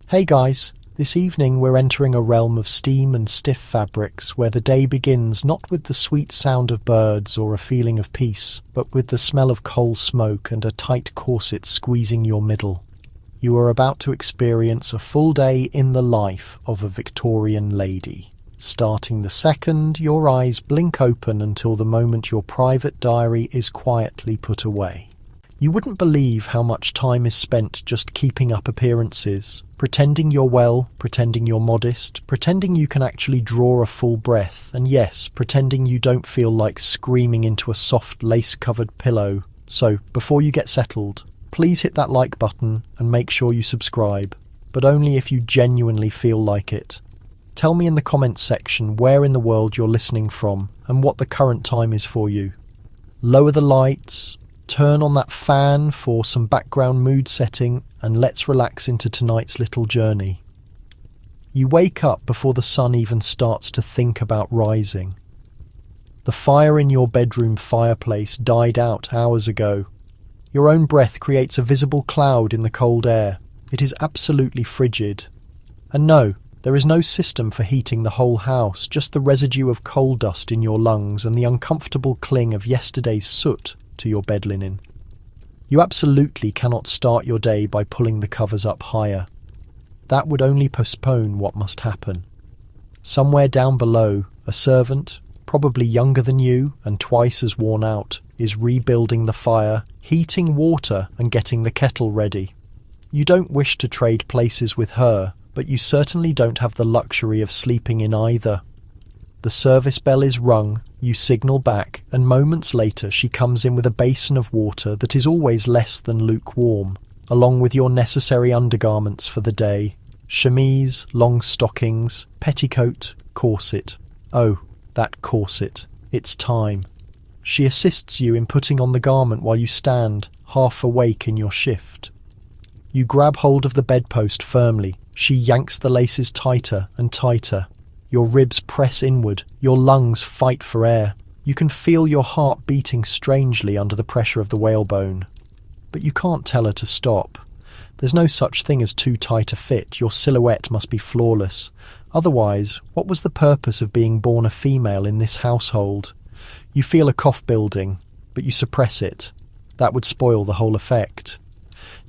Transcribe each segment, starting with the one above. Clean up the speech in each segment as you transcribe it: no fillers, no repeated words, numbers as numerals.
Hey guys, this evening we're entering a realm of steam and stiff fabrics where the day begins not with the sweet sound of birds or a feeling of peace, but with the smell of coal smoke and a tight corset squeezing your middle. You are about to experience a full day in the life of a Victorian lady. Starting the second your eyes blink open until the moment your private diary is quietly put away. You wouldn't believe how much time is spent just keeping up appearances, pretending you're well, pretending you're modest, pretending you can actually draw a full breath, and yes, pretending you don't feel like screaming into a soft lace-covered pillow. So, before you get settled, please hit that like button and make sure you subscribe, but only if you genuinely feel like it. Tell me in the comments section where in the world you're listening from and what the current time is for you. Lower the lights, turn on that fan for some background mood setting, and let's relax into tonight's little journey. You wake up before the sun even starts to think about rising. The fire in your bedroom fireplace died out hours ago. Your own breath creates a visible cloud in the cold air. It is absolutely frigid. And no, there is no system for heating the whole house, just the residue of coal dust in your lungs and the uncomfortable cling of yesterday's soot to your bed linen. You absolutely cannot start your day by pulling the covers up higher. That would only postpone what must happen. Somewhere down below, a servant, probably younger than you and twice as worn out, is rebuilding the fire, heating water and getting the kettle ready. You don't wish to trade places with her, but you certainly don't have the luxury of sleeping in either. The service bell is rung, you signal back, and moments later she comes in with a basin of water that is always less than lukewarm, along with your necessary undergarments for the day: chemise, long stockings, petticoat, corset. Oh, that corset. It's time. She assists you in putting on the garment while you stand, half awake in your shift. You grab hold of the bedpost firmly. She yanks the laces tighter and tighter. Your ribs press inward, your lungs fight for air. You can feel your heart beating strangely under the pressure of the whalebone. But you can't tell her to stop. There's no such thing as too tight a fit. Your silhouette must be flawless. Otherwise, what was the purpose of being born a female in this household? You feel a cough building, but you suppress it. That would spoil the whole effect.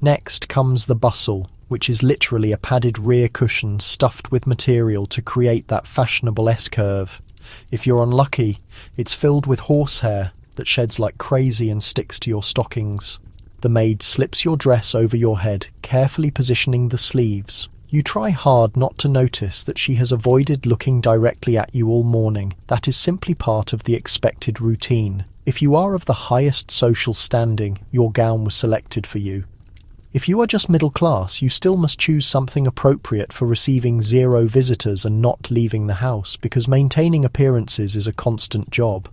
Next comes the bustle, which is literally a padded rear cushion stuffed with material to create that fashionable S-curve. If you're unlucky, it's filled with horsehair that sheds like crazy and sticks to your stockings. The maid slips your dress over your head, carefully positioning the sleeves. You try hard not to notice that she has avoided looking directly at you all morning. That is simply part of the expected routine. If you are of the highest social standing, your gown was selected for you. If you are just middle class, you still must choose something appropriate for receiving 0 visitors and not leaving the house, because maintaining appearances is a constant job.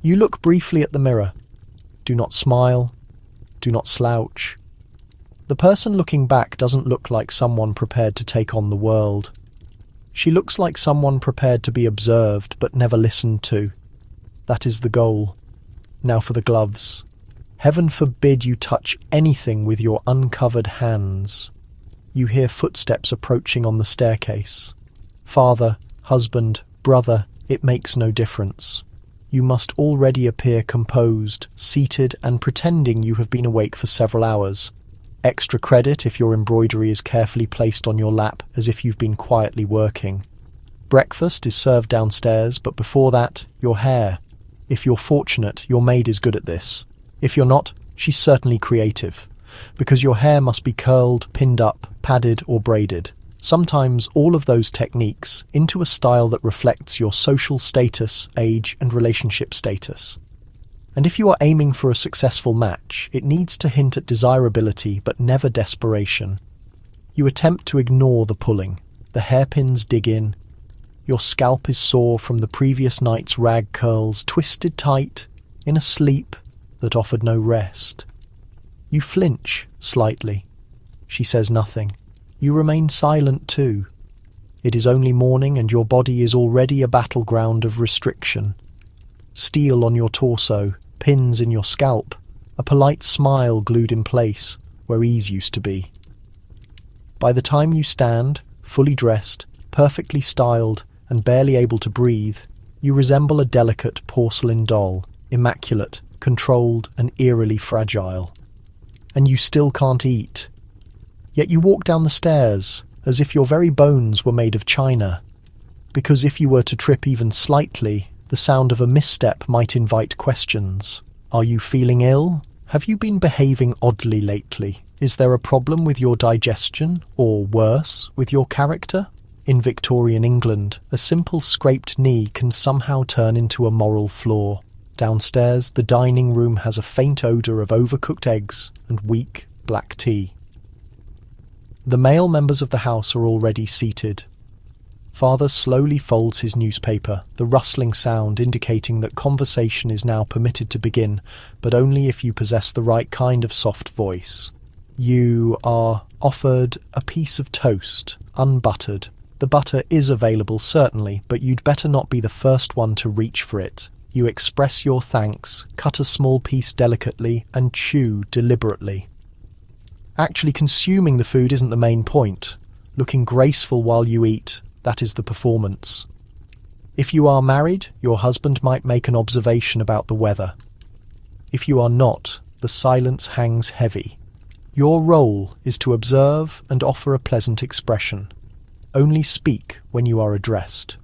You look briefly at the mirror. Do not smile. Do not slouch. The person looking back doesn't look like someone prepared to take on the world. She looks like someone prepared to be observed but never listened to. That is the goal. Now for the gloves. Heaven forbid you touch anything with your uncovered hands. You hear footsteps approaching on the staircase. Father, husband, brother, it makes no difference. You must already appear composed, seated, and pretending you have been awake for several hours. Extra credit if your embroidery is carefully placed on your lap, as if you've been quietly working. Breakfast is served downstairs, but before that, your hair. If you're fortunate, your maid is good at this. If you're not, she's certainly creative, because your hair must be curled, pinned up, padded or braided. Sometimes all of those techniques into a style that reflects your social status, age and relationship status. And if you are aiming for a successful match, it needs to hint at desirability but never desperation. You attempt to ignore the pulling. The hairpins dig in. Your scalp is sore from the previous night's rag curls, twisted tight, in a sleep that offered no rest. You flinch slightly. She says nothing. You remain silent too. It is only morning and your body is already a battleground of restriction. Steel on your torso, pins in your scalp, a polite smile glued in place where ease used to be. By the time you stand, fully dressed, perfectly styled, and barely able to breathe, you resemble a delicate porcelain doll, immaculate, controlled, and eerily fragile. And you still can't eat. Yet you walk down the stairs, as if your very bones were made of china. Because if you were to trip even slightly, the sound of a misstep might invite questions. Are you feeling ill? Have you been behaving oddly lately? Is there a problem with your digestion, or worse, with your character? In Victorian England, a simple scraped knee can somehow turn into a moral flaw. Downstairs, the dining room has a faint odour of overcooked eggs and weak black tea. The male members of the house are already seated. Father slowly folds his newspaper, the rustling sound indicating that conversation is now permitted to begin, but only if you possess the right kind of soft voice. You are offered a piece of toast, unbuttered. The butter is available, certainly, but you'd better not be the first one to reach for it. You express your thanks, cut a small piece delicately, and chew deliberately. Actually, consuming the food isn't the main point. Looking graceful while you eat, that is the performance. If you are married, your husband might make an observation about the weather. If you are not, the silence hangs heavy. Your role is to observe and offer a pleasant expression. Only speak when you are addressed.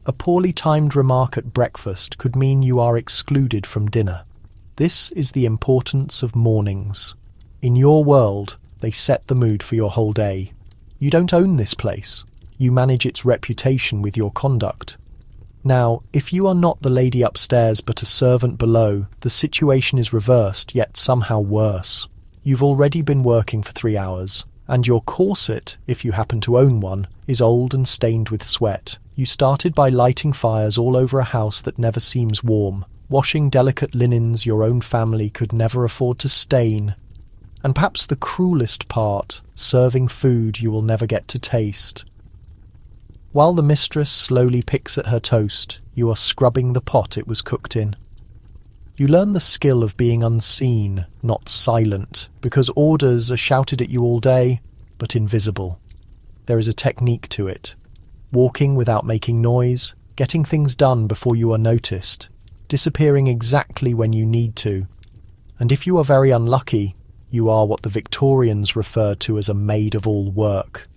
A poorly timed remark at breakfast could mean you are excluded from dinner. This is the importance of mornings. In your world, they set the mood for your whole day. You don't own this place. You manage its reputation with your conduct. Now, if you are not the lady upstairs but a servant below, the situation is reversed, yet somehow worse. You've already been working for 3 hours, and your corset, if you happen to own one, is old and stained with sweat. You started by lighting fires all over a house that never seems warm, washing delicate linens your own family could never afford to stain. And perhaps the cruelest part, serving food you will never get to taste. While the mistress slowly picks at her toast, you are scrubbing the pot it was cooked in. You learn the skill of being unseen, not silent, because orders are shouted at you all day, but invisible. There is a technique to it. Walking without making noise, getting things done before you are noticed, disappearing exactly when you need to. And if you are very unlucky, you are what the Victorians referred to as a maid of all work.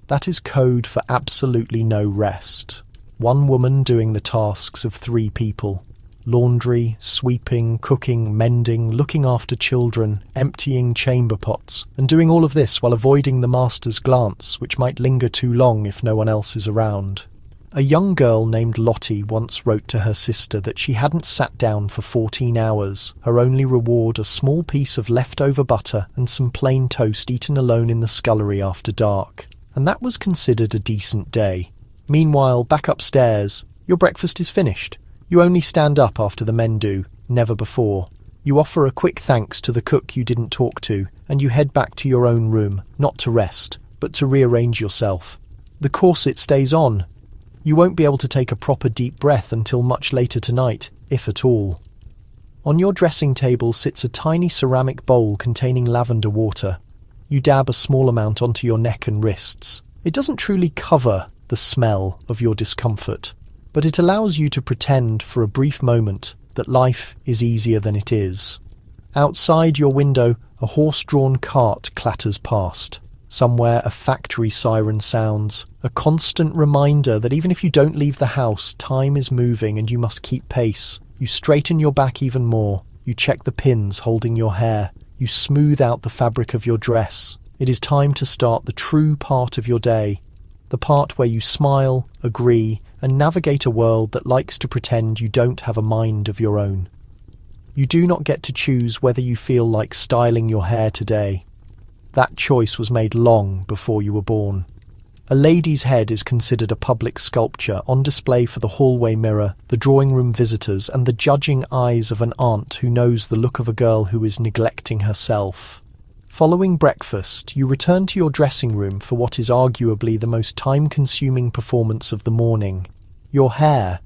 That is code for absolutely no rest. One woman doing the tasks of 3 people. Laundry, sweeping, cooking, mending, looking after children, emptying chamber pots, and doing all of this while avoiding the master's glance, which might linger too long if no one else is around. A young girl named Lottie once wrote to her sister that she hadn't sat down for 14 hours, her only reward a small piece of leftover butter and some plain toast eaten alone in the scullery after dark. And that was considered a decent day. Meanwhile, back upstairs, your breakfast is finished. You only stand up after the men do, never before. You offer a quick thanks to the cook you didn't talk to, and you head back to your own room, not to rest, but to rearrange yourself. The corset stays on. You won't be able to take a proper deep breath until much later tonight, if at all. On your dressing table sits a tiny ceramic bowl containing lavender water. You dab a small amount onto your neck and wrists. It doesn't truly cover the smell of your discomfort, but it allows you to pretend for a brief moment that life is easier than it is. Outside your window, a horse-drawn cart clatters past. Somewhere a factory siren sounds, a constant reminder that even if you don't leave the house, time is moving and you must keep pace. You straighten your back even more. You check the pins holding your hair. You smooth out the fabric of your dress. It is time to start the true part of your day. The part where you smile, agree, and navigate a world that likes to pretend you don't have a mind of your own. You do not get to choose whether you feel like styling your hair today. That choice was made long before you were born. A lady's head is considered a public sculpture on display for the hallway mirror, the drawing room visitors, and the judging eyes of an aunt who knows the look of a girl who is neglecting herself. Following breakfast, you return to your dressing room for what is arguably the most time-consuming performance of the morning. Your hair.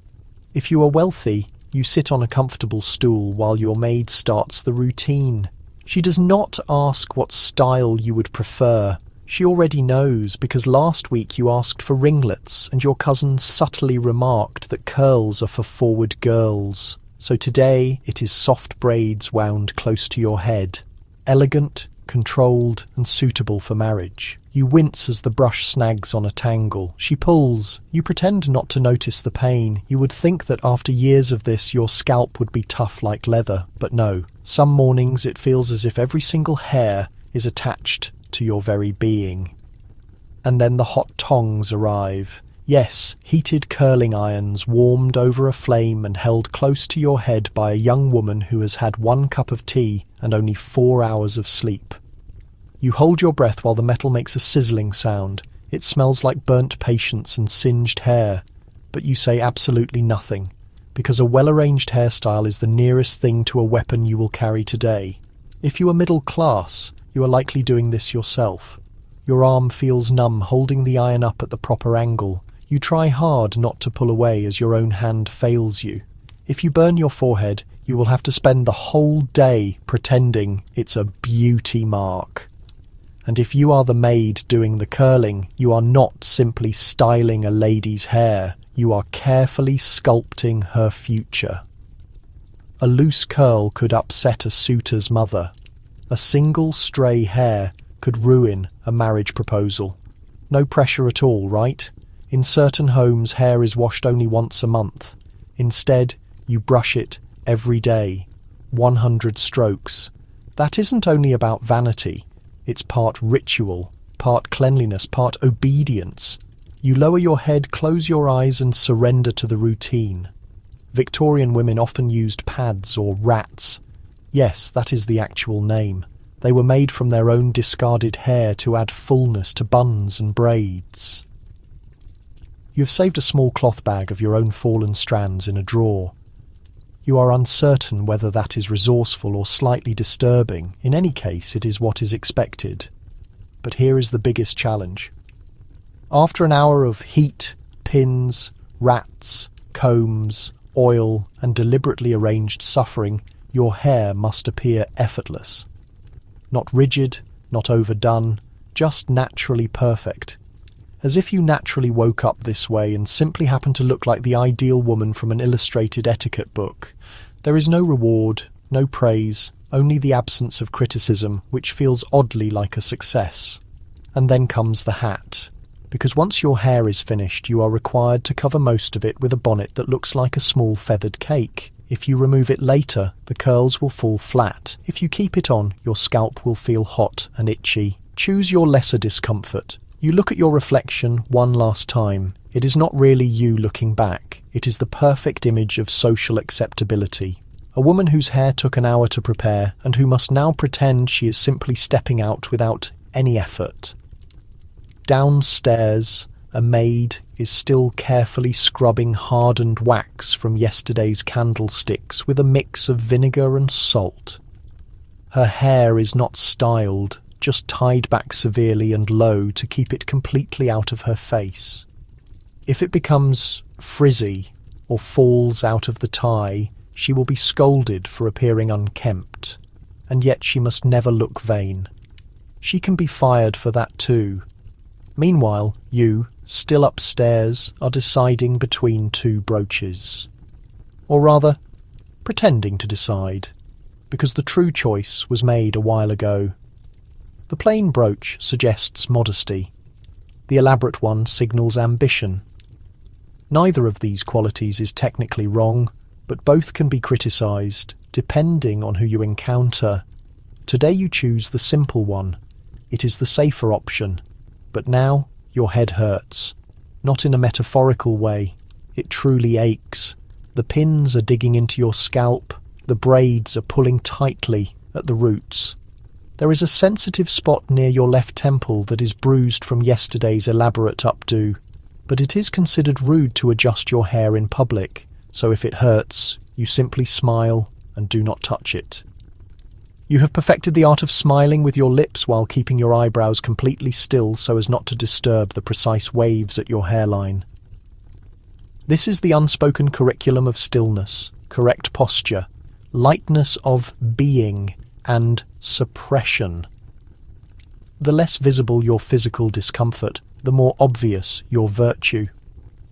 If you are wealthy, you sit on a comfortable stool while your maid starts the routine. She does not ask what style you would prefer. She already knows because last week you asked for ringlets and your cousin subtly remarked that curls are for forward girls. So today it is soft braids wound close to your head. Elegant, controlled and suitable for marriage. You wince as the brush snags on a tangle. She pulls. You pretend not to notice the pain. You would think that after years of this your scalp would be tough like leather, but no. Some mornings it feels as if every single hair is attached to your very being. And then the hot tongs arrive. Yes, heated curling irons warmed over a flame and held close to your head by a young woman who has had 1 cup of tea and only 4 hours of sleep. You hold your breath while the metal makes a sizzling sound. It smells like burnt patience and singed hair, but you say absolutely nothing, because a well-arranged hairstyle is the nearest thing to a weapon you will carry today. If you are middle class, you are likely doing this yourself. Your arm feels numb holding the iron up at the proper angle. You try hard not to pull away as your own hand fails you. If you burn your forehead, you will have to spend the whole day pretending it's a beauty mark. And if you are the maid doing the curling, you are not simply styling a lady's hair, you are carefully sculpting her future. A loose curl could upset a suitor's mother. A single stray hair could ruin a marriage proposal. No pressure at all, right? In certain homes, hair is washed only once a month. Instead, you brush it every day. 100 strokes. That isn't only about vanity. It's part ritual, part cleanliness, part obedience. You lower your head, close your eyes and surrender to the routine. Victorian women often used pads or rats. Yes, that is the actual name. They were made from their own discarded hair to add fullness to buns and braids. You have saved a small cloth bag of your own fallen strands in a drawer. You are uncertain whether that is resourceful or slightly disturbing. In any case, it is what is expected. But here is the biggest challenge. After an hour of heat, pins, rats, combs, oil, and deliberately arranged suffering, your hair must appear effortless. Not rigid, not overdone, just naturally perfect. As if you naturally woke up this way and simply happened to look like the ideal woman from an illustrated etiquette book. There is no reward, no praise, only the absence of criticism, which feels oddly like a success. And then comes the hat. Because once your hair is finished, you are required to cover most of it with a bonnet that looks like a small feathered cake. If you remove it later, the curls will fall flat. If you keep it on, your scalp will feel hot and itchy. Choose your lesser discomfort. You look at your reflection one last time. It is not really you looking back. It is the perfect image of social acceptability. A woman whose hair took an hour to prepare and who must now pretend she is simply stepping out without any effort. Downstairs, a maid is still carefully scrubbing hardened wax from yesterday's candlesticks with a mix of vinegar and salt. Her hair is not styled, just tied back severely and low to keep it completely out of her face. If it becomes frizzy or falls out of the tie, she will be scolded for appearing unkempt, and yet she must never look vain. She can be fired for that too. Meanwhile, you, still upstairs, are deciding between 2 brooches. Or rather, pretending to decide, because the true choice was made a while ago. The plain brooch suggests modesty. The elaborate one signals ambition. Neither of these qualities is technically wrong, but both can be criticised, depending on who you encounter. Today you choose the simple one. It is the safer option. But now your head hurts. Not in a metaphorical way. It truly aches. The pins are digging into your scalp. The braids are pulling tightly at the roots. There is a sensitive spot near your left temple that is bruised from yesterday's elaborate updo, but it is considered rude to adjust your hair in public, so if it hurts, you simply smile and do not touch it. You have perfected the art of smiling with your lips while keeping your eyebrows completely still so as not to disturb the precise waves at your hairline. This is the unspoken curriculum of stillness, correct posture, lightness of being, and suppression. The less visible your physical discomfort, the more obvious your virtue.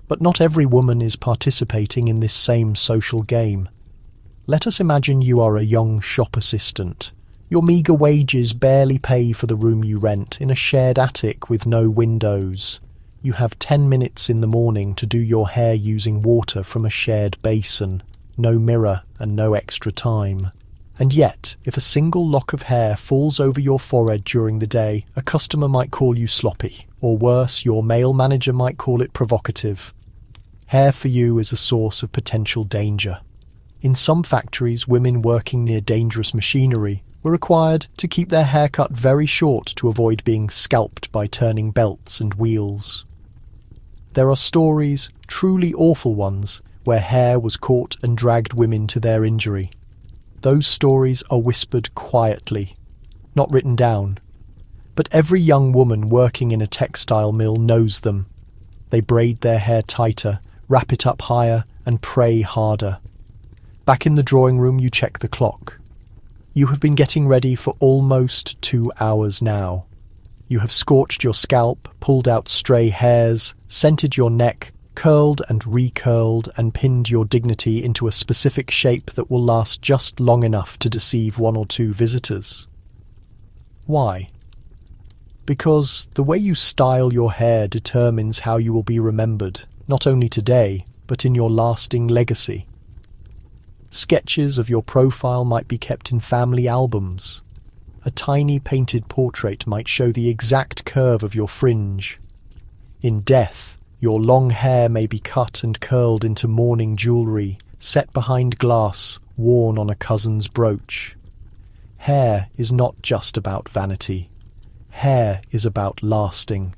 But not every woman is participating in this same social game. Let us imagine you are a young shop assistant. Your meagre wages barely pay for the room you rent in a shared attic with no windows. You have 10 minutes in the morning to do your hair using water from a shared basin. No mirror and no extra time. And yet, if a single lock of hair falls over your forehead during the day, a customer might call you sloppy, or worse, your male manager might call it provocative. Hair for you is a source of potential danger. In some factories, women working near dangerous machinery were required to keep their hair cut very short to avoid being scalped by turning belts and wheels. There are stories, truly awful ones, where hair was caught and dragged women to their injury. Those stories are whispered quietly, not written down. But every young woman working in a textile mill knows them. They braid their hair tighter, wrap it up higher, and pray harder. Back in the drawing room, you check the clock. You have been getting ready for almost 2 hours now. You have scorched your scalp, pulled out stray hairs, scented your neck, curled and recurled, and pinned your dignity into a specific shape that will last just long enough to deceive 1 or 2 visitors. Why? Because the way you style your hair determines how you will be remembered, not only today, but in your lasting legacy. Sketches of your profile might be kept in family albums. A tiny painted portrait might show the exact curve of your fringe. In death, your long hair may be cut and curled into mourning jewellery, set behind glass, worn on a cousin's brooch. Hair is not just about vanity. Hair is about lasting.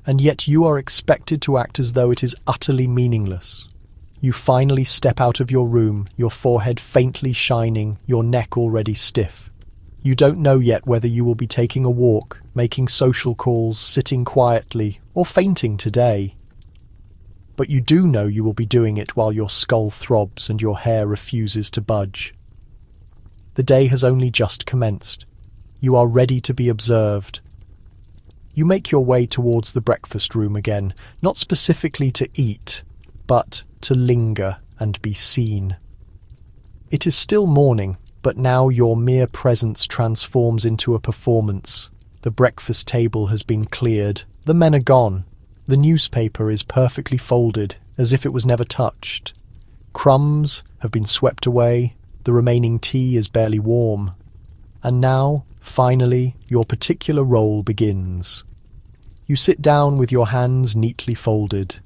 And yet you are expected to act as though it is utterly meaningless. You finally step out of your room, your forehead faintly shining, your neck already stiff. You don't know yet whether you will be taking a walk, making social calls, sitting quietly, or fainting today. But you do know you will be doing it while your skull throbs and your hair refuses to budge. The day has only just commenced. You are ready to be observed. You make your way towards the breakfast room again, not specifically to eat, but to linger and be seen. It is still morning, but now your mere presence transforms into a performance. The breakfast table has been cleared. The men are gone. The newspaper is perfectly folded, as if it was never touched. Crumbs have been swept away. The remaining tea is barely warm. And now, finally, your particular role begins. You sit down with your hands neatly folded.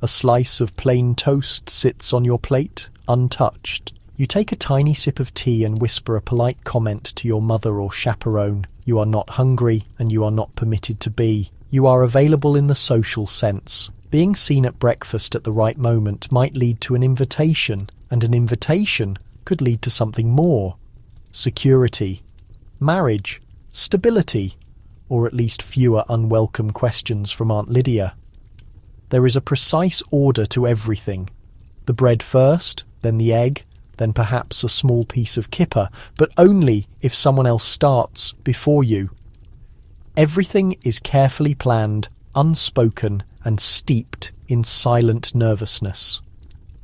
A slice of plain toast sits on your plate, untouched. You take a tiny sip of tea and whisper a polite comment to your mother or chaperone. You are not hungry, and you are not permitted to be. You are available in the social sense. Being seen at breakfast at the right moment might lead to an invitation, and an invitation could lead to something more. Security, marriage, stability, or at least fewer unwelcome questions from Aunt Lydia. There is a precise order to everything. The bread first, then the egg, then perhaps a small piece of kipper, but only if someone else starts before you. Everything is carefully planned, unspoken, and steeped in silent nervousness.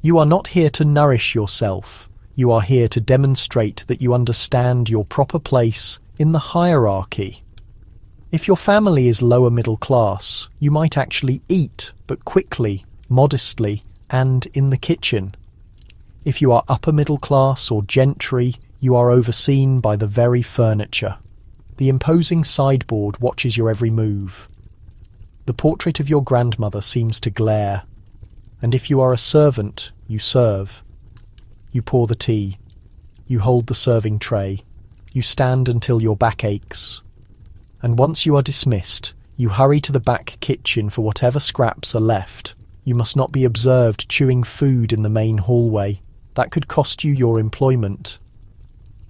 You are not here to nourish yourself. You are here to demonstrate that you understand your proper place in the hierarchy. If your family is lower middle class, you might actually eat, but quickly, modestly, and in the kitchen. If you are upper middle class or gentry, you are overseen by the very furniture. The imposing sideboard watches your every move. The portrait of your grandmother seems to glare. And if you are a servant, you serve. You pour the tea. You hold the serving tray. You stand until your back aches. And once you are dismissed, you hurry to the back kitchen for whatever scraps are left. You must not be observed chewing food in the main hallway. That could cost you your employment.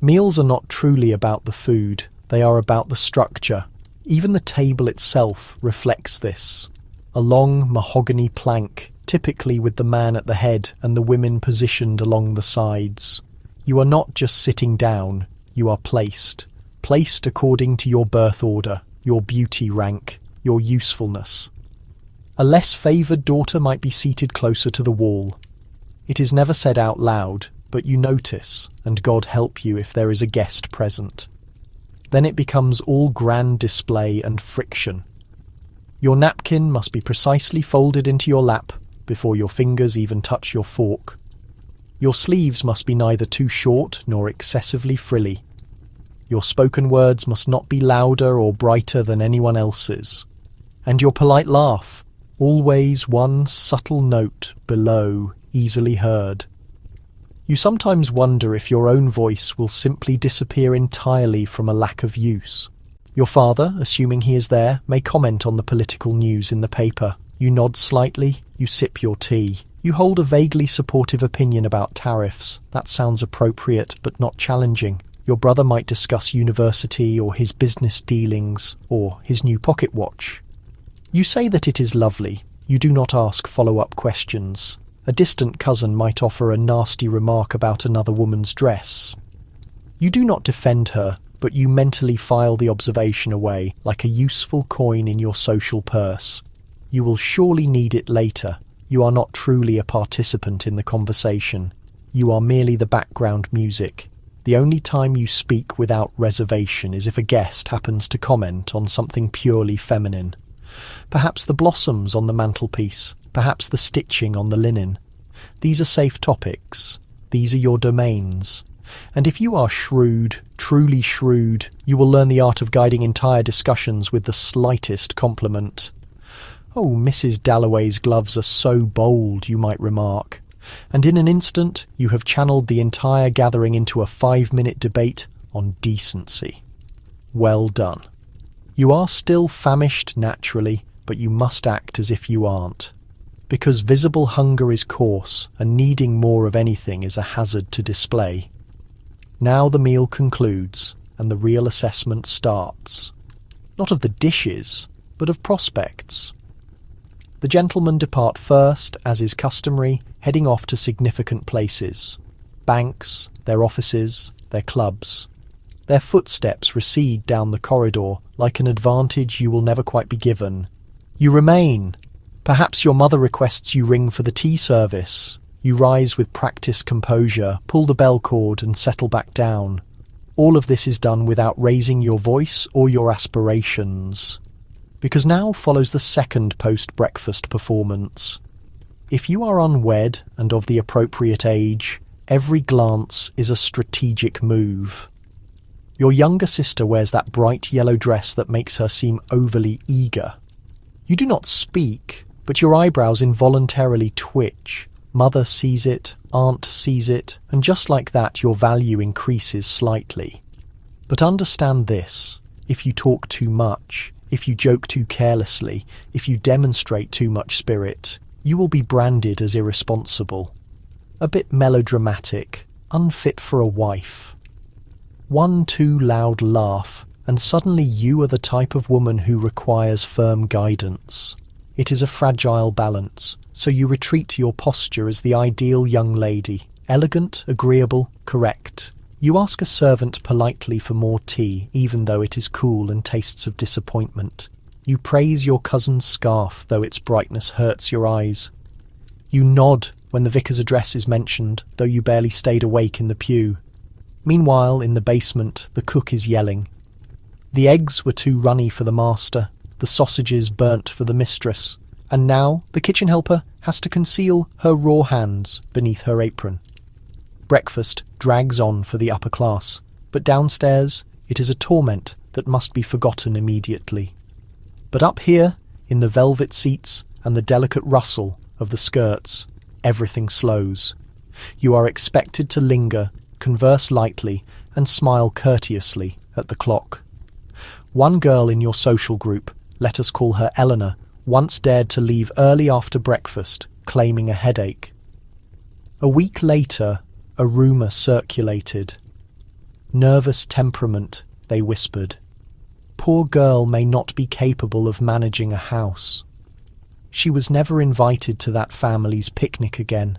Meals are not truly about the food. They are about the structure. Even the table itself reflects this. A long mahogany plank, typically with the man at the head and the women positioned along the sides. You are not just sitting down. You are placed according to your birth order. your beauty rank, your usefulness. A less favoured daughter might be seated closer to the wall. It is never said out loud, but you notice, and God help you if there is a guest present. Then it becomes all grand display and friction. Your napkin must be precisely folded into your lap before your fingers even touch your fork. Your sleeves must be neither too short nor excessively frilly. Your spoken words must not be louder or brighter than anyone else's. And your polite laugh, always one subtle note below, easily heard. You sometimes wonder if your own voice will simply disappear entirely from a lack of use. Your father, assuming he is there, may comment on the political news in the paper. You nod slightly, you sip your tea. You hold a vaguely supportive opinion about tariffs. That sounds appropriate but not challenging. Your brother might discuss university or his business dealings or his new pocket watch. You say that it is lovely. You do not ask follow-up questions. A distant cousin might offer a nasty remark about another woman's dress. You do not defend her, but you mentally file the observation away like a useful coin in your social purse. You will surely need it later. You are not truly a participant in the conversation. You are merely the background music. The only time you speak without reservation is if a guest happens to comment on something purely feminine. Perhaps the blossoms on the mantelpiece, perhaps the stitching on the linen. These are safe topics. These are your domains. And if you are shrewd, truly shrewd, you will learn the art of guiding entire discussions with the slightest compliment. "Oh, Mrs. Dalloway's gloves are so bold," you might remark. And in an instant, you have channeled the entire gathering into a 5-minute debate on decency. Well done. You are still famished naturally, but you must act as if you aren't. Because visible hunger is coarse, and needing more of anything is a hazard to display. Now the meal concludes, and the real assessment starts. Not of the dishes, but of prospects. The gentlemen depart first, as is customary, heading off to significant places. Banks, their offices, their clubs. Their footsteps recede down the corridor like an advantage you will never quite be given. You remain. Perhaps your mother requests you ring for the tea service. You rise with practiced composure, pull the bell cord and settle back down. All of this is done without raising your voice or your aspirations. Because now follows the second post-breakfast performance. If you are unwed and of the appropriate age, every glance is a strategic move. Your younger sister wears that bright yellow dress that makes her seem overly eager. You do not speak, but your eyebrows involuntarily twitch. Mother sees it, aunt sees it, and just like that your value increases slightly. But understand this, if you talk too much, if you joke too carelessly, if you demonstrate too much spirit, you will be branded as irresponsible. A bit melodramatic, unfit for a wife. One too loud laugh, and suddenly you are the type of woman who requires firm guidance. It is a fragile balance, so you retreat to your posture as the ideal young lady, elegant, agreeable, correct. You ask a servant politely for more tea, even though it is cool and tastes of disappointment. You praise your cousin's scarf, though its brightness hurts your eyes. You nod when the vicar's address is mentioned, though you barely stayed awake in the pew. Meanwhile, in the basement, the cook is yelling. The eggs were too runny for the master, the sausages burnt for the mistress, and now the kitchen helper has to conceal her raw hands beneath her apron. Breakfast drags on for the upper class, but downstairs it is a torment that must be forgotten immediately. But up here, in the velvet seats and the delicate rustle of the skirts, everything slows. You are expected to linger, converse lightly, and smile courteously at the clock. One girl in your social group, let us call her Eleanor, once dared to leave early after breakfast, claiming a headache. A week later, a rumour circulated. Nervous temperament, they whispered. Poor girl may not be capable of managing a house. She was never invited to that family's picnic again.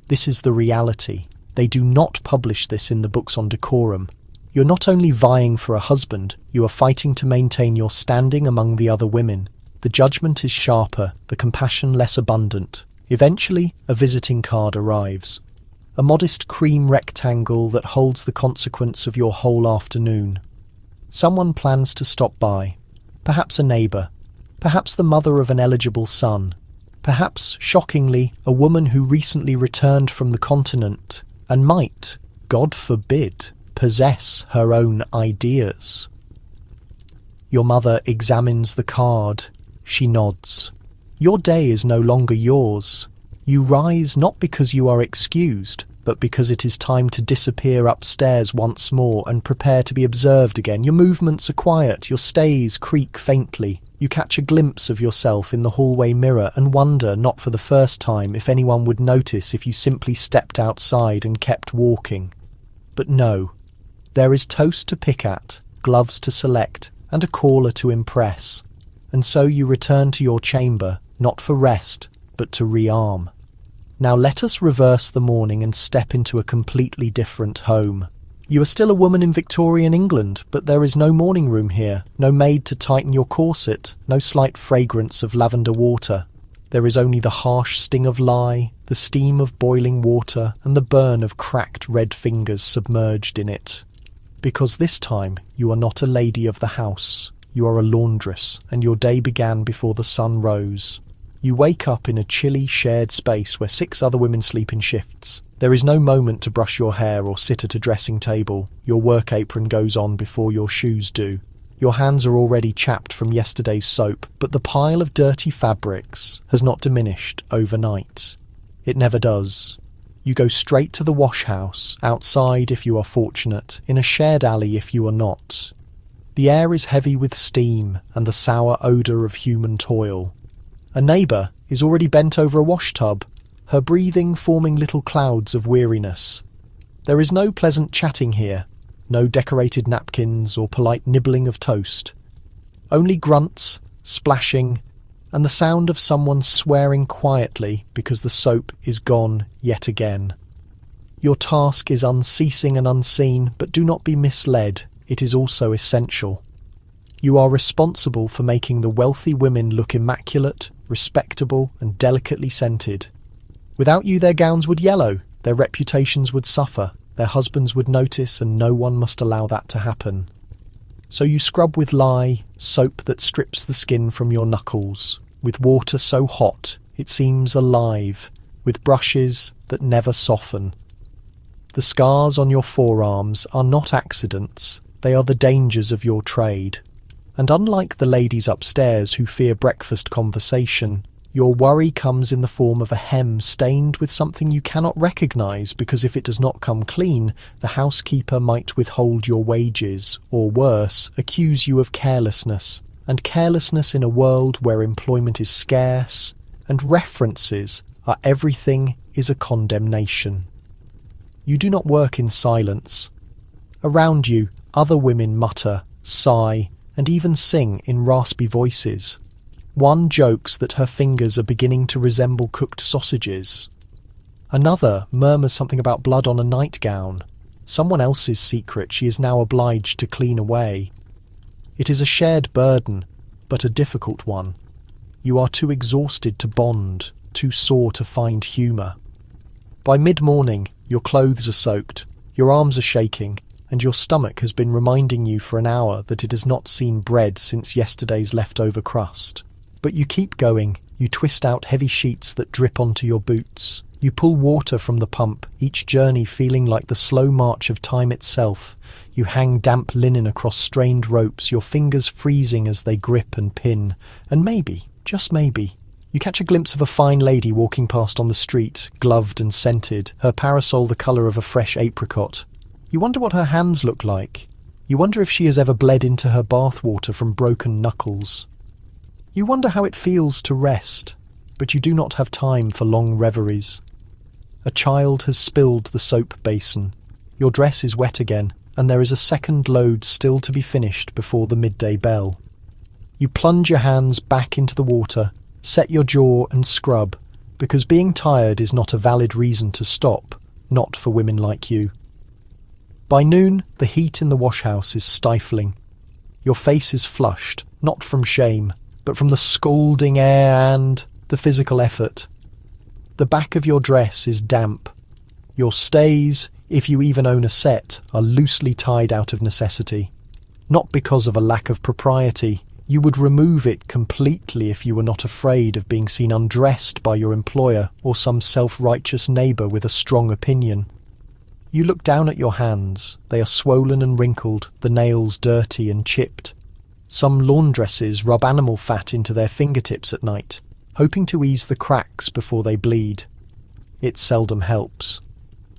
This is the reality. They do not publish this in the books on decorum. You're not only vying for a husband, you are fighting to maintain your standing among the other women. The judgment is sharper, the compassion less abundant. Eventually, a visiting card arrives. A modest cream rectangle that holds the consequence of your whole afternoon. Someone plans to stop by. Perhaps a neighbour. Perhaps the mother of an eligible son. Perhaps, shockingly, a woman who recently returned from the continent and might, God forbid, possess her own ideas. Your mother examines the card. She nods. Your day is no longer yours. You rise not because you are excused, but because it is time to disappear upstairs once more and prepare to be observed again. Your movements are quiet, your stays creak faintly. You catch a glimpse of yourself in the hallway mirror and wonder, not for the first time, if anyone would notice if you simply stepped outside and kept walking. But no. There is toast to pick at, gloves to select, and a caller to impress. And so you return to your chamber, not for rest, but to rearm. Now let us reverse the morning and step into a completely different home. You are still a woman in Victorian England, but there is no morning room here, no maid to tighten your corset, no slight fragrance of lavender water. There is only the harsh sting of lye, the steam of boiling water, and the burn of cracked red fingers submerged in it. Because this time you are not a lady of the house, you are a laundress, and your day began before the sun rose. You wake up in a chilly, shared space where 6 other women sleep in shifts. There is no moment to brush your hair or sit at a dressing table. Your work apron goes on before your shoes do. Your hands are already chapped from yesterday's soap, but the pile of dirty fabrics has not diminished overnight. It never does. You go straight to the wash house, outside if you are fortunate, in a shared alley if you are not. The air is heavy with steam and the sour odour of human toil. A neighbour is already bent over a wash tub, her breathing forming little clouds of weariness. There is no pleasant chatting here, no decorated napkins or polite nibbling of toast. Only grunts, splashing, and the sound of someone swearing quietly because the soap is gone yet again. Your task is unceasing and unseen, but do not be misled, it is also essential. You are responsible for making the wealthy women look immaculate, respectable, and delicately scented. Without you, their gowns would yellow, their reputations would suffer, their husbands would notice, and no one must allow that to happen. So you scrub with lye, soap that strips the skin from your knuckles, with water so hot it seems alive, with brushes that never soften. The scars on your forearms are not accidents, they are the dangers of your trade. And unlike the ladies upstairs who fear breakfast conversation, your worry comes in the form of a hem stained with something you cannot recognise, because if it does not come clean, the housekeeper might withhold your wages, or worse, accuse you of carelessness. And carelessness in a world where employment is scarce, and references are everything, is a condemnation. You do not work in silence. Around you, other women mutter, sigh, and even sing in raspy voices. One jokes that her fingers are beginning to resemble cooked sausages. Another murmurs something about blood on a nightgown, someone else's secret she is now obliged to clean away. It is a shared burden, but a difficult one. You are too exhausted to bond, too sore to find humour. By mid-morning, your clothes are soaked, your arms are shaking, and your stomach has been reminding you for an hour that it has not seen bread since yesterday's leftover crust. But you keep going, you twist out heavy sheets that drip onto your boots. You pull water from the pump, each journey feeling like the slow march of time itself. You hang damp linen across strained ropes, your fingers freezing as they grip and pin. And maybe, just maybe, you catch a glimpse of a fine lady walking past on the street, gloved and scented, her parasol the colour of a fresh apricot. You wonder what her hands look like. You wonder if she has ever bled into her bathwater from broken knuckles. You wonder how it feels to rest, but you do not have time for long reveries. A child has spilled the soap basin. Your dress is wet again, and there is a second load still to be finished before the midday bell. You plunge your hands back into the water, set your jaw and scrub, because being tired is not a valid reason to stop, not for women like you. By noon, the heat in the washhouse is stifling. Your face is flushed, not from shame, but from the scalding air and the physical effort. The back of your dress is damp. Your stays, if you even own a set, are loosely tied out of necessity. Not because of a lack of propriety. You would remove it completely if you were not afraid of being seen undressed by your employer or some self-righteous neighbour with a strong opinion. You look down at your hands. They are swollen and wrinkled, the nails dirty and chipped. Some laundresses rub animal fat into their fingertips at night, hoping to ease the cracks before they bleed. It seldom helps.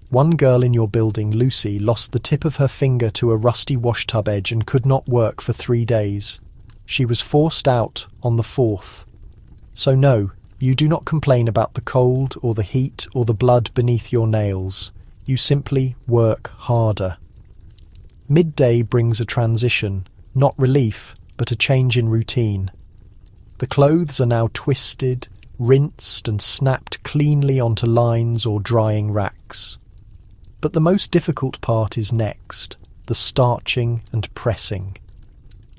One girl in your building, Lucy, lost the tip of her finger to a rusty washtub edge and could not work for 3 days. She was forced out on the 4th. So no, you do not complain about the cold or the heat or the blood beneath your nails. You simply work harder. Midday brings a transition, not relief, but a change in routine. The clothes are now twisted, rinsed and snapped cleanly onto lines or drying racks. But the most difficult part is next, the starching and pressing.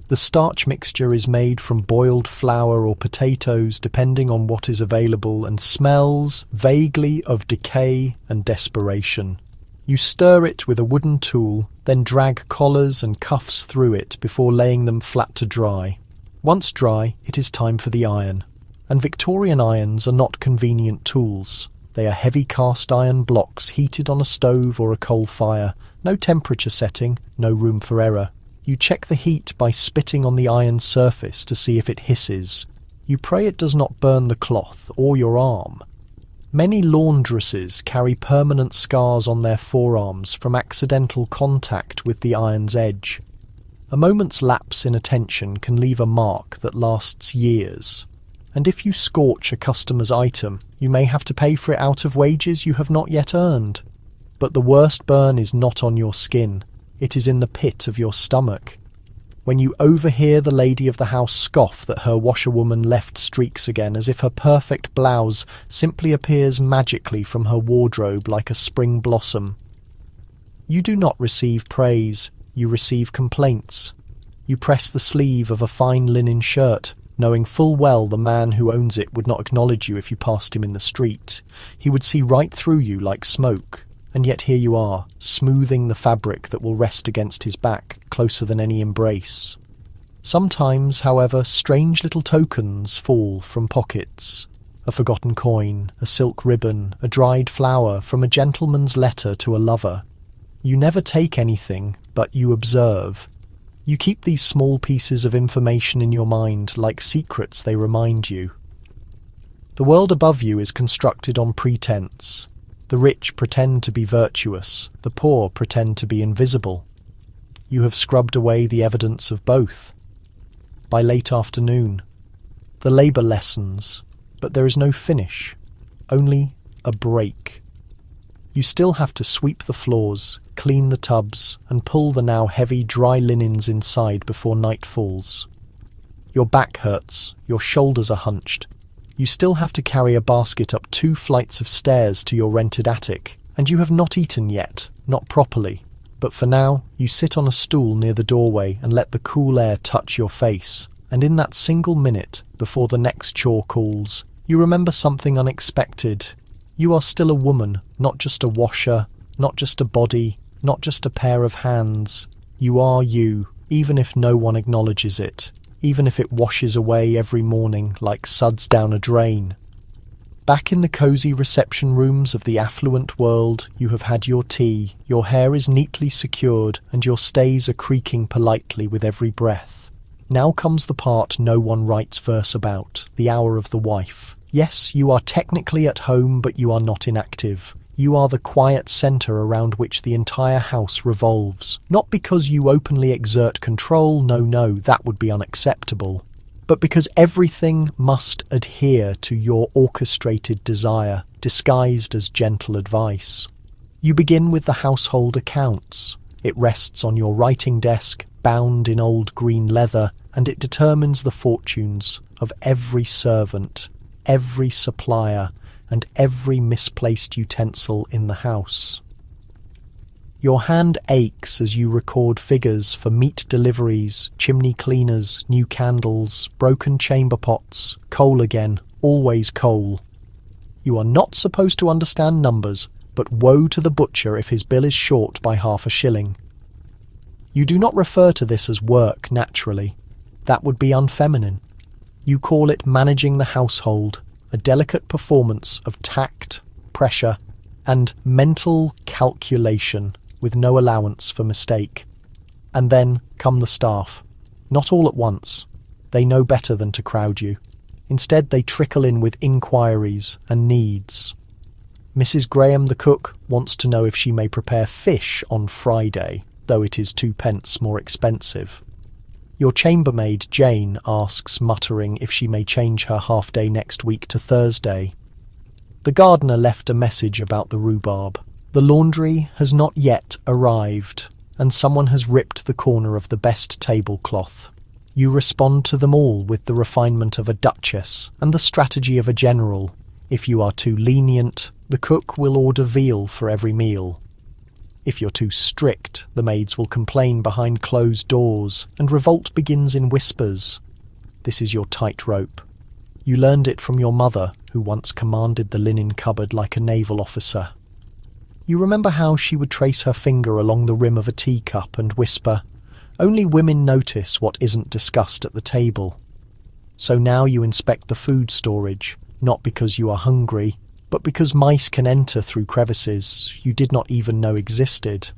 The starch mixture is made from boiled flour or potatoes depending on what is available and smells vaguely of decay and desperation. You stir it with a wooden tool, then drag collars and cuffs through it before laying them flat to dry. Once dry, it is time for the iron. And Victorian irons are not convenient tools. They are heavy cast iron blocks heated on a stove or a coal fire. No temperature setting, no room for error. You check the heat by spitting on the iron surface to see if it hisses. You pray it does not burn the cloth or your arm. Many laundresses carry permanent scars on their forearms from accidental contact with the iron's edge. A moment's lapse in attention can leave a mark that lasts years. And if you scorch a customer's item, you may have to pay for it out of wages you have not yet earned. But the worst burn is not on your skin. It is in the pit of your stomach. When you overhear the lady of the house scoff that her washerwoman left streaks again, as if her perfect blouse simply appears magically from her wardrobe like a spring blossom. You do not receive praise, you receive complaints. You press the sleeve of a fine linen shirt, knowing full well the man who owns it would not acknowledge you if you passed him in the street. He would see right through you like smoke. And yet here you are, smoothing the fabric that will rest against his back, closer than any embrace. Sometimes, however, strange little tokens fall from pockets. A forgotten coin, a silk ribbon, a dried flower from a gentleman's letter to a lover. You never take anything, but you observe. You keep these small pieces of information in your mind like secrets they remind you. The world above you is constructed on pretense. The rich pretend to be virtuous, the poor pretend to be invisible. You have scrubbed away the evidence of both. By late afternoon, the labour lessens, but there is no finish, only a break. You still have to sweep the floors, clean the tubs, and pull the now heavy dry linens inside before night falls. Your back hurts, your shoulders are hunched. You still have to carry a basket up 2 flights of stairs to your rented attic, and you have not eaten yet, not properly. But for now, you sit on a stool near the doorway and let the cool air touch your face, and in that single minute, before the next chore calls, you remember something unexpected. You are still a woman, not just a washer, not just a body, not just a pair of hands. You are you, even if no one acknowledges it. Even if it washes away every morning like suds down a drain. Back in the cosy reception rooms of the affluent world, you have had your tea, your hair is neatly secured, and your stays are creaking politely with every breath. Now comes the part no one writes verse about, the hour of the wife. Yes, you are technically at home, but you are not inactive. You are the quiet centre around which the entire house revolves. Not because you openly exert control, no, that would be unacceptable. But because everything must adhere to your orchestrated desire, disguised as gentle advice. You begin with the household accounts. It rests on your writing desk, bound in old green leather, and it determines the fortunes of every servant, every supplier, and every misplaced utensil in the house. Your hand aches as you record figures for meat deliveries, chimney cleaners, new candles, broken chamber pots, coal again, always coal. You are not supposed to understand numbers, but woe to the butcher if his bill is short by half a shilling. You do not refer to this as work naturally. That would be unfeminine. You call it managing the household, a delicate performance of tact, pressure, and mental calculation with no allowance for mistake. And then come the staff. Not all at once. They know better than to crowd you. Instead, they trickle in with inquiries and needs. Mrs. Graham, the cook, wants to know if she may prepare fish on Friday, though it is 2p more expensive. Your chambermaid, Jane, asks, muttering, if she may change her half-day next week to Thursday. The gardener left a message about the rhubarb. The laundry has not yet arrived, and someone has ripped the corner of the best tablecloth. You respond to them all with the refinement of a duchess and the strategy of a general. If you are too lenient, the cook will order veal for every meal. If you're too strict, the maids will complain behind closed doors, and revolt begins in whispers. This is your tightrope. You learned it from your mother, who once commanded the linen cupboard like a naval officer. You remember how she would trace her finger along the rim of a teacup and whisper, "Only women notice what isn't discussed at the table." So now you inspect the food storage, not because you are hungry, but because mice can enter through crevices you did not even know existed.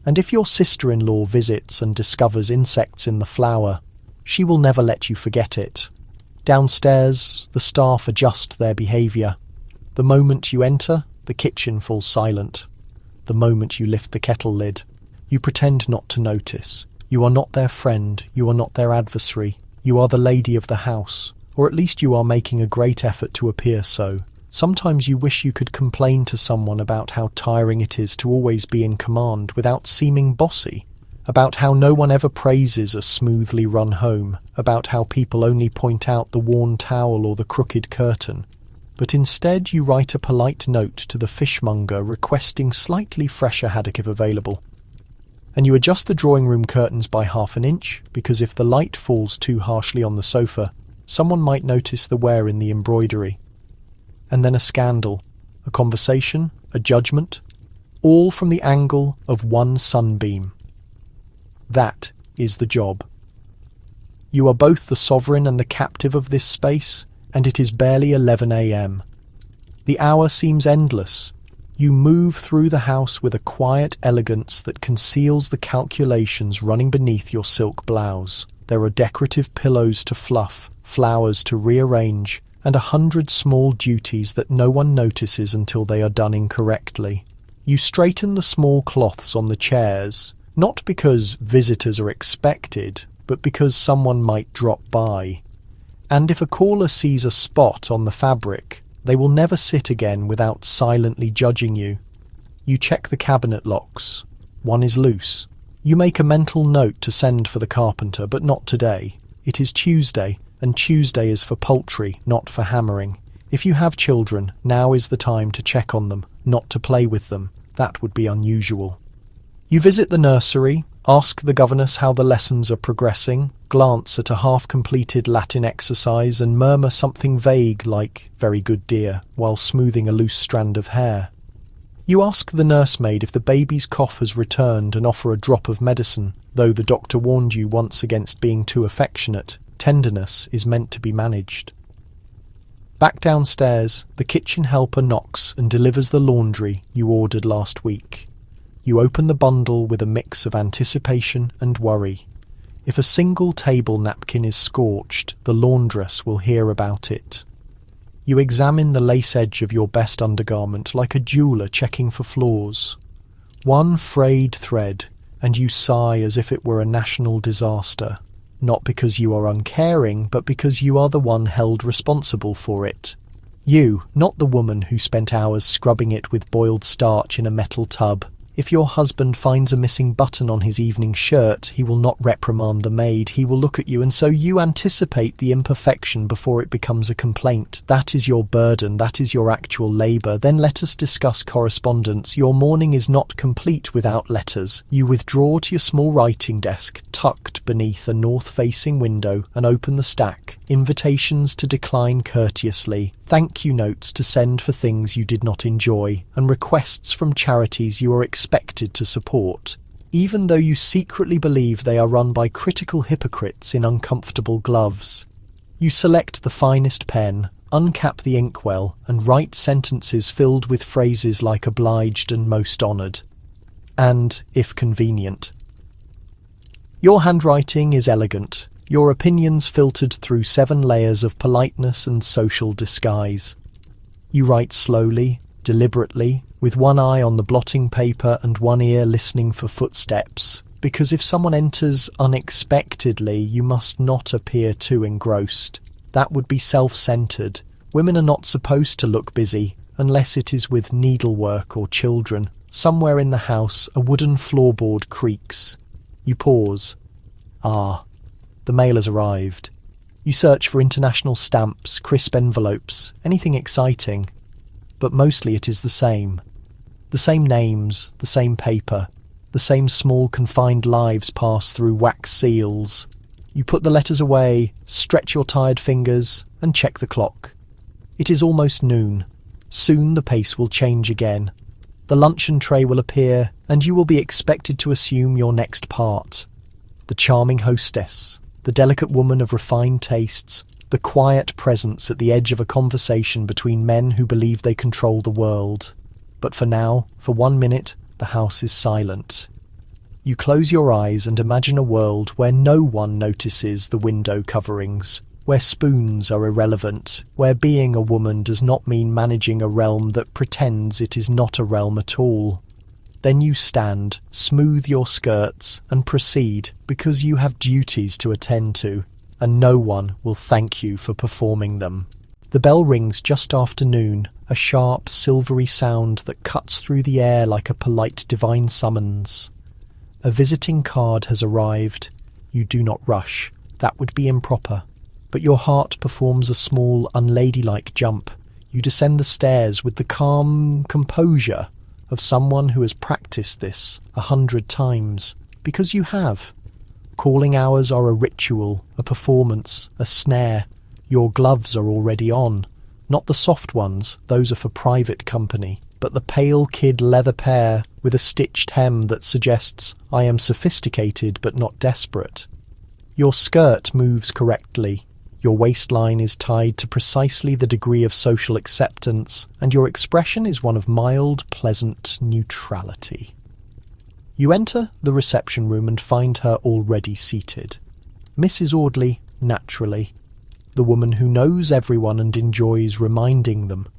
And if your sister-in-law visits and discovers insects in the flour, she will never let you forget it. Downstairs, the staff adjust their behaviour. The moment you enter, the kitchen falls silent. The moment you lift the kettle lid, you pretend not to notice. You are not their friend, you are not their adversary. You are the lady of the house, or at least you are making a great effort to appear so. Sometimes you wish you could complain to someone about how tiring it is to always be in command without seeming bossy, about how no one ever praises a smoothly run home, about how people only point out the worn towel or the crooked curtain. But instead you write a polite note to the fishmonger requesting slightly fresher haddock if available. And you adjust the drawing room curtains by half an inch, because if the light falls too harshly on the sofa, someone might notice the wear in the embroidery. And then a scandal, a conversation, a judgment, all from the angle of one sunbeam. That is the job. You are both the sovereign and the captive of this space, and it is barely 11 a.m. The hour seems endless. You move through the house with a quiet elegance that conceals the calculations running beneath your silk blouse. There are decorative pillows to fluff, flowers to rearrange, and 100 small duties that no one notices until they are done incorrectly. You straighten the small cloths on the chairs, not because visitors are expected, but because someone might drop by. And if a caller sees a spot on the fabric, they will never sit again without silently judging you. You check the cabinet locks. One is loose. You make a mental note to send for the carpenter, but not today. It is Tuesday, and Tuesday is for poultry, not for hammering. If you have children, now is the time to check on them, not to play with them. That would be unusual. You visit the nursery, ask the governess how the lessons are progressing, glance at a half-completed Latin exercise and murmur something vague like, "Very good, dear," while smoothing a loose strand of hair. You ask the nursemaid if the baby's cough has returned and offer a drop of medicine, though the doctor warned you once against being too affectionate. Tenderness is meant to be managed. Back downstairs, the kitchen helper knocks and delivers the laundry you ordered last week. You open the bundle with a mix of anticipation and worry. If a single table napkin is scorched, the laundress will hear about it. You examine the lace edge of your best undergarment like a jeweller checking for flaws. One frayed thread, and you sigh as if it were a national disaster. Not because you are uncaring, but because you are the one held responsible for it. You, not the woman who spent hours scrubbing it with boiled starch in a metal tub. If your husband finds a missing button on his evening shirt, he will not reprimand the maid. He will look at you, and so you anticipate the imperfection before it becomes a complaint. That is your burden. That is your actual labour. Then let us discuss correspondence. Your morning is not complete without letters. You withdraw to your small writing desk, tucked beneath a north-facing window, and open the stack. Invitations to decline courteously, thank you notes to send for things you did not enjoy, and requests from charities you are expected to support, even though you secretly believe they are run by critical hypocrites in uncomfortable gloves. You select the finest pen, uncap the inkwell, and write sentences filled with phrases like obliged and most honoured, and, if convenient. Your handwriting is elegant, your opinions filtered through 7 layers of politeness and social disguise. You write slowly, deliberately, with one eye on the blotting paper and one ear listening for footsteps, because if someone enters unexpectedly, you must not appear too engrossed. That would be self-centered. Women are not supposed to look busy, unless it is with needlework or children. Somewhere in the house, a wooden floorboard creaks. You pause. Ah, the mail has arrived. You search for international stamps, crisp envelopes, anything exciting. But mostly it is the same. The same names, the same paper, the same small confined lives pass through wax seals. You put the letters away, stretch your tired fingers, and check the clock. It is almost noon. Soon the pace will change again. The luncheon tray will appear, and you will be expected to assume your next part. The charming hostess, the delicate woman of refined tastes, the quiet presence at the edge of a conversation between men who believe they control the world. But for now, for 1 minute, the house is silent. You close your eyes and imagine a world where no one notices the window coverings, where spoons are irrelevant, where being a woman does not mean managing a realm that pretends it is not a realm at all. Then you stand, smooth your skirts, and proceed, because you have duties to attend to, and no one will thank you for performing them. The bell rings just after noon, a sharp, silvery sound that cuts through the air like a polite divine summons. A visiting card has arrived. You do not rush. That would be improper. But your heart performs a small, unladylike jump. You descend the stairs with the calm composure of someone who has practiced this 100 times. Because you have. Calling hours are a ritual, a performance, a snare. Your gloves are already on. Not the soft ones, those are for private company, but the pale kid leather pair with a stitched hem that suggests, I am sophisticated but not desperate. Your skirt moves correctly. Your waistline is tied to precisely the degree of social acceptance, and your expression is one of mild, pleasant neutrality. You enter the reception room and find her already seated. Mrs. Audley, naturally. The woman who knows everyone and enjoys reminding them.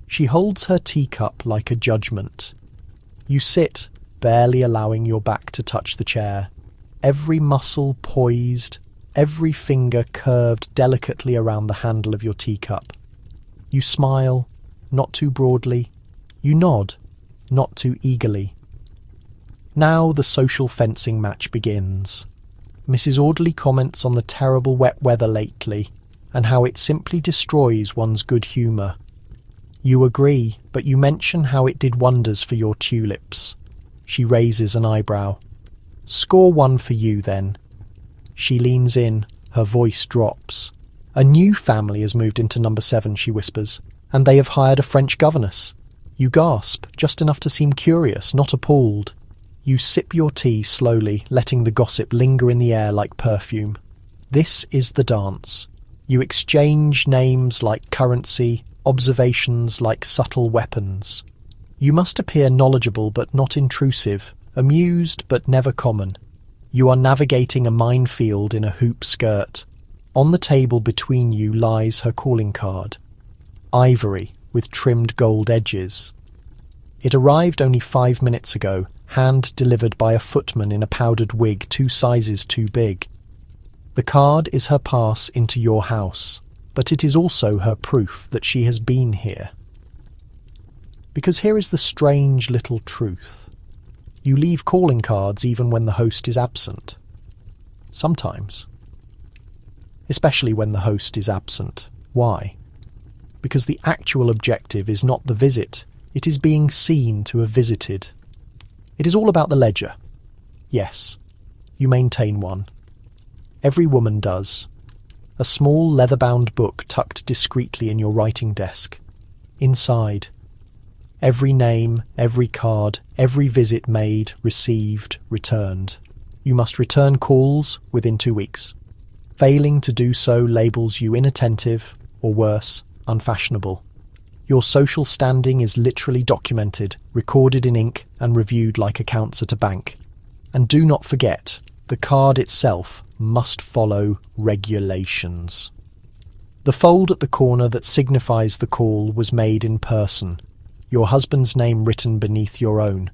She holds her teacup like a judgment. You sit, barely allowing your back to touch the chair, every muscle poised, every finger curved delicately around the handle of your teacup. You smile, not too broadly. You nod, not too eagerly. Now the social fencing match begins. Mrs. Audley comments on the terrible wet weather lately, and how it simply destroys one's good humour. You agree, but you mention how it did wonders for your tulips. She raises an eyebrow. Score 1 for you, then. She leans in, her voice drops. A new family has moved into number 7, she whispers, and they have hired a French governess. You gasp, just enough to seem curious, not appalled. You sip your tea slowly, letting the gossip linger in the air like perfume. This is the dance. You exchange names like currency, observations like subtle weapons. You must appear knowledgeable but not intrusive, amused but never common. You are navigating a minefield in a hoop skirt. On the table between you lies her calling card. Ivory with trimmed gold edges. It arrived only 5 minutes ago, hand-delivered by a footman in a powdered wig 2 sizes too big. The card is her pass into your house, but it is also her proof that she has been here. Because here is the strange little truth. You leave calling cards even when the host is absent. Sometimes. Especially when the host is absent. Why? Because the actual objective is not the visit, it is being seen to have visited. It is all about the ledger. Yes, you maintain one. Every woman does. A small leather-bound book tucked discreetly in your writing desk. Inside, every name, every card, every visit made, received, returned. You must return calls within 2 weeks. Failing to do so labels you inattentive, or worse, unfashionable. Your social standing is literally documented, recorded in ink, and reviewed like accounts at a bank. And do not forget, the card itself must follow regulations. The fold at the corner that signifies the call was made in person, your husband's name written beneath your own.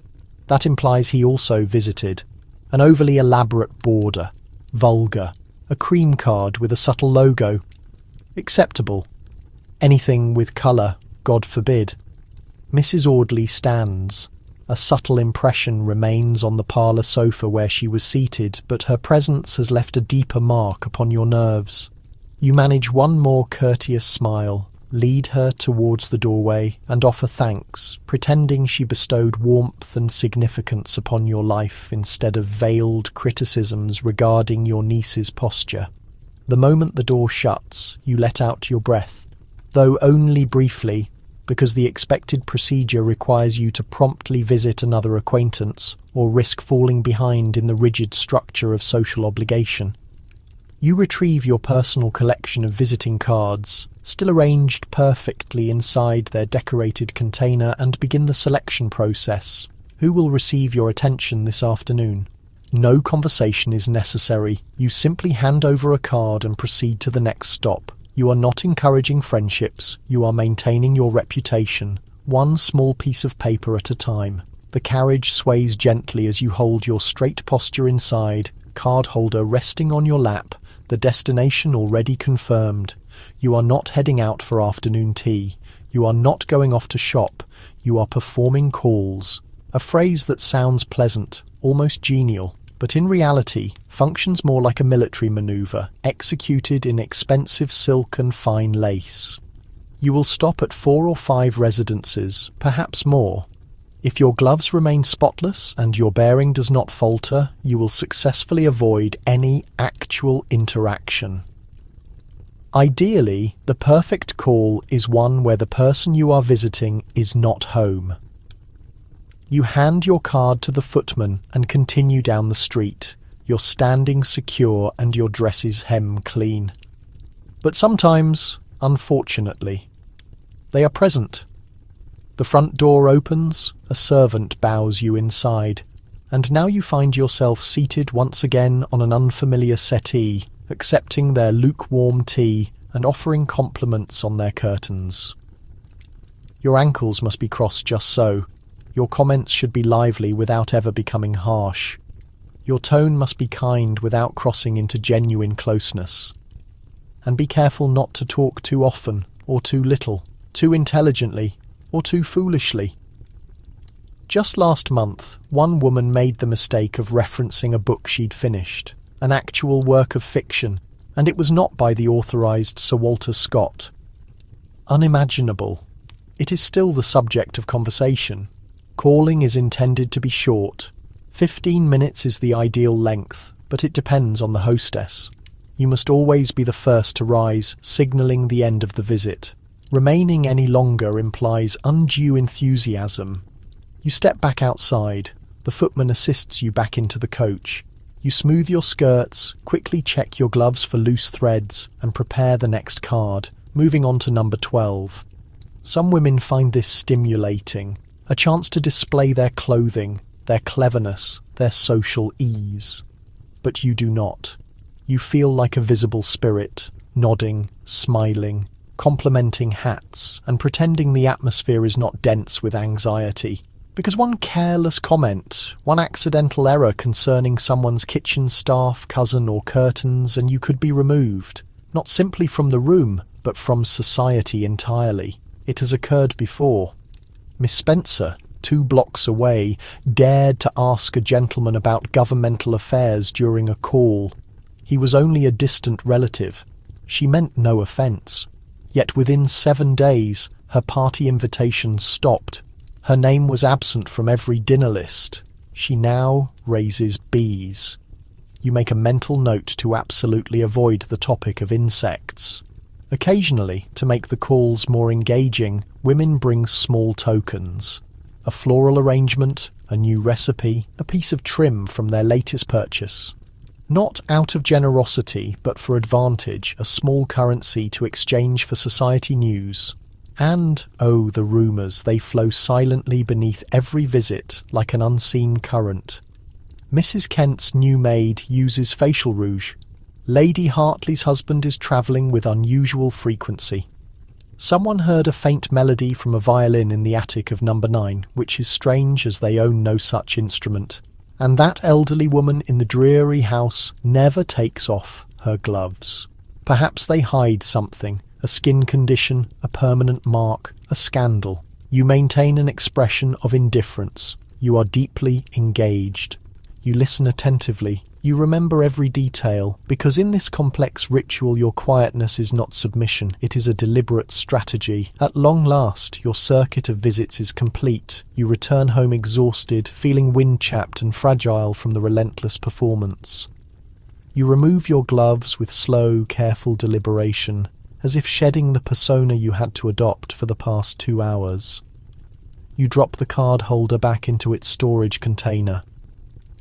That implies he also visited. An overly elaborate border, vulgar, a cream card with a subtle logo. Acceptable. Anything with colour, God forbid. Mrs. Audley stands. A subtle impression remains on the parlour sofa where she was seated, but her presence has left a deeper mark upon your nerves. You manage one more courteous smile, lead her towards the doorway, and offer thanks, pretending she bestowed warmth and significance upon your life instead of veiled criticisms regarding your niece's posture. The moment the door shuts, you let out your breath, though only briefly, because the expected procedure requires you to promptly visit another acquaintance or risk falling behind in the rigid structure of social obligation. You retrieve your personal collection of visiting cards, still arranged perfectly inside their decorated container, and begin the selection process. Who will receive your attention this afternoon? No conversation is necessary. You simply hand over a card and proceed to the next stop. You are not encouraging friendships, you are maintaining your reputation, one small piece of paper at a time. The carriage sways gently as you hold your straight posture inside, card holder resting on your lap, the destination already confirmed. You are not heading out for afternoon tea. You are not going off to shop. You are performing calls. A phrase that sounds pleasant, almost genial, but in reality functions more like a military maneuver, executed in expensive silk and fine lace. You will stop at 4 or 5 residences, perhaps more. If your gloves remain spotless and your bearing does not falter, you will successfully avoid any actual interaction. Ideally, the perfect call is one where the person you are visiting is not home. You hand your card to the footman and continue down the street, your standing secure and your dresses hem clean. But sometimes, unfortunately, they are present. The front door opens, a servant bows you inside, and now you find yourself seated once again on an unfamiliar settee, accepting their lukewarm tea and offering compliments on their curtains. Your ankles must be crossed just so. Your comments should be lively without ever becoming harsh. Your tone must be kind without crossing into genuine closeness. And be careful not to talk too often or too little, too intelligently or too foolishly. Just last month, one woman made the mistake of referencing a book she'd finished, an actual work of fiction, and it was not by the authorised Sir Walter Scott. Unimaginable. It is still the subject of conversation. Calling is intended to be short. 15 minutes is the ideal length, but it depends on the hostess. You must always be the first to rise, signalling the end of the visit. Remaining any longer implies undue enthusiasm. You step back outside. The footman assists you back into the coach. You smooth your skirts, quickly check your gloves for loose threads, and prepare the next card, moving on to number 12. Some women find this stimulating, a chance to display their clothing, their cleverness, their social ease. But you do not. You feel like a visible spirit, nodding, smiling, complimenting hats, and pretending the atmosphere is not dense with anxiety. Because one careless comment, one accidental error concerning someone's kitchen staff, cousin, or curtains, and you could be removed, not simply from the room, but from society entirely. It has occurred before. Miss Spencer, 2 blocks away, dared to ask a gentleman about governmental affairs during a call. He was only a distant relative. She meant no offence. Yet within 7 days, her party invitations stopped. Her name was absent from every dinner list. She now raises bees. You make a mental note to absolutely avoid the topic of insects. Occasionally, to make the calls more engaging, women bring small tokens. A floral arrangement, a new recipe, a piece of trim from their latest purchase. Not out of generosity, but for advantage, a small currency to exchange for society news. And, oh, the rumours, they flow silently beneath every visit, like an unseen current. Mrs. Kent's new maid uses facial rouge. Lady Hartley's husband is travelling with unusual frequency. Someone heard a faint melody from a violin in the attic of number 9, which is strange as they own no such instrument. And that elderly woman in the dreary house never takes off her gloves. Perhaps they hide something, a skin condition, a permanent mark, a scandal. You maintain an expression of indifference. You are deeply engaged. You listen attentively. You remember every detail, because in this complex ritual your quietness is not submission, it is a deliberate strategy. At long last, your circuit of visits is complete. You return home exhausted, feeling wind-chapped and fragile from the relentless performance. You remove your gloves with slow, careful deliberation, as if shedding the persona you had to adopt for the past 2 hours. You drop the card holder back into its storage container.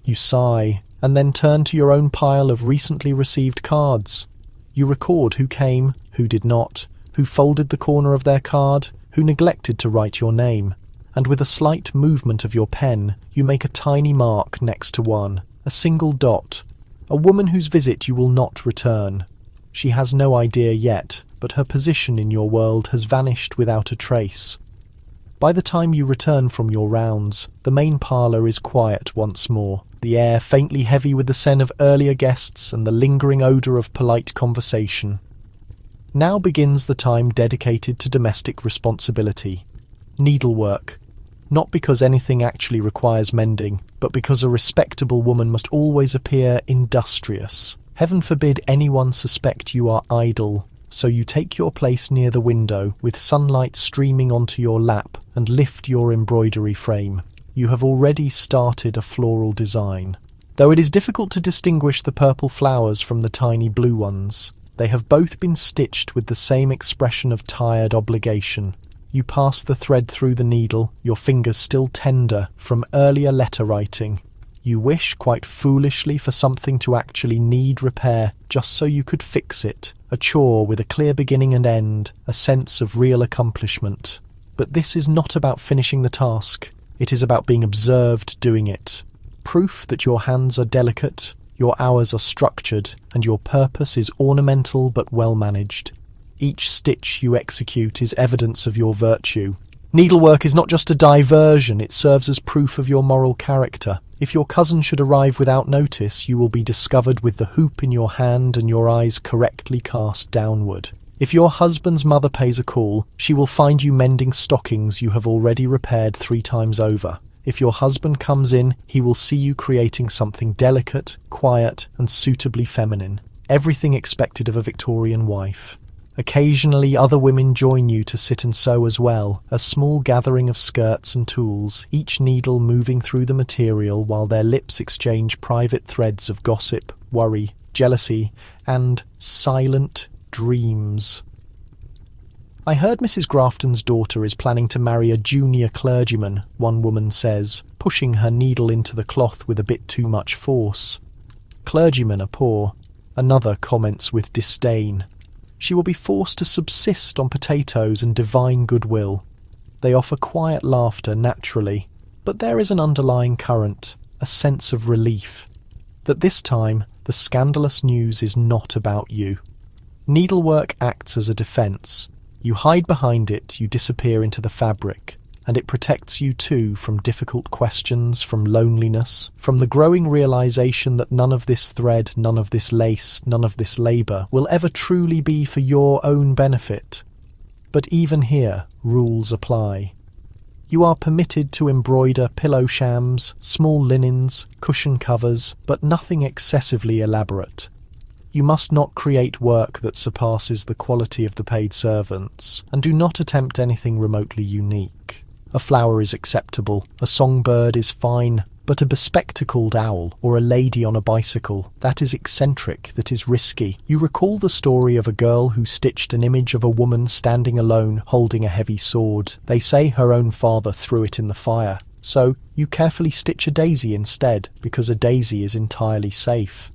You sigh, and then turn to your own pile of recently received cards. You record who came, who did not, who folded the corner of their card, who neglected to write your name, and with a slight movement of your pen, you make a tiny mark next to one, a single dot, a woman whose visit you will not return. She has no idea yet, but her position in your world has vanished without a trace. By the time you return from your rounds, the main parlour is quiet once more, the air faintly heavy with the scent of earlier guests and the lingering odour of polite conversation. Now begins the time dedicated to domestic responsibility. Needlework. Not because anything actually requires mending, but because a respectable woman must always appear industrious. Heaven forbid anyone suspect you are idle, so you take your place near the window with sunlight streaming onto your lap and lift your embroidery frame. You have already started a floral design. Though it is difficult to distinguish the purple flowers from the tiny blue ones, they have both been stitched with the same expression of tired obligation. You pass the thread through the needle, your fingers still tender from earlier letter writing. You wish, quite foolishly, for something to actually need repair, just so you could fix it. A chore with a clear beginning and end, a sense of real accomplishment. But this is not about finishing the task. It is about being observed doing it. Proof that your hands are delicate, your hours are structured, and your purpose is ornamental but well managed. Each stitch you execute is evidence of your virtue. Needlework is not just a diversion, it serves as proof of your moral character. If your cousin should arrive without notice, you will be discovered with the hoop in your hand and your eyes correctly cast downward. If your husband's mother pays a call, she will find you mending stockings you have already repaired 3 times over. If your husband comes in, he will see you creating something delicate, quiet, and suitably feminine. Everything expected of a Victorian wife. Occasionally other women join you to sit and sew as well, a small gathering of skirts and tools, each needle moving through the material while their lips exchange private threads of gossip, worry, jealousy, and silent dreams. I heard Mrs. Grafton's daughter is planning to marry a junior clergyman, one woman says, pushing her needle into the cloth with a bit too much force. Clergymen are poor, another comments with disdain. She will be forced to subsist on potatoes and divine goodwill. They offer quiet laughter naturally, but there is an underlying current, a sense of relief, that this time the scandalous news is not about you. Needlework acts as a defence. You hide behind it, you disappear into the fabric, and it protects you too from difficult questions, from loneliness, from the growing realisation that none of this thread, none of this lace, none of this labour will ever truly be for your own benefit. But even here, rules apply. You are permitted to embroider pillow shams, small linens, cushion covers, but nothing excessively elaborate. You must not create work that surpasses the quality of the paid servants, and do not attempt anything remotely unique. A flower is acceptable, a songbird is fine, but a bespectacled owl or a lady on a bicycle, that is eccentric, that is risky. You recall the story of a girl who stitched an image of a woman standing alone holding a heavy sword. They say her own father threw it in the fire. So you carefully stitch a daisy instead, because a daisy is entirely safe.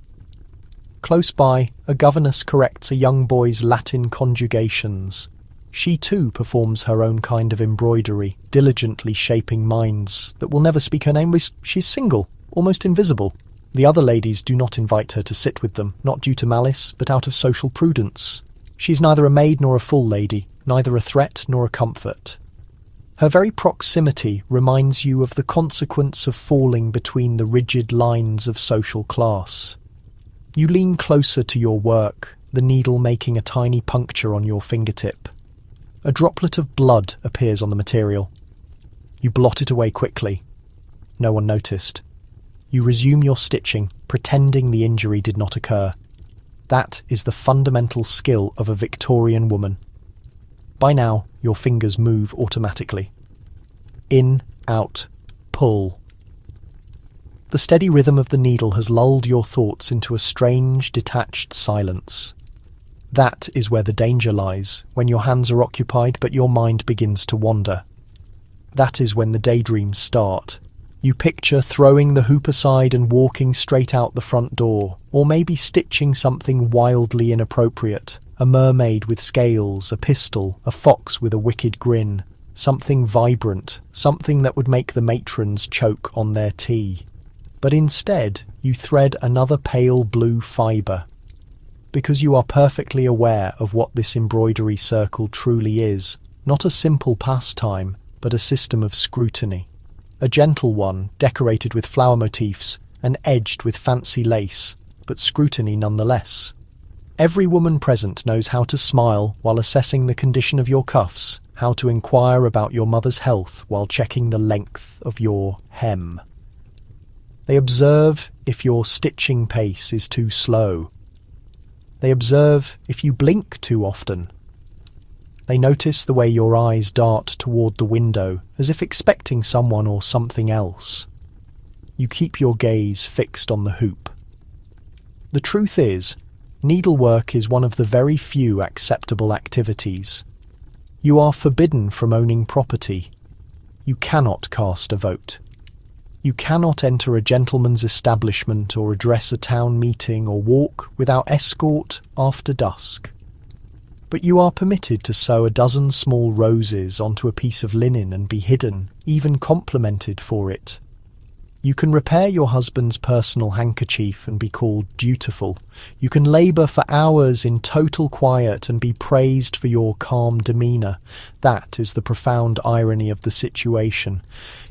Close by, a governess corrects a young boy's Latin conjugations. She too performs her own kind of embroidery, diligently shaping minds that will never speak her name. She's single, almost invisible. The other ladies do not invite her to sit with them, not due to malice, but out of social prudence. She's neither a maid nor a full lady, neither a threat nor a comfort. Her very proximity reminds you of the consequence of falling between the rigid lines of social class. You lean closer to your work, the needle making a tiny puncture on your fingertip. A droplet of blood appears on the material. You blot it away quickly. No one noticed. You resume your stitching, pretending the injury did not occur. That is the fundamental skill of a Victorian woman. By now, your fingers move automatically. In, out, pull. The steady rhythm of the needle has lulled your thoughts into a strange, detached silence. That is where the danger lies, when your hands are occupied but your mind begins to wander. That is when the daydreams start. You picture throwing the hoop aside and walking straight out the front door, or maybe stitching something wildly inappropriate, a mermaid with scales, a pistol, a fox with a wicked grin, something vibrant, something that would make the matrons choke on their tea. But instead, you thread another pale blue fibre, because you are perfectly aware of what this embroidery circle truly is, not a simple pastime, but a system of scrutiny. A gentle one, decorated with flower motifs and edged with fancy lace, but scrutiny nonetheless. Every woman present knows how to smile while assessing the condition of your cuffs, how to inquire about your mother's health while checking the length of your hem. They observe if your stitching pace is too slow. They observe if you blink too often. They notice the way your eyes dart toward the window, as if expecting someone or something else. You keep your gaze fixed on the hoop. The truth is, needlework is one of the very few acceptable activities. You are forbidden from owning property. You cannot cast a vote. You cannot enter a gentleman's establishment or address a town meeting or walk without escort after dusk. But you are permitted to sew a dozen small roses onto a piece of linen and be hidden, even complimented for it. You can repair your husband's personal handkerchief and be called dutiful. You can labour for hours in total quiet and be praised for your calm demeanour. That is the profound irony of the situation.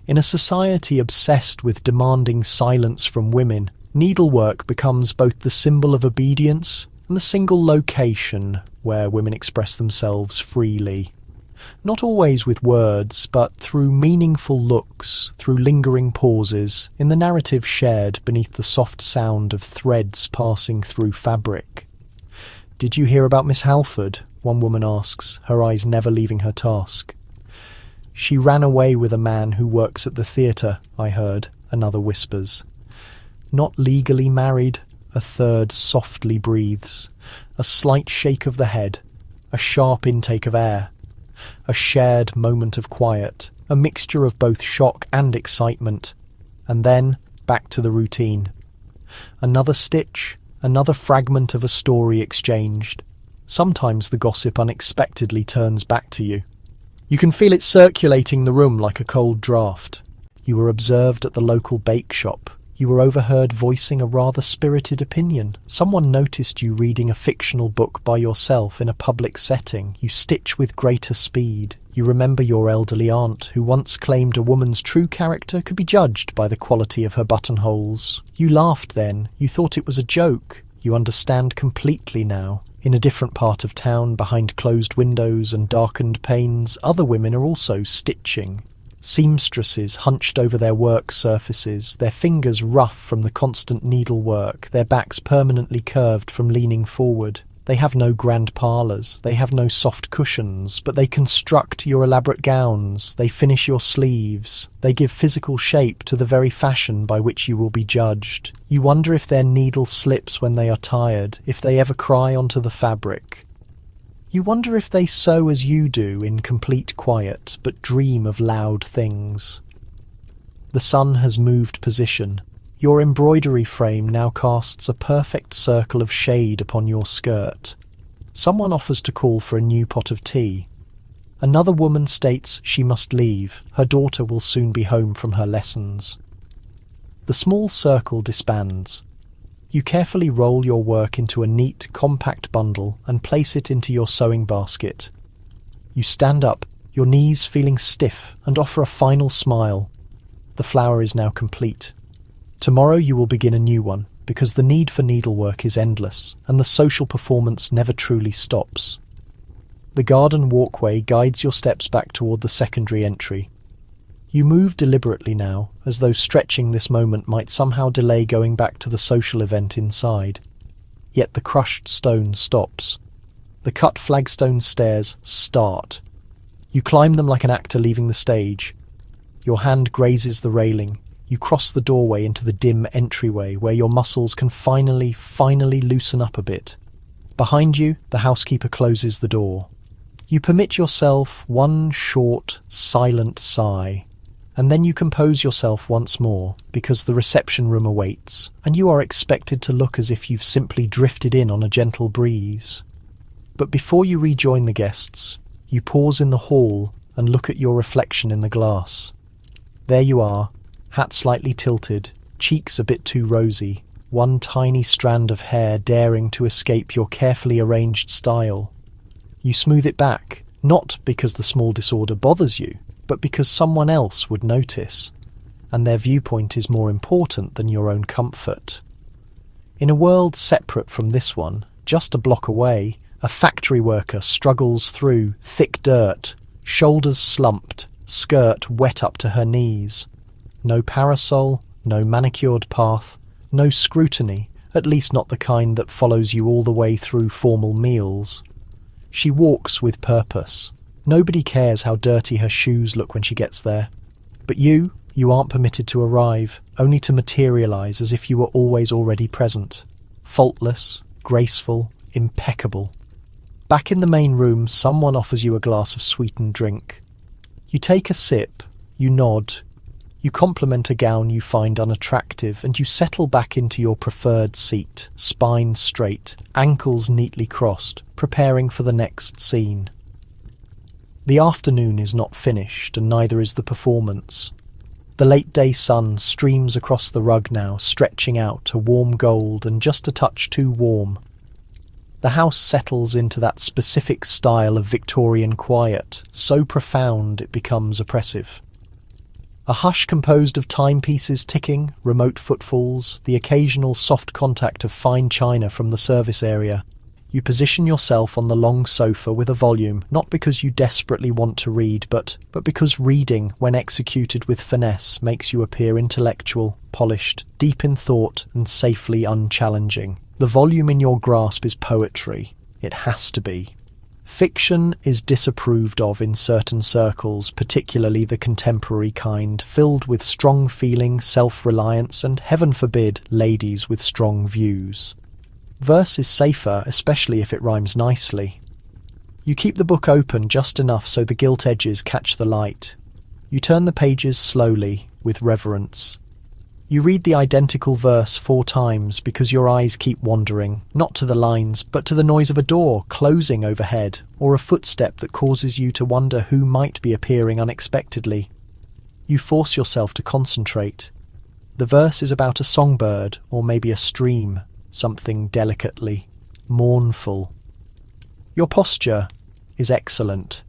In a society obsessed with demanding silence from women, needlework becomes both the symbol of obedience and the single location where women express themselves freely. Not always with words, but through meaningful looks, through lingering pauses, in the narrative shared beneath the soft sound of threads passing through fabric. "Did you hear about Miss Halford?" one woman asks, her eyes never leaving her task. "She ran away with a man who works at the theatre, I heard," another whispers. "Not legally married," a third softly breathes. A slight shake of the head, a sharp intake of air. A shared moment of quiet, a mixture of both shock and excitement, and then back to the routine. Another stitch, another fragment of a story exchanged. Sometimes the gossip unexpectedly turns back to you. You can feel it circulating the room like a cold draught. You were observed at the local bake shop. You were overheard voicing a rather spirited opinion. Someone noticed you reading a fictional book by yourself in a public setting. You stitch with greater speed. You remember your elderly aunt, who once claimed a woman's true character could be judged by the quality of her buttonholes. You laughed then. You thought it was a joke. You understand completely now. In a different part of town, behind closed windows and darkened panes, other women are also stitching. Seamstresses hunched over their work surfaces, their fingers rough from the constant needlework, their backs permanently curved from leaning forward. They have no grand parlours, they have no soft cushions, but they construct your elaborate gowns, they finish your sleeves, they give physical shape to the very fashion by which you will be judged. You wonder if their needle slips when they are tired, if they ever cry onto the fabric. You wonder if they sew as you do in complete quiet, but dream of loud things. The sun has moved position. Your embroidery frame now casts a perfect circle of shade upon your skirt. Someone offers to call for a new pot of tea. Another woman states she must leave. Her daughter will soon be home from her lessons. The small circle disbands. You carefully roll your work into a neat, compact bundle and place it into your sewing basket. You stand up, your knees feeling stiff, and offer a final smile. The flower is now complete. Tomorrow you will begin a new one, because the need for needlework is endless, and the social performance never truly stops. The garden walkway guides your steps back toward the secondary entry. You move deliberately now, as though stretching this moment might somehow delay going back to the social event inside. Yet the crushed stone stops. The cut flagstone stairs start. You climb them like an actor leaving the stage. Your hand grazes the railing. You cross the doorway into the dim entryway where your muscles can finally loosen up a bit. Behind you, the housekeeper closes the door. You permit yourself one short, silent sigh, and then you compose yourself once more because the reception room awaits, and you are expected to look as if you've simply drifted in on a gentle breeze. But before you rejoin the guests, you pause in the hall and look at your reflection in the glass. There you are, hat slightly tilted, cheeks a bit too rosy, one tiny strand of hair daring to escape your carefully arranged style. You smooth it back, not because the small disorder bothers you, but because someone else would notice, and their viewpoint is more important than your own comfort. In a world separate from this one, just a block away, a factory worker struggles through thick dirt, shoulders slumped, skirt wet up to her knees. No parasol, no manicured path, no scrutiny, at least not the kind that follows you all the way through formal meals. She walks with purpose. Nobody cares how dirty her shoes look when she gets there. But you aren't permitted to arrive, only to materialise as if you were always already present. Faultless, graceful, impeccable. Back in the main room, someone offers you a glass of sweetened drink. You take a sip, you nod, you compliment a gown you find unattractive, and you settle back into your preferred seat, spine straight, ankles neatly crossed, preparing for the next scene. The afternoon is not finished, and neither is the performance. The late-day sun streams across the rug now, stretching out, a warm gold and just a touch too warm. The house settles into that specific style of Victorian quiet, so profound it becomes oppressive. A hush composed of timepieces ticking, remote footfalls, the occasional soft contact of fine china from the service area. You position yourself on the long sofa with a volume, not because you desperately want to read, but because reading, when executed with finesse, makes you appear intellectual, polished, deep in thought, and safely unchallenging. The volume in your grasp is poetry. It has to be. Fiction is disapproved of in certain circles, particularly the contemporary kind, filled with strong feeling, self-reliance, and, heaven forbid, ladies with strong views. Verse is safer, especially if it rhymes nicely. You keep the book open just enough so the gilt edges catch the light. You turn the pages slowly, with reverence. You read the identical verse 4 times because your eyes keep wandering, not to the lines, but to the noise of a door closing overhead, or a footstep that causes you to wonder who might be appearing unexpectedly. You force yourself to concentrate. The verse is about a songbird, or maybe a stream, something delicately mournful. Your posture is excellent.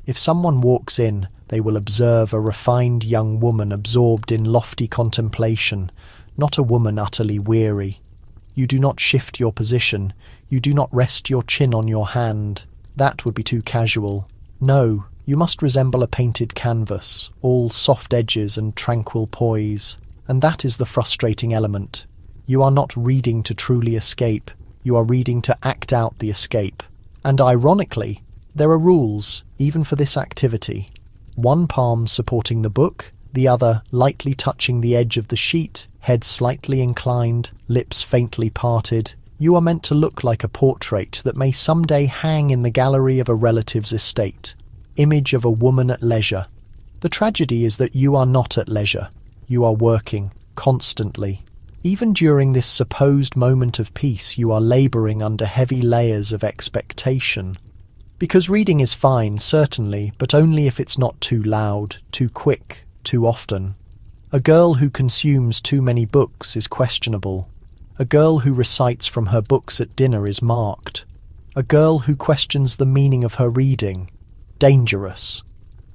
If someone walks in, they will observe a refined young woman absorbed in lofty contemplation, not a woman utterly weary. You do not shift your position. You do not rest your chin on your hand. That would be too casual. No, You must resemble a painted canvas, all soft edges and tranquil poise. And that is the frustrating element. You are not reading to truly escape, you are reading to act out the escape. And ironically, there are rules, even for this activity. One palm supporting the book, the other lightly touching the edge of the sheet, head slightly inclined, lips faintly parted. You are meant to look like a portrait that may someday hang in the gallery of a relative's estate. Image of a woman at leisure. The tragedy is that you are not at leisure. You are working, constantly. Even during this supposed moment of peace, you are labouring under heavy layers of expectation. Because reading is fine, certainly, but only if it's not too loud, too quick, too often. A girl who consumes too many books is questionable. A girl who recites from her books at dinner is marked. A girl who questions the meaning of her reading, dangerous.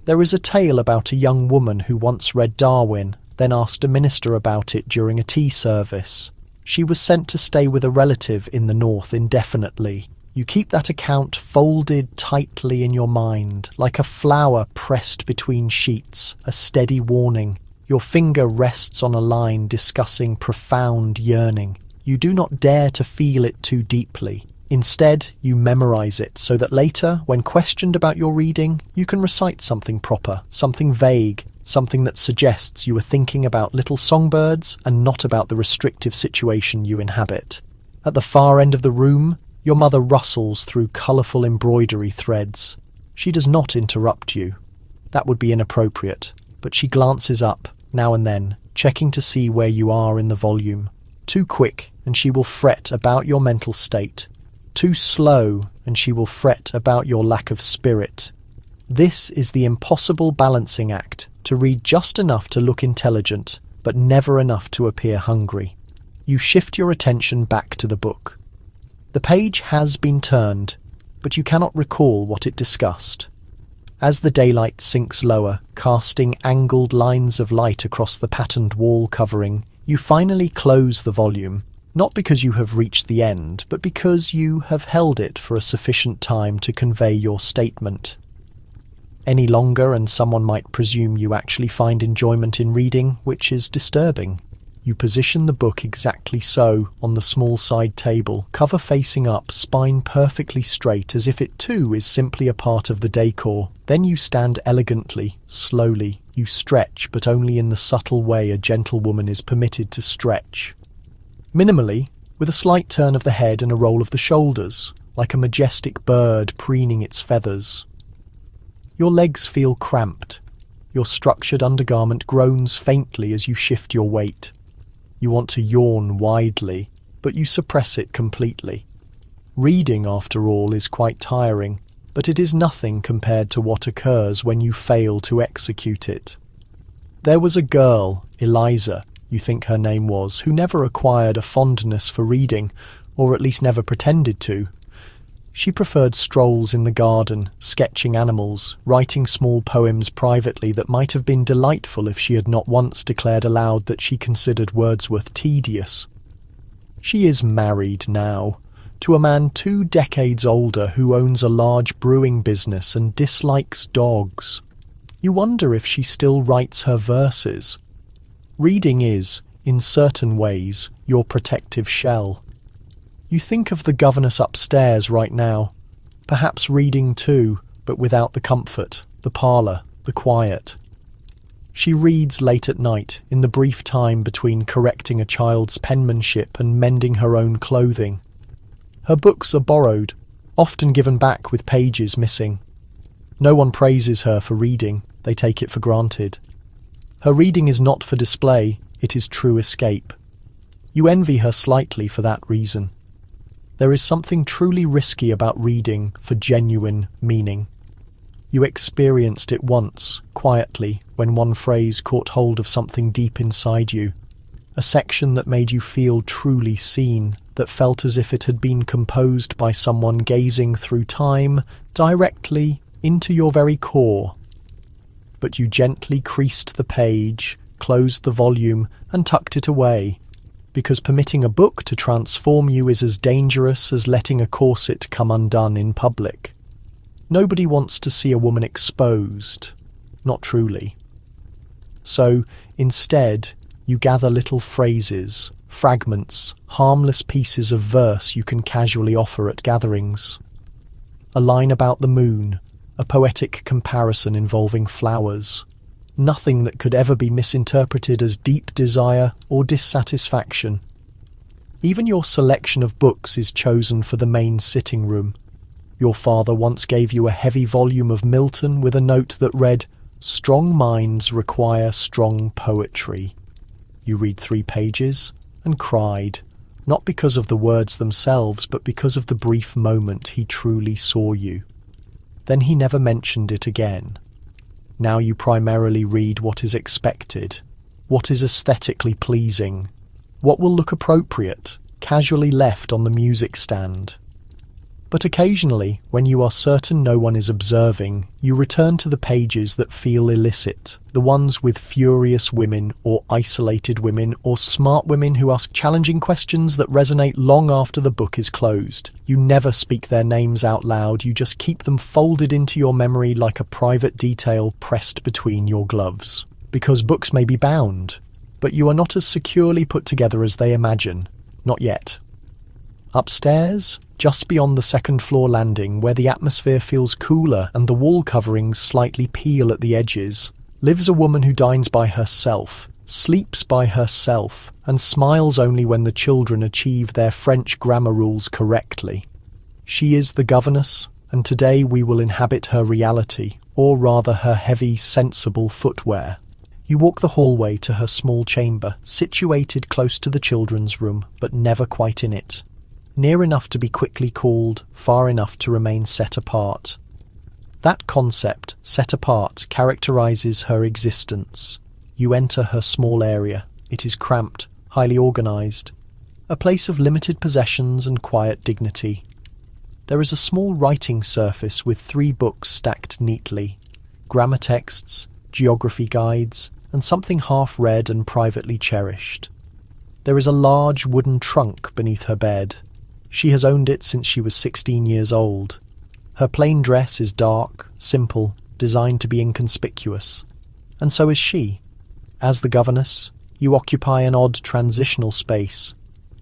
There is a tale about a young woman who once read Darwin, then asked a minister about it during a tea service. She was sent to stay with a relative in the north indefinitely. You keep that account folded tightly in your mind, like a flower pressed between sheets, a steady warning. Your finger rests on a line discussing profound yearning. You do not dare to feel it too deeply. Instead, you memorize it so that later, when questioned about your reading, you can recite something proper, something vague, something that suggests you were thinking about little songbirds and not about the restrictive situation you inhabit. At the far end of the room, your mother rustles through colourful embroidery threads. She does not interrupt you. That would be inappropriate, but she glances up, now and then, checking to see where you are in the volume. Too quick, and she will fret about your mental state. Too slow, and she will fret about your lack of spirit. This is the impossible balancing act, to read just enough to look intelligent, but never enough to appear hungry. You shift your attention back to the book. The page has been turned, but you cannot recall what it discussed. As the daylight sinks lower, casting angled lines of light across the patterned wall covering, you finally close the volume, not because you have reached the end, but because you have held it for a sufficient time to convey your statement. Any longer and someone might presume you actually find enjoyment in reading, which is disturbing. You position the book exactly so, on the small side table, cover facing up, spine perfectly straight, as if it too is simply a part of the decor. Then you stand elegantly, slowly. You stretch, but only in the subtle way a gentlewoman is permitted to stretch. Minimally, with a slight turn of the head and a roll of the shoulders, like a majestic bird preening its feathers. Your legs feel cramped. Your structured undergarment groans faintly as you shift your weight. You want to yawn widely, but you suppress it completely. Reading, after all, is quite tiring, but it is nothing compared to what occurs when you fail to execute it. There was a girl, Eliza, you think her name was, who never acquired a fondness for reading, or at least never pretended to. She preferred strolls in the garden, sketching animals, writing small poems privately that might have been delightful if she had not once declared aloud that she considered Wordsworth tedious. She is married now, to a man 2 decades older who owns a large brewing business and dislikes dogs. You wonder if she still writes her verses. Reading is, in certain ways, your protective shell. You think of the governess upstairs right now, perhaps reading too, but without the comfort, the parlour, the quiet. She reads late at night, in the brief time between correcting a child's penmanship and mending her own clothing. Her books are borrowed, often given back with pages missing. No one praises her for reading, they take it for granted. Her reading is not for display, it is true escape. You envy her slightly for that reason. There is something truly risky about reading for genuine meaning. You experienced it once, quietly, when one phrase caught hold of something deep inside you. A section that made you feel truly seen, that felt as if it had been composed by someone gazing through time, directly into your very core. But you gently creased the page, closed the volume, and tucked it away. Because permitting a book to transform you is as dangerous as letting a corset come undone in public. Nobody wants to see a woman exposed. Not truly. So, instead, you gather little phrases, fragments, harmless pieces of verse you can casually offer at gatherings. A line about the moon, a poetic comparison involving flowers. Nothing that could ever be misinterpreted as deep desire or dissatisfaction. Even your selection of books is chosen for the main sitting room. Your father once gave you a heavy volume of Milton with a note that read, "Strong minds require strong poetry." You read 3 pages and cried, not because of the words themselves, but because of the brief moment he truly saw you. Then he never mentioned it again. Now you primarily read what is expected, what is aesthetically pleasing, what will look appropriate, casually left on the music stand. But occasionally, when you are certain no one is observing, you return to the pages that feel illicit, the ones with furious women or isolated women or smart women who ask challenging questions that resonate long after the book is closed. You never speak their names out loud, you just keep them folded into your memory like a private detail pressed between your gloves. Because books may be bound, but you are not as securely put together as they imagine. Not yet. Upstairs, just beyond the second-floor landing, where the atmosphere feels cooler and the wall coverings slightly peel at the edges, lives a woman who dines by herself, sleeps by herself, and smiles only when the children achieve their French grammar rules correctly. She is the governess, and today we will inhabit her reality, or rather her heavy, sensible footwear. You walk the hallway to her small chamber, situated close to the children's room, but never quite in it. Near enough to be quickly called, far enough to remain set apart. That concept, set apart, characterizes her existence. You enter her small area. It is cramped, highly organized, a place of limited possessions and quiet dignity. There is a small writing surface with 3 books stacked neatly, grammar texts, geography guides, and something half-read and privately cherished. There is a large wooden trunk beneath her bed. She has owned it since she was 16 years old. Her plain dress is dark, simple, designed to be inconspicuous. And so is she. As the governess, you occupy an odd transitional space.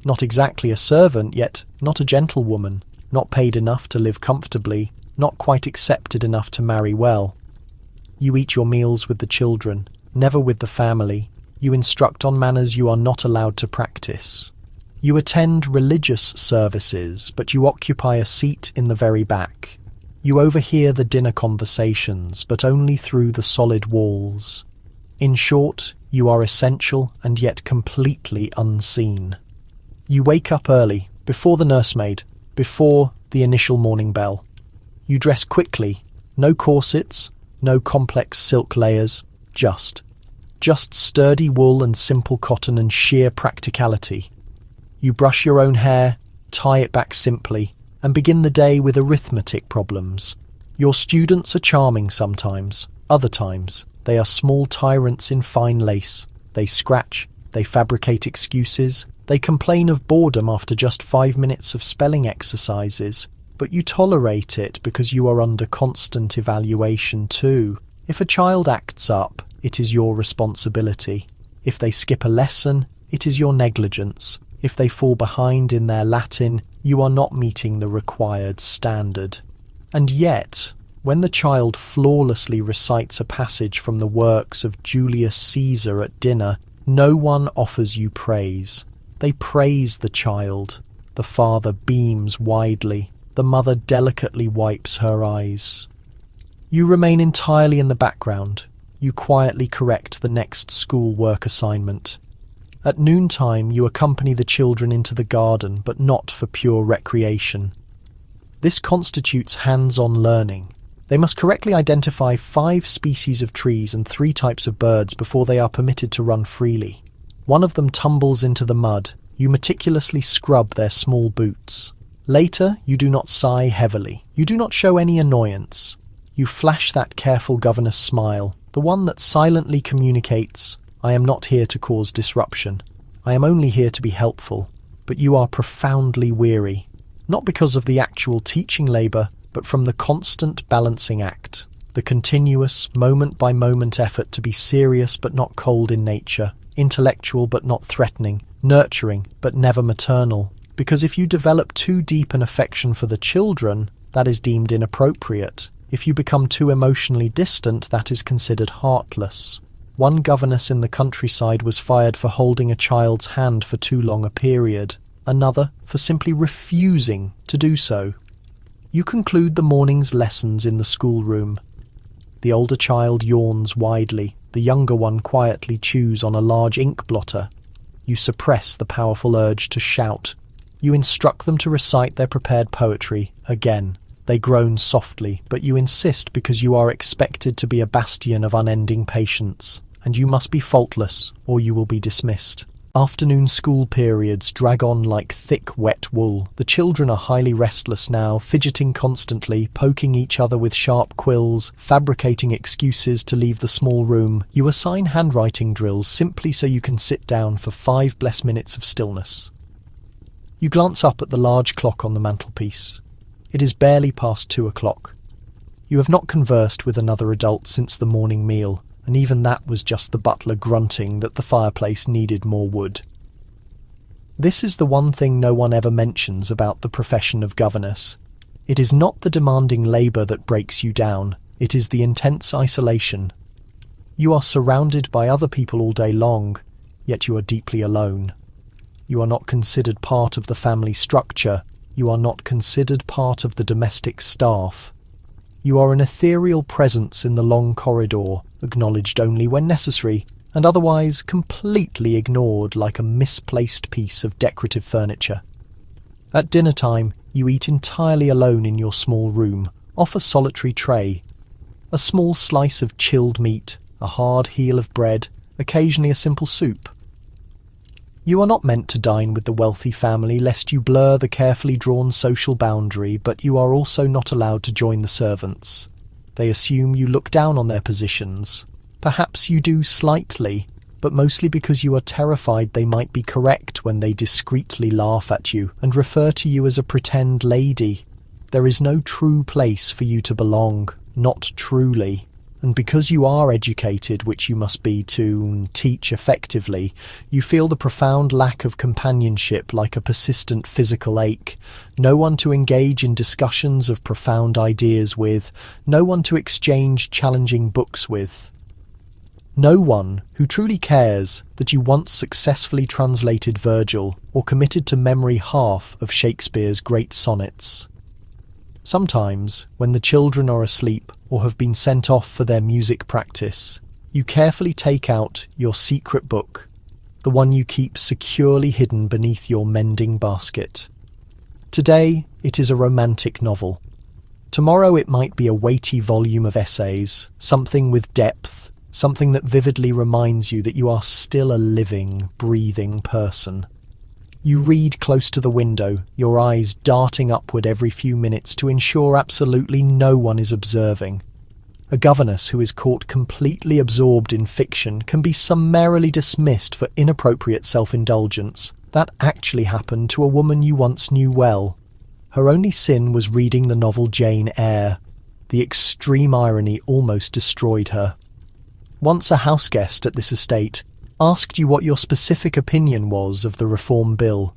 Not exactly a servant, yet not a gentlewoman, not paid enough to live comfortably, not quite accepted enough to marry well. You eat your meals with the children, never with the family. You instruct on manners you are not allowed to practice. You attend religious services, but you occupy a seat in the very back. You overhear the dinner conversations, but only through the solid walls. In short, you are essential and yet completely unseen. You wake up early, before the nursemaid, before the initial morning bell. You dress quickly, no corsets, no complex silk layers, just sturdy wool and simple cotton and sheer practicality. You brush your own hair, tie it back simply, and begin the day with arithmetic problems. Your students are charming sometimes, other times they are small tyrants in fine lace. They scratch, they fabricate excuses, they complain of boredom after just 5 minutes of spelling exercises, but you tolerate it because you are under constant evaluation too. If a child acts up, it is your responsibility. If they skip a lesson, it is your negligence. If they fall behind in their Latin, you are not meeting the required standard. And yet, when the child flawlessly recites a passage from the works of Julius Caesar at dinner, no one offers you praise. They praise the child. The father beams widely. The mother delicately wipes her eyes. You remain entirely in the background. You quietly correct the next school work assignment. At noontime, you accompany the children into the garden, but not for pure recreation. This constitutes hands-on learning. They must correctly identify 5 species of trees and 3 types of birds before they are permitted to run freely. One of them tumbles into the mud. You meticulously scrub their small boots. Later, you do not sigh heavily. You do not show any annoyance. You flash that careful governess smile, the one that silently communicates, "I am not here to cause disruption. I am only here to be helpful." But you are profoundly weary, not because of the actual teaching labour, but from the constant balancing act, the continuous, moment-by-moment effort to be serious but not cold in nature, intellectual but not threatening, nurturing but never maternal. Because if you develop too deep an affection for the children, that is deemed inappropriate. If you become too emotionally distant, that is considered heartless. One governess in the countryside was fired for holding a child's hand for too long a period, another for simply refusing to do so. You conclude the morning's lessons in the schoolroom. The older child yawns widely, the younger one quietly chews on a large ink blotter. You suppress the powerful urge to shout. You instruct them to recite their prepared poetry again. They groan softly, but you insist because you are expected to be a bastion of unending patience, and you must be faultless or you will be dismissed. Afternoon school periods drag on like thick, wet wool. The children are highly restless now, fidgeting constantly, poking each other with sharp quills, fabricating excuses to leave the small room. You assign handwriting drills simply so you can sit down for 5 blessed minutes of stillness. You glance up at the large clock on the mantelpiece. It is barely past 2 o'clock. You have not conversed with another adult since the morning meal, and even that was just the butler grunting that the fireplace needed more wood. This is the one thing no one ever mentions about the profession of governess. It is not the demanding labour that breaks you down, it is the intense isolation. You are surrounded by other people all day long, yet you are deeply alone. You are not considered part of the family structure, you are not considered part of the domestic staff. You are an ethereal presence in the long corridor, acknowledged only when necessary, and otherwise completely ignored like a misplaced piece of decorative furniture. At dinner time, you eat entirely alone in your small room, off a solitary tray. A small slice of chilled meat, a hard heel of bread, occasionally a simple soup. You are not meant to dine with the wealthy family lest you blur the carefully drawn social boundary, but you are also not allowed to join the servants. They assume you look down on their positions. Perhaps you do slightly, but mostly because you are terrified they might be correct when they discreetly laugh at you and refer to you as a pretend lady. There is no true place for you to belong, not truly. And because you are educated, which you must be to teach effectively, you feel the profound lack of companionship like a persistent physical ache. No one to engage in discussions of profound ideas with, no one to exchange challenging books with. No one who truly cares that you once successfully translated Virgil or committed to memory half of Shakespeare's great sonnets. Sometimes, when the children are asleep or have been sent off for their music practice, you carefully take out your secret book, the one you keep securely hidden beneath your mending basket. Today, it is a romantic novel. Tomorrow it might be a weighty volume of essays, something with depth, something that vividly reminds you that you are still a living, breathing person. You read close to the window, your eyes darting upward every few minutes to ensure absolutely no one is observing. A governess who is caught completely absorbed in fiction can be summarily dismissed for inappropriate self-indulgence. That actually happened to a woman you once knew well. Her only sin was reading the novel Jane Eyre. The extreme irony almost destroyed her. Once a houseguest at this estate asked you what your specific opinion was of the Reform Bill.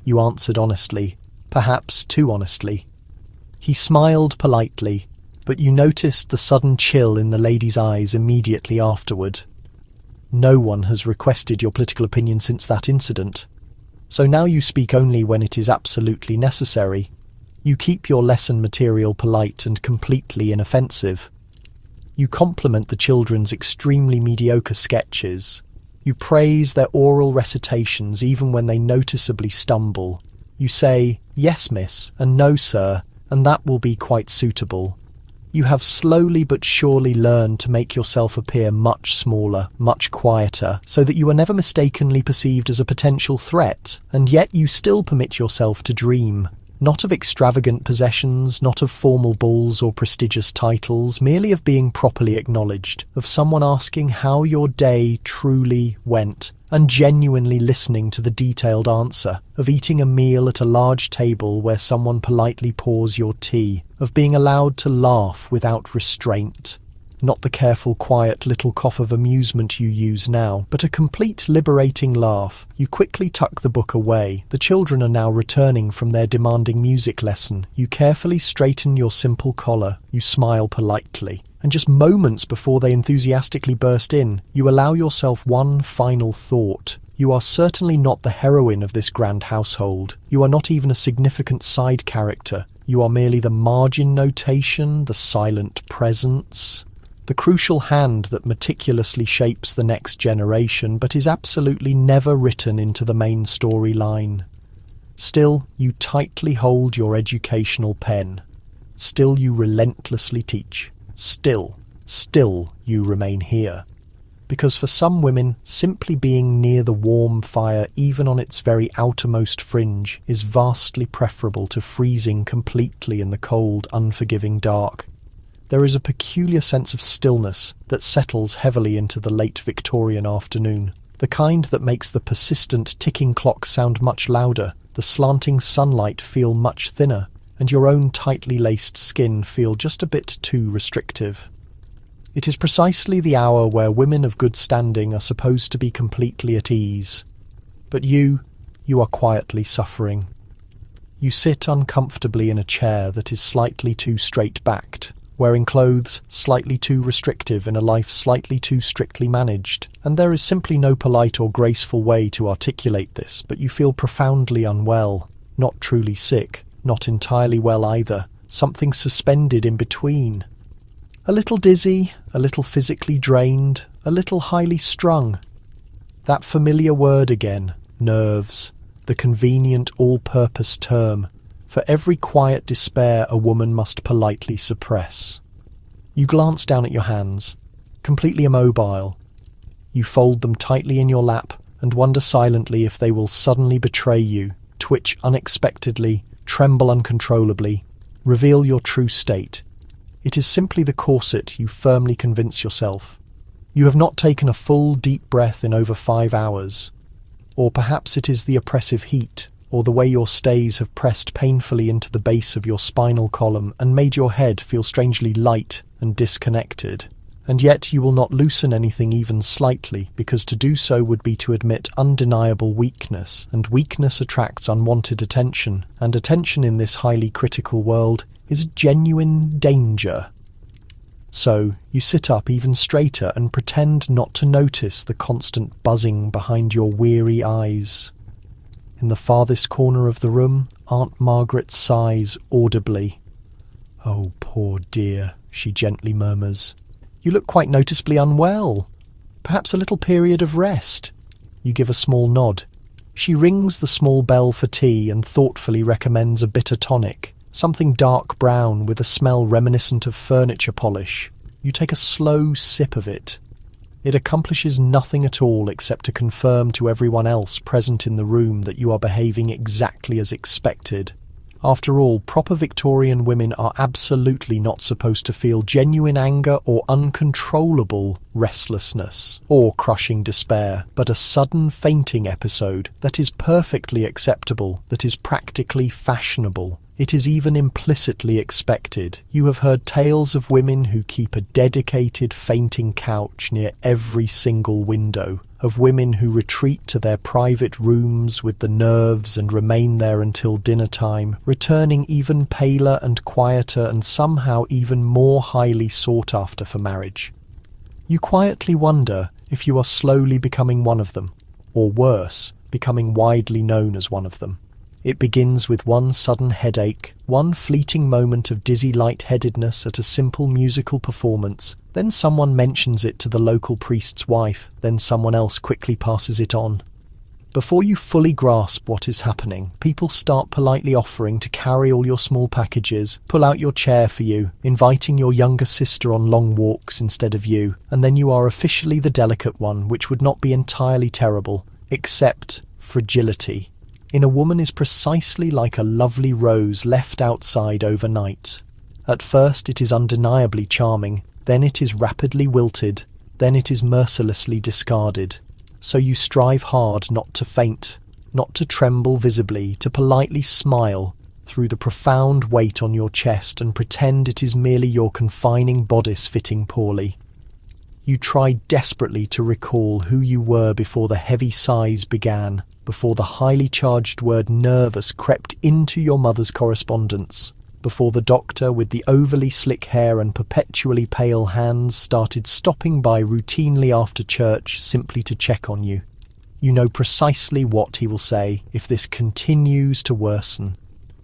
You answered honestly, perhaps too honestly. He smiled politely, but you noticed the sudden chill in the lady's eyes immediately afterward. No one has requested your political opinion since that incident, so now you speak only when it is absolutely necessary. You keep your lesson material polite and completely inoffensive. You compliment the children's extremely mediocre sketches. You praise their oral recitations even when they noticeably stumble. You say, "Yes, miss," and "No, sir," and that will be quite suitable. You have slowly but surely learned to make yourself appear much smaller, much quieter, so that you are never mistakenly perceived as a potential threat, and yet you still permit yourself to dream. Not of extravagant possessions, not of formal balls or prestigious titles, merely of being properly acknowledged, of someone asking how your day truly went, and genuinely listening to the detailed answer, of eating a meal at a large table where someone politely pours your tea, of being allowed to laugh without restraint. Not the careful, quiet little cough of amusement you use now, but a complete liberating laugh. You quickly tuck the book away. The children are now returning from their demanding music lesson. You carefully straighten your simple collar. You smile politely. And just moments before they enthusiastically burst in, you allow yourself one final thought. You are certainly not the heroine of this grand household. You are not even a significant side character. You are merely the margin notation, the silent presence, the crucial hand that meticulously shapes the next generation but is absolutely never written into the main storyline. Still, you tightly hold your educational pen. Still, you relentlessly teach. Still you remain here. Because for some women, simply being near the warm fire, even on its very outermost fringe, is vastly preferable to freezing completely in the cold, unforgiving dark. There is a peculiar sense of stillness that settles heavily into the late Victorian afternoon, the kind that makes the persistent ticking clock sound much louder, the slanting sunlight feel much thinner, and your own tightly laced skin feel just a bit too restrictive. It is precisely the hour where women of good standing are supposed to be completely at ease. But you are quietly suffering. You sit uncomfortably in a chair that is slightly too straight-backed, wearing clothes slightly too restrictive in a life slightly too strictly managed, and there is simply no polite or graceful way to articulate this, but you feel profoundly unwell, not truly sick, not entirely well either, something suspended in between. A little dizzy, a little physically drained, a little highly strung. That familiar word again, nerves, the convenient all-purpose term, for every quiet despair a woman must politely suppress. You glance down at your hands, completely immobile. You fold them tightly in your lap and wonder silently if they will suddenly betray you, twitch unexpectedly, tremble uncontrollably, reveal your true state. It is simply the corset, you firmly convince yourself. You have not taken a full, deep breath in over 5 hours. Or perhaps it is the oppressive heat, or the way your stays have pressed painfully into the base of your spinal column and made your head feel strangely light and disconnected. And yet you will not loosen anything even slightly, because to do so would be to admit undeniable weakness, and weakness attracts unwanted attention, and attention in this highly critical world is a genuine danger. So you sit up even straighter and pretend not to notice the constant buzzing behind your weary eyes. In the farthest corner of the room, Aunt Margaret sighs audibly. "Oh, poor dear," she gently murmurs. "You look quite noticeably unwell. Perhaps a little period of rest." You give a small nod. She rings the small bell for tea and thoughtfully recommends a bitter tonic, something dark brown with a smell reminiscent of furniture polish. You take a slow sip of it. It accomplishes nothing at all except to confirm to everyone else present in the room that you are behaving exactly as expected. After all, proper Victorian women are absolutely not supposed to feel genuine anger or uncontrollable restlessness or crushing despair, but a sudden fainting episode that is perfectly acceptable, that is practically fashionable. It is even implicitly expected. You have heard tales of women who keep a dedicated fainting couch near every single window, of women who retreat to their private rooms with the nerves and remain there until dinner time, returning even paler and quieter and somehow even more highly sought after for marriage. You quietly wonder if you are slowly becoming one of them, or worse, becoming widely known as one of them. It begins with one sudden headache, one fleeting moment of dizzy lightheadedness at a simple musical performance. Then someone mentions it to the local priest's wife, then someone else quickly passes it on. Before you fully grasp what is happening, people start politely offering to carry all your small packages, pull out your chair for you, inviting your younger sister on long walks instead of you, and then you are officially the delicate one, which would not be entirely terrible, except fragility. in a woman is precisely like a lovely rose left outside overnight. At first it is undeniably charming, then it is rapidly wilted, then it is mercilessly discarded. So you strive hard not to faint, not to tremble visibly, to politely smile through the profound weight on your chest and pretend it is merely your confining bodice fitting poorly. You try desperately to recall who you were before the heavy sighs began, before the highly charged word nervous crept into your mother's correspondence, before the doctor with the overly slick hair and perpetually pale hands started stopping by routinely after church simply to check on you. You know precisely what he will say if this continues to worsen.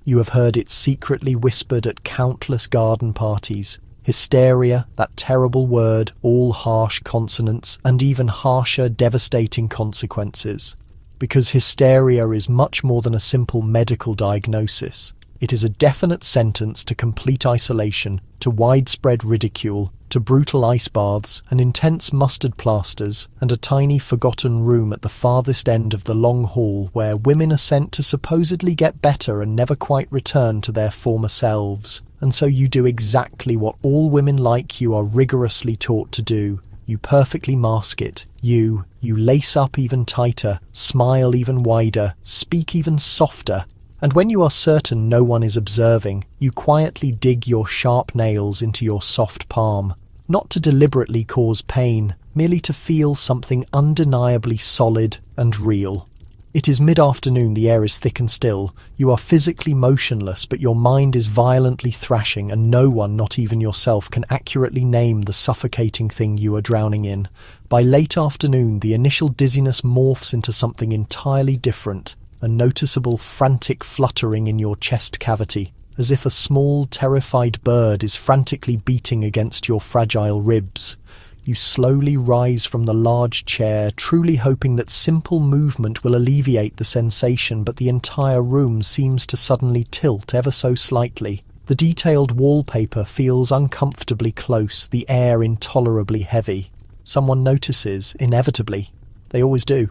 You have heard it secretly whispered at countless garden parties. Hysteria, that terrible word, all harsh consonants, and even harsher, devastating consequences. Because hysteria is much more than a simple medical diagnosis. It is a definite sentence to complete isolation, to widespread ridicule, to brutal ice baths and intense mustard plasters, and a tiny forgotten room at the farthest end of the long hall where women are sent to supposedly get better and never quite return to their former selves. And so you do exactly what all women like you are rigorously taught to do. You perfectly mask it. You lace up even tighter, smile even wider, speak even softer. And when you are certain no one is observing, you quietly dig your sharp nails into your soft palm, not to deliberately cause pain, merely to feel something undeniably solid and real. It is mid-afternoon, the air is thick and still. You are physically motionless, but your mind is violently thrashing, and no one, not even yourself, can accurately name the suffocating thing you are drowning in. By late afternoon, the initial dizziness morphs into something entirely different, a noticeable frantic fluttering in your chest cavity, as if a small, terrified bird is frantically beating against your fragile ribs. You slowly rise from the large chair, truly hoping that simple movement will alleviate the sensation, but the entire room seems to suddenly tilt ever so slightly. The detailed wallpaper feels uncomfortably close, the air intolerably heavy. Someone notices, inevitably. They always do.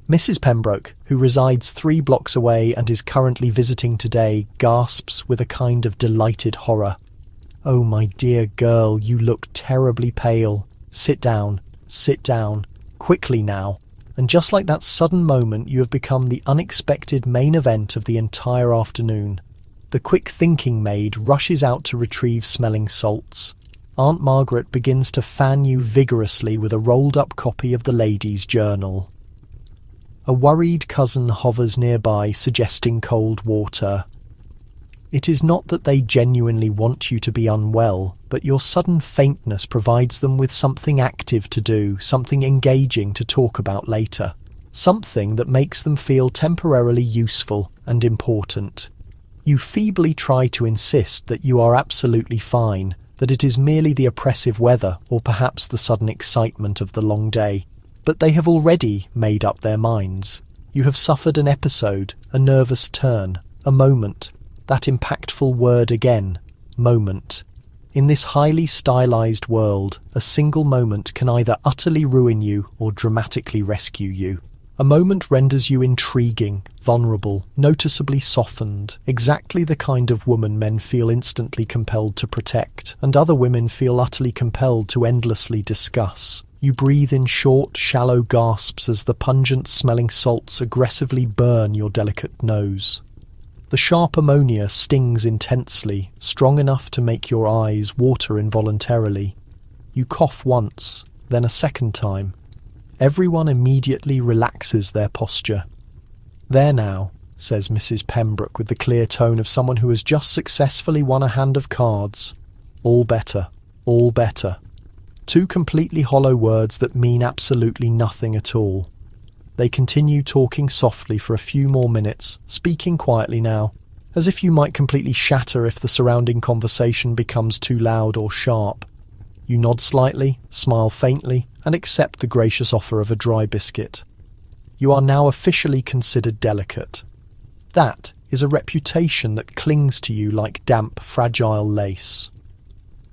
Mrs. Pembroke, who resides 3 blocks away and is currently visiting today, gasps with a kind of delighted horror. "Oh, my dear girl, you look terribly pale. Sit down, quickly now." And just like that sudden moment, you have become the unexpected main event of the entire afternoon. The quick-thinking maid rushes out to retrieve smelling salts. Aunt Margaret begins to fan you vigorously with a rolled-up copy of the Lady's Journal. A worried cousin hovers nearby, suggesting cold water. It is not that they genuinely want you to be unwell, but your sudden faintness provides them with something active to do, something engaging to talk about later, something that makes them feel temporarily useful and important. You feebly try to insist that you are absolutely fine, that it is merely the oppressive weather or perhaps the sudden excitement of the long day. But they have already made up their minds. You have suffered an episode, a nervous turn, a moment. That impactful word again, moment. In this highly stylized world, a single moment can either utterly ruin you or dramatically rescue you. A moment renders you intriguing, vulnerable, noticeably softened, exactly the kind of woman men feel instantly compelled to protect, and other women feel utterly compelled to endlessly discuss. You breathe in short, shallow gasps as the pungent-smelling salts aggressively burn your delicate nose. The sharp ammonia stings intensely, strong enough to make your eyes water involuntarily. You cough once, then a second time. Everyone immediately relaxes their posture. "There now," says Mrs. Pembroke with the clear tone of someone who has just successfully won a hand of cards. "All better, all better." 2 completely hollow words that mean absolutely nothing at all. They continue talking softly for a few more minutes, speaking quietly now, as if you might completely shatter if the surrounding conversation becomes too loud or sharp. You nod slightly, smile faintly, and accept the gracious offer of a dry biscuit. You are now officially considered delicate. That is a reputation that clings to you like damp, fragile lace.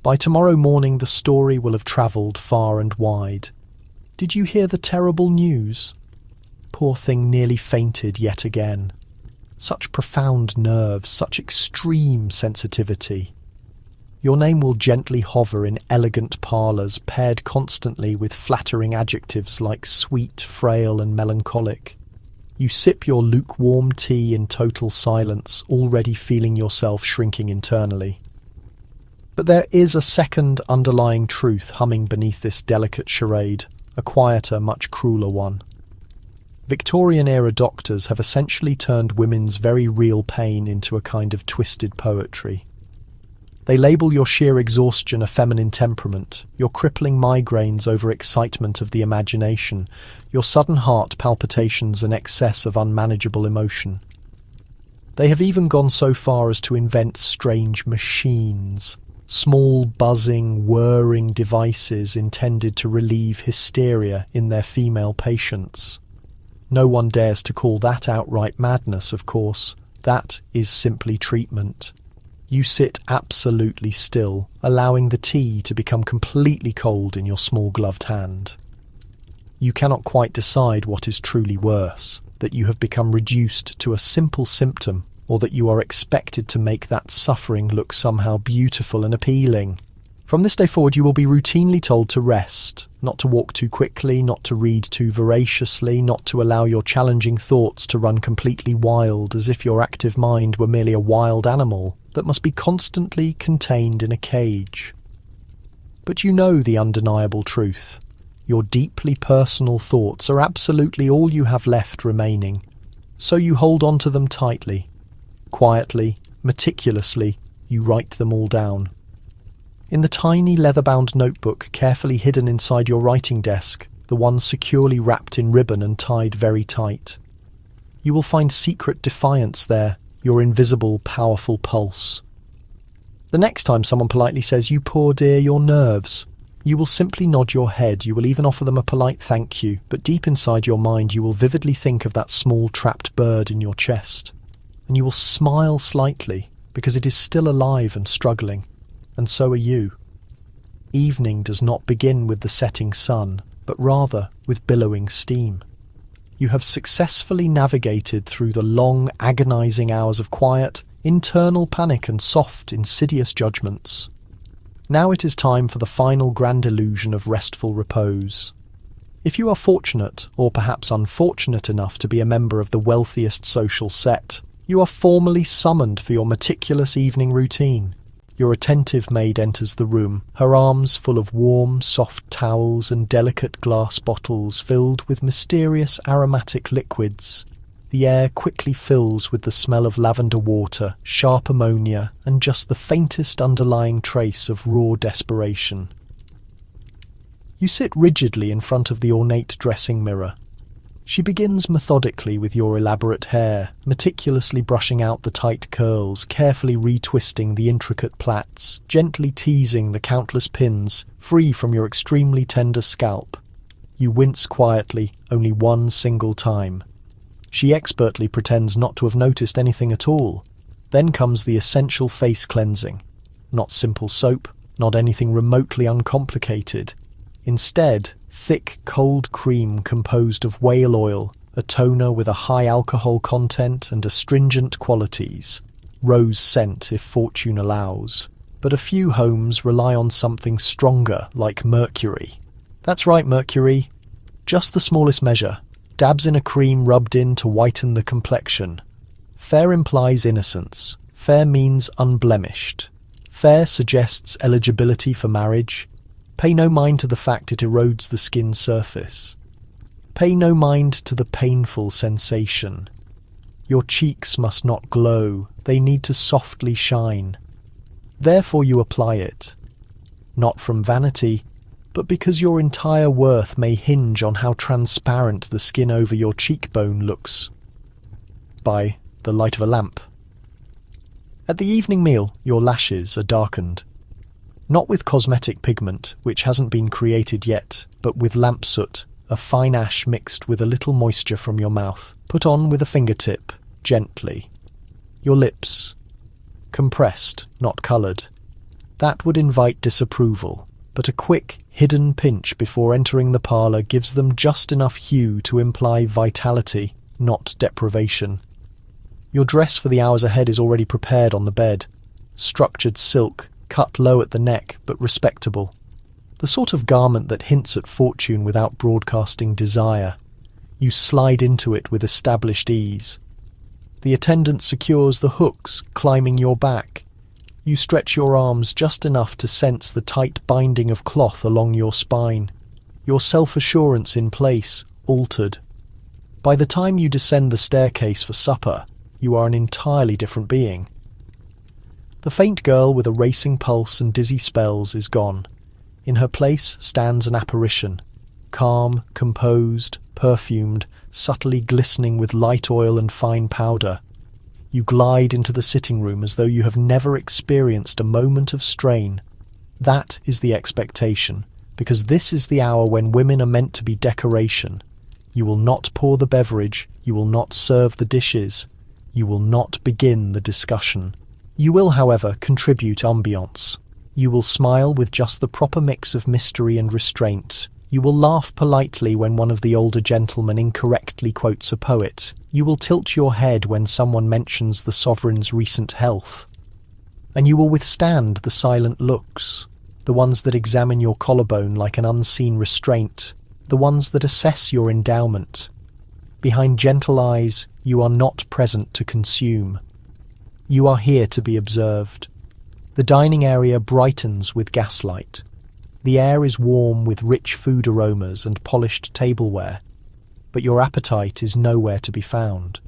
By tomorrow morning the story will have travelled far and wide. "Did you hear the terrible news?" poor thing nearly fainted yet again. Such profound nerves, such extreme sensitivity. Your name will gently hover in elegant parlours, paired constantly with flattering adjectives like sweet, frail and melancholic. You sip your lukewarm tea in total silence, already feeling yourself shrinking internally. But there is a second underlying truth humming beneath this delicate charade, a quieter, much crueler one. Victorian-era doctors have essentially turned women's very real pain into a kind of twisted poetry. They label your sheer exhaustion a feminine temperament, your crippling migraines over excitement of the imagination, your sudden heart palpitations an excess of unmanageable emotion. They have even gone so far as to invent strange machines, small buzzing, whirring devices intended to relieve hysteria in their female patients. No one dares to call that outright madness, of course. That is simply treatment. You sit absolutely still, allowing the tea to become completely cold in your small gloved hand. You cannot quite decide what is truly worse, that you have become reduced to a simple symptom, or that you are expected to make that suffering look somehow beautiful and appealing. From this day forward, you will be routinely told to rest, not to walk too quickly, not to read too voraciously, not to allow your challenging thoughts to run completely wild, as if your active mind were merely a wild animal that must be constantly contained in a cage. But you know the undeniable truth. Your deeply personal thoughts are absolutely all you have left remaining, so you hold on to them tightly. Quietly, meticulously, you write them all down. In the tiny leather-bound notebook carefully hidden inside your writing desk, the one securely wrapped in ribbon and tied very tight. You will find secret defiance there, your invisible, powerful pulse. The next time someone politely says, "You poor dear, your nerves," you will simply nod your head, you will even offer them a polite thank you, but deep inside your mind you will vividly think of that small trapped bird in your chest. And you will smile slightly, because it is still alive and struggling, and so are you. Evening does not begin with the setting sun, but rather with billowing steam. You have successfully navigated through the long, agonizing hours of quiet, internal panic and soft, insidious judgments. Now it is time for the final grand illusion of restful repose. If you are fortunate, or perhaps unfortunate enough to be a member of the wealthiest social set, you are formally summoned for your meticulous evening routine. Your attentive maid enters the room, her arms full of warm, soft towels and delicate glass bottles filled with mysterious aromatic liquids. The air quickly fills with the smell of lavender water, sharp ammonia, and just the faintest underlying trace of raw desperation. You sit rigidly in front of the ornate dressing mirror. She begins methodically with your elaborate hair, meticulously brushing out the tight curls, carefully retwisting the intricate plaits, gently teasing the countless pins, free from your extremely tender scalp. You wince quietly, only one single time. She expertly pretends not to have noticed anything at all. Then comes the essential face cleansing. Not simple soap, not anything remotely uncomplicated. Instead, thick, cold cream composed of whale oil, a toner with a high alcohol content and astringent qualities. Rose scent if fortune allows. But a few homes rely on something stronger, like mercury. That's right, mercury. Just the smallest measure. Dabs in a cream rubbed in to whiten the complexion. Fair implies innocence. Fair means unblemished. Fair suggests eligibility for marriage. Pay no mind to the fact it erodes the skin's surface. Pay no mind to the painful sensation. Your cheeks must not glow, they need to softly shine. Therefore you apply it. Not from vanity, but because your entire worth may hinge on how transparent the skin over your cheekbone looks by the light of a lamp. At the evening meal, your lashes are darkened. Not with cosmetic pigment, which hasn't been created yet, but with lamp soot, a fine ash mixed with a little moisture from your mouth, put on with a fingertip, gently. Your lips, compressed, not coloured. That would invite disapproval. but a quick, hidden pinch before entering the parlour gives them just enough hue to imply vitality, not deprivation. Your dress for the hours ahead is already prepared on the bed. Structured silk, cut low at the neck, but respectable. The sort of garment that hints at fortune without broadcasting desire. You slide into it with established ease. The attendant secures the hooks, climbing your back. You stretch your arms just enough to sense the tight binding of cloth along your spine. Your self-assurance in place, altered. By the time you descend the staircase for supper, you are an entirely different being. The faint girl with a racing pulse and dizzy spells is gone. In her place stands an apparition, calm, composed, perfumed, subtly glistening with light oil and fine powder. You glide into the sitting room as though you have never experienced a moment of strain. That is the expectation, because this is the hour when women are meant to be decoration. You will not pour the beverage, you will not serve the dishes, you will not begin the discussion. You will, however, contribute ambiance. You will smile with just the proper mix of mystery and restraint. You will laugh politely when one of the older gentlemen incorrectly quotes a poet. You will tilt your head when someone mentions the sovereign's recent health. And you will withstand the silent looks, the ones that examine your collarbone like an unseen restraint, the ones that assess your endowment. Behind gentle eyes, you are not present to consume. You are here to be observed. The dining area brightens with gaslight. The air is warm with rich food aromas and polished tableware, but your appetite is nowhere to be found.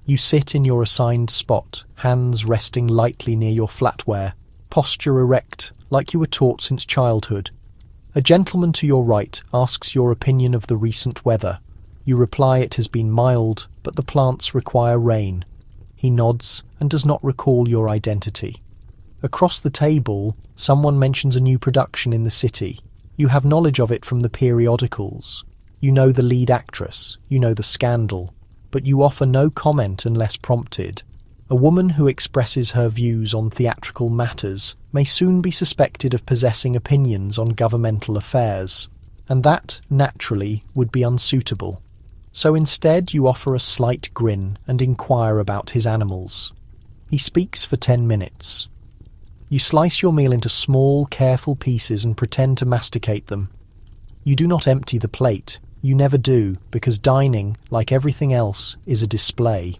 You sit in your assigned spot, hands resting lightly near your flatware, posture erect, like you were taught since childhood. A gentleman to your right asks your opinion of the recent weather. You reply it has been mild, but the plants require rain. He nods and does not recall your identity. Across the table, someone mentions a new production in the city. You have knowledge of it from the periodicals. You know the lead actress, you know the scandal, but you offer no comment unless prompted. A woman who expresses her views on theatrical matters may soon be suspected of possessing opinions on governmental affairs, and that, naturally, would be unsuitable. So instead you offer a slight grin and inquire about his animals. He speaks for 10 minutes. You slice your meal into small, careful pieces and pretend to masticate them. You do not empty the plate. You never do, because dining, like everything else, is a display.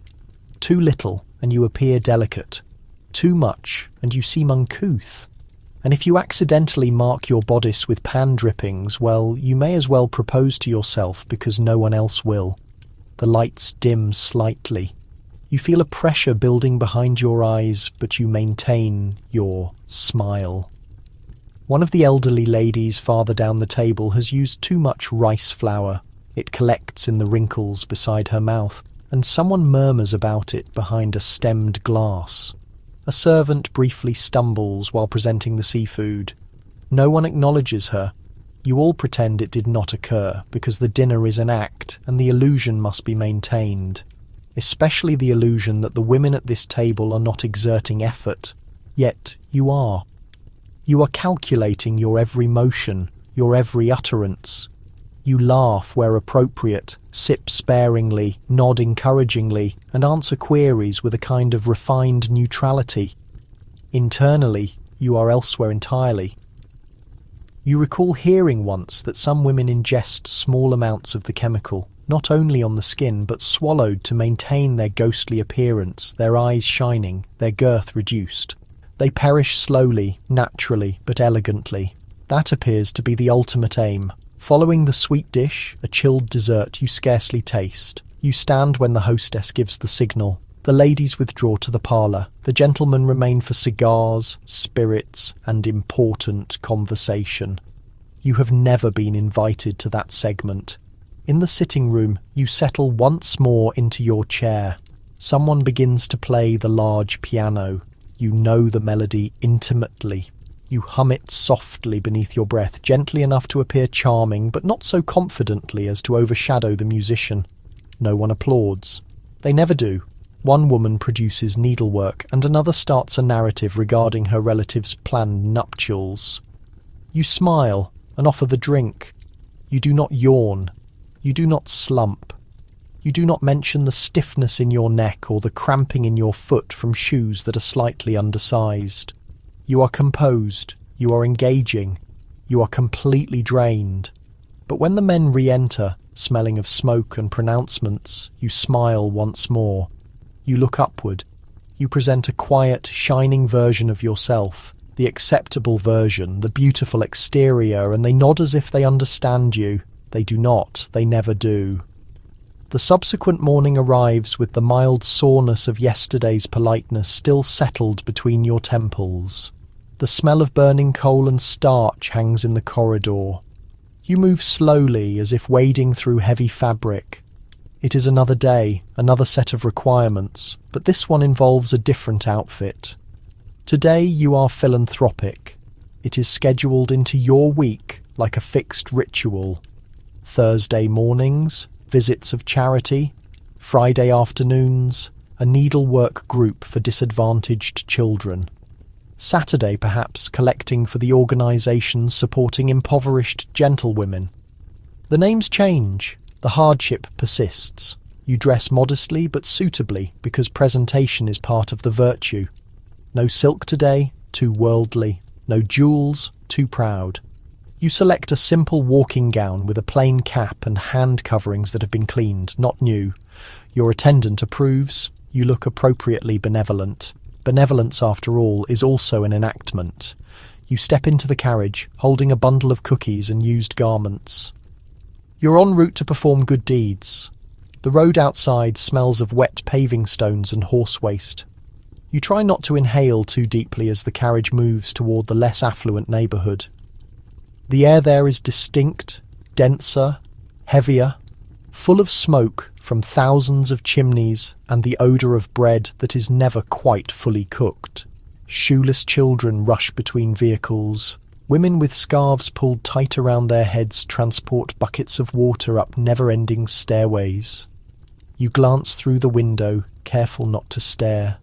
Too little, and you appear delicate. Too much, and you seem uncouth. And if you accidentally mark your bodice with pan drippings, well, you may as well propose to yourself because no one else will. The lights dim slightly. You feel a pressure building behind your eyes, but you maintain your smile. One of the elderly ladies farther down the table has used too much rice flour. It collects in the wrinkles beside her mouth, and someone murmurs about it behind a stemmed glass. A servant briefly stumbles while presenting the seafood. No one acknowledges her. You all pretend it did not occur, because the dinner is an act, and the illusion must be maintained. Especially the illusion that the women at this table are not exerting effort. Yet you are. You are calculating your every motion, your every utterance. You laugh where appropriate, sip sparingly, nod encouragingly, and answer queries with a kind of refined neutrality. Internally, you are elsewhere entirely. You recall hearing once that some women ingest small amounts of the chemical, not only on the skin, but swallowed to maintain their ghostly appearance, their eyes shining, their girth reduced. They perish slowly, naturally, but elegantly. That appears to be the ultimate aim. Following the sweet dish, a chilled dessert you scarcely taste. You stand when the hostess gives the signal. The ladies withdraw to the parlour. The gentlemen remain for cigars, spirits, and important conversation. You have never been invited to that segment. In the sitting room, you settle once more into your chair. Someone begins to play the large piano. You know the melody intimately. You hum it softly beneath your breath, gently enough to appear charming, but not so confidently as to overshadow the musician. No one applauds. They never do. One woman produces needlework, and another starts a narrative regarding her relative's planned nuptials. You smile and offer the drink. You do not yawn. You do not slump. You do not mention the stiffness in your neck or the cramping in your foot from shoes that are slightly undersized. You are composed. You are engaging. You are completely drained. But when the men re-enter, smelling of smoke and pronouncements, you smile once more. You look upward. You present a quiet, shining version of yourself, the acceptable version, the beautiful exterior, and they nod as if they understand you. They do not. They never do. The subsequent morning arrives with the mild soreness of yesterday's politeness still settled between your temples. The smell of burning coal and starch hangs in the corridor. You move slowly as if wading through heavy fabric. It is another day, another set of requirements, but this one involves a different outfit. Today you are philanthropic. It is scheduled into your week like a fixed ritual. Thursday mornings, visits of charity. Friday afternoons, a needlework group for disadvantaged children. Saturday, perhaps, collecting for the organisations supporting impoverished gentlewomen. The names change. The hardship persists. You dress modestly but suitably because presentation is part of the virtue. No silk today, too worldly. No jewels, too proud. You select a simple walking gown with a plain cap and hand coverings that have been cleaned, not new. Your attendant approves. You look appropriately benevolent. Benevolence, after all, is also an enactment. You step into the carriage, holding a bundle of cookies and used garments. You're en route to perform good deeds. The road outside smells of wet paving stones and horse waste. You try not to inhale too deeply as the carriage moves toward the less affluent neighbourhood. The air there is distinct, denser, heavier, full of smoke from thousands of chimneys and the odour of bread that is never quite fully cooked. Shoeless children rush between vehicles. Women with scarves pulled tight around their heads transport buckets of water up never-ending stairways. You glance through the window, careful not to stare.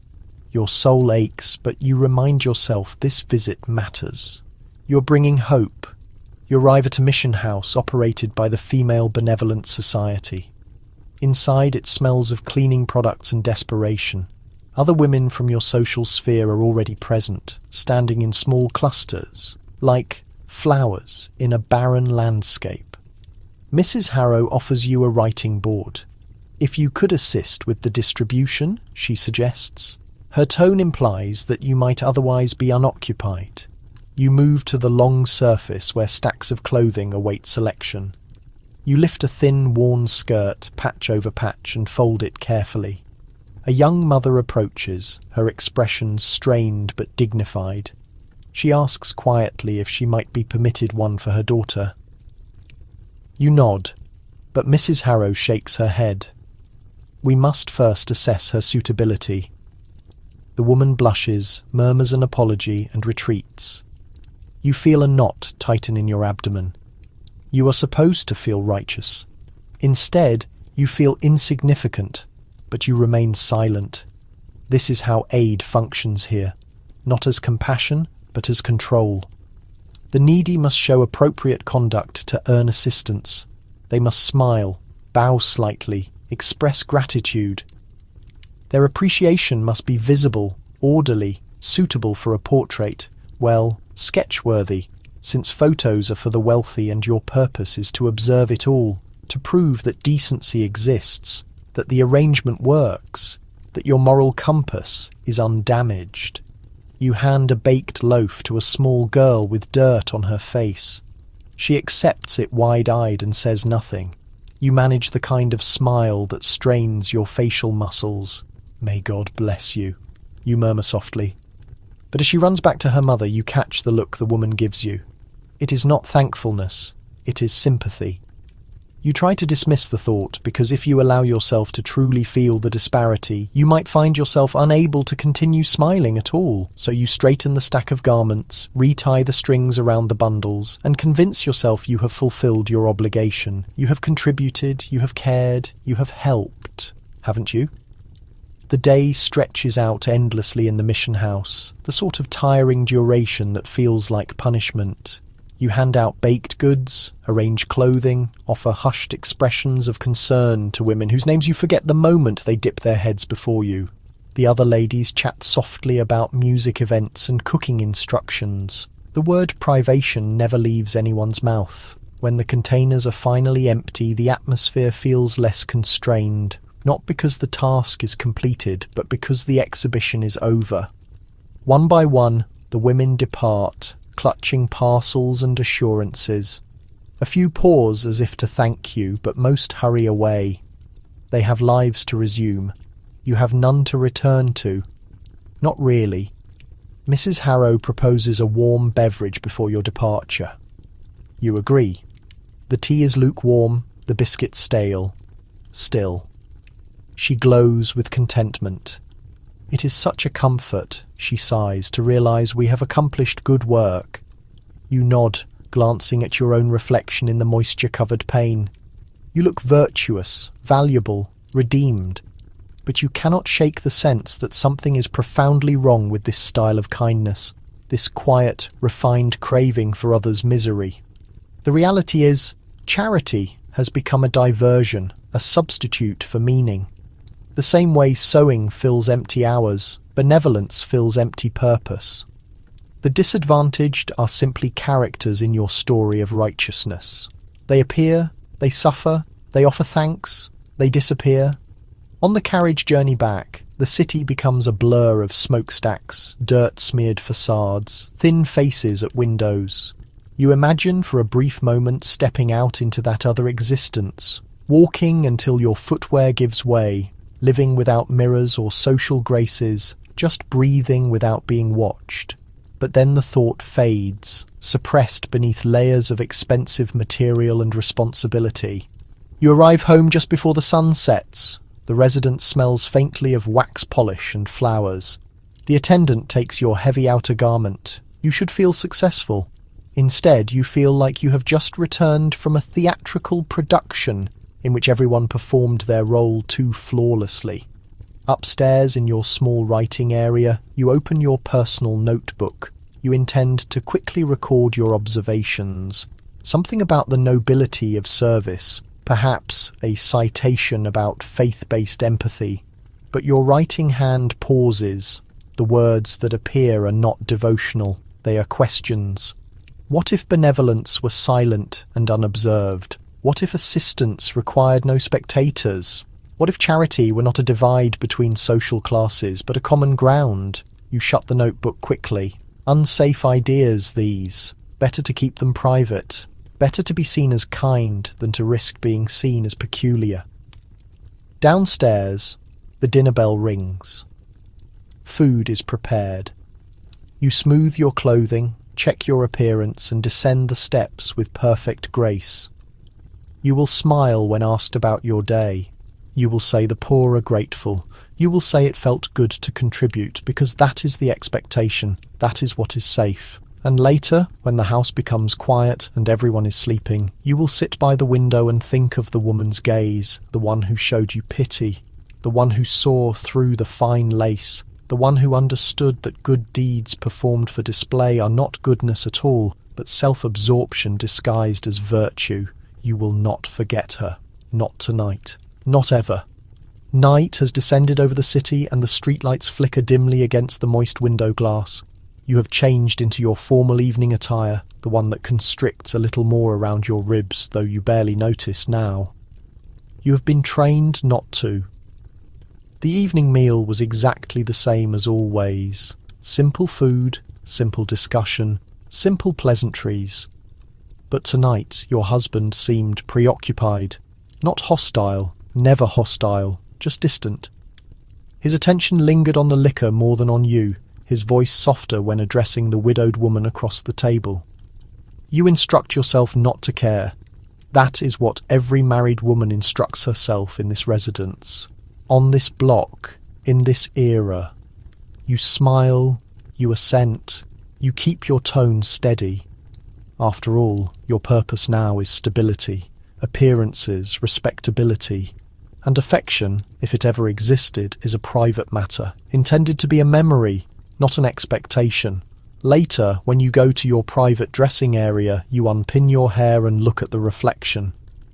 Your soul aches, but you remind yourself this visit matters. You're bringing hope. You arrive at a mission house operated by the Female Benevolent Society. Inside it smells of cleaning products and desperation. Other women from your social sphere are already present, standing in small clusters, like flowers in a barren landscape. Mrs. Harrow offers you a writing board. If you could assist with the distribution, she suggests. Her tone implies that you might otherwise be unoccupied. You move to the long surface where stacks of clothing await selection. You lift a thin, worn skirt, patch over patch, and fold it carefully. A young mother approaches, her expression strained but dignified. She asks quietly if she might be permitted one for her daughter. You nod, but Mrs. Harrow shakes her head. We must first assess her suitability. The woman blushes, murmurs an apology, and retreats. You feel a knot tighten in your abdomen. You are supposed to feel righteous. Instead, you feel insignificant, but you remain silent. This is how aid functions here, not as compassion, but as control. The needy must show appropriate conduct to earn assistance. They must smile, bow slightly, express gratitude. Their appreciation must be visible, orderly, suitable for a portrait, well, sketch-worthy, since photos are for the wealthy and your purpose is to observe it all, to prove that decency exists, that the arrangement works, that your moral compass is undamaged. You hand a baked loaf to a small girl with dirt on her face. She accepts it wide-eyed and says nothing. You manage the kind of smile that strains your facial muscles. "May God bless you," you murmur softly. But as she runs back to her mother, you catch the look the woman gives you. It is not thankfulness, it is sympathy. You try to dismiss the thought because if you allow yourself to truly feel the disparity, you might find yourself unable to continue smiling at all. So you straighten the stack of garments, retie the strings around the bundles, and convince yourself you have fulfilled your obligation. You have contributed, you have cared, you have helped, haven't you? The day stretches out endlessly in the mission house, the sort of tiring duration that feels like punishment. You hand out baked goods, arrange clothing, offer hushed expressions of concern to women whose names you forget the moment they dip their heads before you. The other ladies chat softly about music events and cooking instructions. The word privation never leaves anyone's mouth. When the containers are finally empty, the atmosphere feels less constrained, not because the task is completed, but because the exhibition is over. One by one, the women depart, clutching parcels and assurances. A few pause as if to thank you, but most hurry away. They have lives to resume. You have none to return to. Not really. Mrs. Harrow proposes a warm beverage before your departure. You agree. The tea is lukewarm, the biscuits stale. Still. She glows with contentment. It is such a comfort, she sighs, to realize we have accomplished good work. You nod, glancing at your own reflection in the moisture-covered pane. You look virtuous, valuable, redeemed, but you cannot shake the sense that something is profoundly wrong with this style of kindness, this quiet, refined craving for others' misery. The reality is, charity has become a diversion, a substitute for meaning. The same way sewing fills empty hours, benevolence fills empty purpose. The disadvantaged are simply characters in your story of righteousness. They appear, they suffer, they offer thanks, they disappear. On the carriage journey back, the city becomes a blur of smokestacks, dirt-smeared facades, thin faces at windows. You imagine for a brief moment stepping out into that other existence, walking until your footwear gives way, living without mirrors or social graces, just breathing without being watched. But then the thought fades, suppressed beneath layers of expensive material and responsibility. You arrive home just before the sun sets. The residence smells faintly of wax polish and flowers. The attendant takes your heavy outer garment. You should feel successful. Instead, you feel like you have just returned from a theatrical production in which everyone performed their role too flawlessly. Upstairs in your small writing area, you open your personal notebook. You intend to quickly record your observations. Something about the nobility of service, perhaps a citation about faith-based empathy. But your writing hand pauses. The words that appear are not devotional, they are questions. What if benevolence were silent and unobserved? What if assistance required no spectators? What if charity were not a divide between social classes, but a common ground? You shut the notebook quickly. Unsafe ideas, these. Better to keep them private. Better to be seen as kind than to risk being seen as peculiar. Downstairs, the dinner bell rings. Food is prepared. You smooth your clothing, check your appearance, and descend the steps with perfect grace. You will smile when asked about your day. You will say the poor are grateful. You will say it felt good to contribute, because that is the expectation. That is what is safe. And later, when the house becomes quiet and everyone is sleeping, you will sit by the window and think of the woman's gaze, the one who showed you pity, the one who saw through the fine lace, the one who understood that good deeds performed for display are not goodness at all, but self-absorption disguised as virtue. You will not forget her. Not tonight. Not ever. Night has descended over the city and the streetlights flicker dimly against the moist window glass. You have changed into your formal evening attire, the one that constricts a little more around your ribs, though you barely notice now. You have been trained not to. The evening meal was exactly the same as always. Simple food, simple discussion, simple pleasantries. But tonight your husband seemed preoccupied. Not hostile, never hostile, just distant. His attention lingered on the liquor more than on you, his voice softer when addressing the widowed woman across the table. You instruct yourself not to care. That is what every married woman instructs herself in this residence. On this block, in this era. You smile, you assent, you keep your tone steady. After all, your purpose now is stability, appearances, respectability, and affection, if it ever existed, is a private matter, intended to be a memory, not an expectation. Later, when you go to your private dressing area, you unpin your hair and look at the reflection.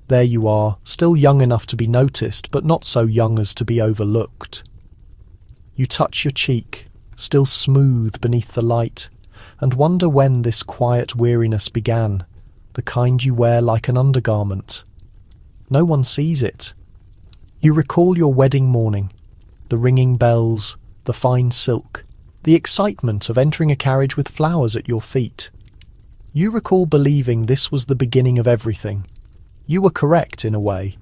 There you are, still young enough to be noticed, but not so young as to be overlooked. You touch your cheek, still smooth beneath the light, and wonder when this quiet weariness began, the kind you wear like an undergarment. No one sees it. You recall your wedding morning, the ringing bells, the fine silk, the excitement of entering a carriage with flowers at your feet. You recall believing this was the beginning of everything. You were correct in a way.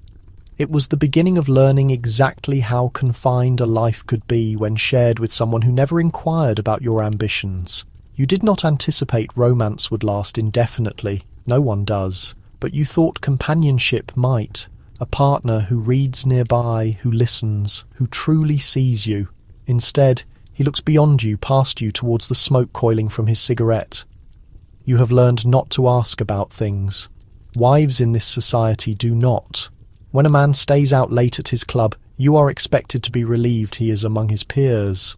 It was the beginning of learning exactly how confined a life could be when shared with someone who never inquired about your ambitions. You did not anticipate romance would last indefinitely. No one does. But you thought companionship might. A partner who reads nearby, who listens, who truly sees you. Instead, he looks beyond you, past you, towards the smoke coiling from his cigarette. You have learned not to ask about things. Wives in this society do not. When a man stays out late at his club, you are expected to be relieved he is among his peers.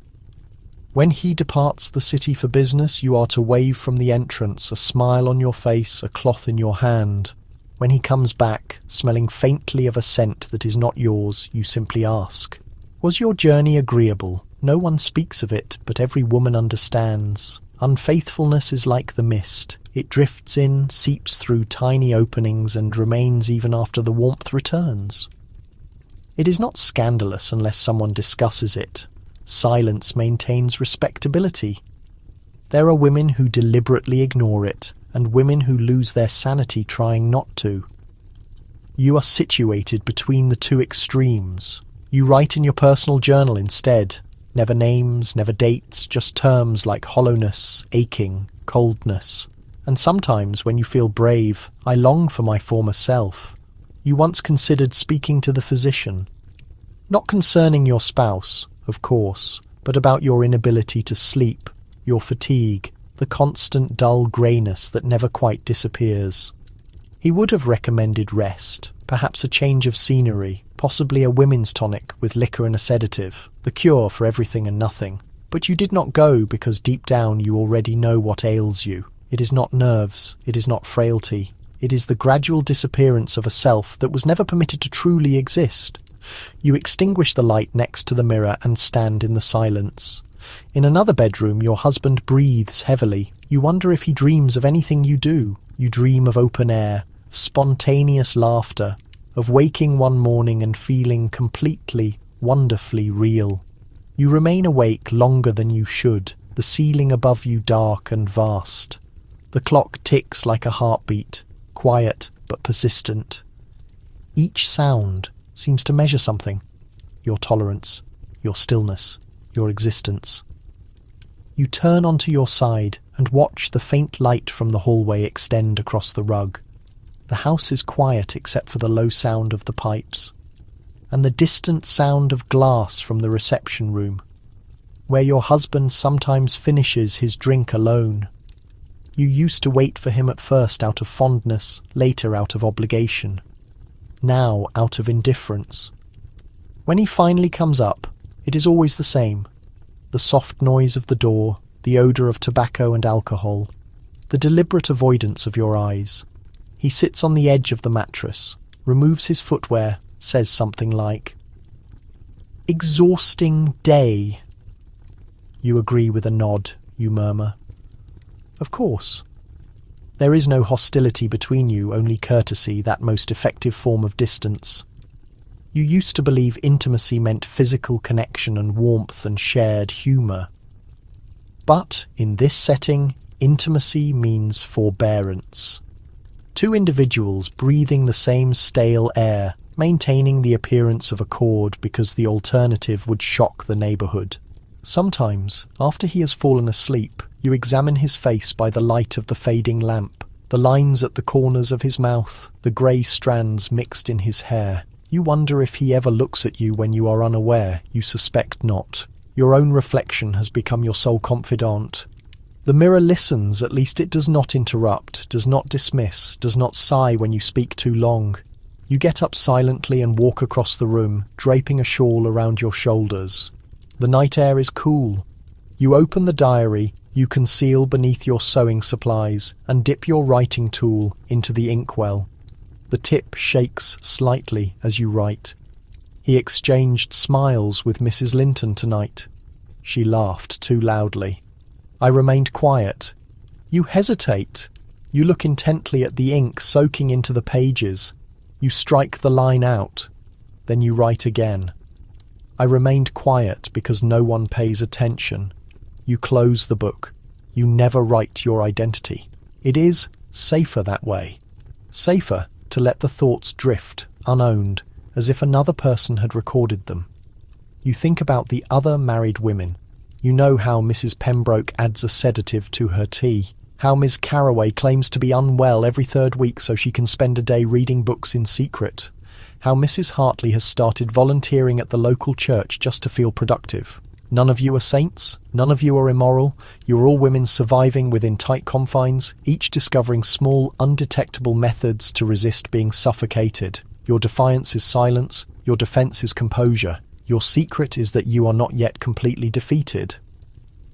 When he departs the city for business, you are to wave from the entrance, a smile on your face, a cloth in your hand. When he comes back, smelling faintly of a scent that is not yours, you simply ask, "Was your journey agreeable?" No one speaks of it, but every woman understands. Unfaithfulness is like the mist. It drifts in, seeps through tiny openings, and remains even after the warmth returns. It is not scandalous unless someone discusses it. Silence maintains respectability. There are women who deliberately ignore it, and women who lose their sanity trying not to. You are situated between the two extremes. You write in your personal journal instead. Never names, never dates, just terms like hollowness, aching, coldness. And sometimes, when you feel brave, I long for my former self. You once considered speaking to the physician. Not concerning your spouse, of course, but about your inability to sleep, your fatigue, the constant dull greyness that never quite disappears. He would have recommended rest, perhaps a change of scenery, possibly a women's tonic with liquor and a sedative, the cure for everything and nothing. But you did not go because deep down you already know what ails you. It is not nerves, it is not frailty. It is the gradual disappearance of a self that was never permitted to truly exist. You extinguish the light next to the mirror and stand in the silence. In another bedroom, your husband breathes heavily. You wonder if he dreams of anything you do. You dream of open air, of spontaneous laughter, of waking one morning and feeling completely, wonderfully real. You remain awake longer than you should, the ceiling above you dark and vast. The clock ticks like a heartbeat, quiet but persistent. Each sound seems to measure something. Your tolerance, your stillness, your existence. You turn onto your side and watch the faint light from the hallway extend across the rug. The house is quiet except for the low sound of the pipes, and the distant sound of glass from the reception room, where your husband sometimes finishes his drink alone. You used to wait for him at first out of fondness, later out of obligation, now out of indifference. When he finally comes up, it is always the same. The soft noise of the door, the odour of tobacco and alcohol, the deliberate avoidance of your eyes. He sits on the edge of the mattress, removes his footwear, says something like, "Exhausting day." You agree with a nod, you murmur. Of course. There is no hostility between you, only courtesy, that most effective form of distance. You used to believe intimacy meant physical connection and warmth and shared humour. But in this setting, intimacy means forbearance. Two individuals breathing the same stale air, maintaining the appearance of accord because the alternative would shock the neighbourhood. Sometimes, after he has fallen asleep, you examine his face by the light of the fading lamp, the lines at the corners of his mouth, the grey strands mixed in his hair. You wonder if he ever looks at you when you are unaware. You suspect not. Your own reflection has become your sole confidant. The mirror listens, at least it does not interrupt, does not dismiss, does not sigh when you speak too long. You get up silently and walk across the room, draping a shawl around your shoulders. The night air is cool. You open the diary, You conceal beneath your sewing supplies and dip your writing tool into the inkwell. The tip shakes slightly as you write. He exchanged smiles with Mrs. Linton tonight. She laughed too loudly. I remained quiet. You hesitate. You look intently at the ink soaking into the pages. You strike the line out. Then you write again. I remained quiet because no one pays attention. You close the book. You never write your identity. It is safer that way. Safer to let the thoughts drift, unowned, as if another person had recorded them. You think about the other married women. You know how Mrs. Pembroke adds a sedative to her tea, how Miss Carraway claims to be unwell every third week so she can spend a day reading books in secret, how Mrs. Hartley has started volunteering at the local church just to feel productive. None of you are saints, none of you are immoral, you are all women surviving within tight confines, each discovering small, undetectable methods to resist being suffocated. Your defiance is silence, your defense is composure. Your secret is that you are not yet completely defeated.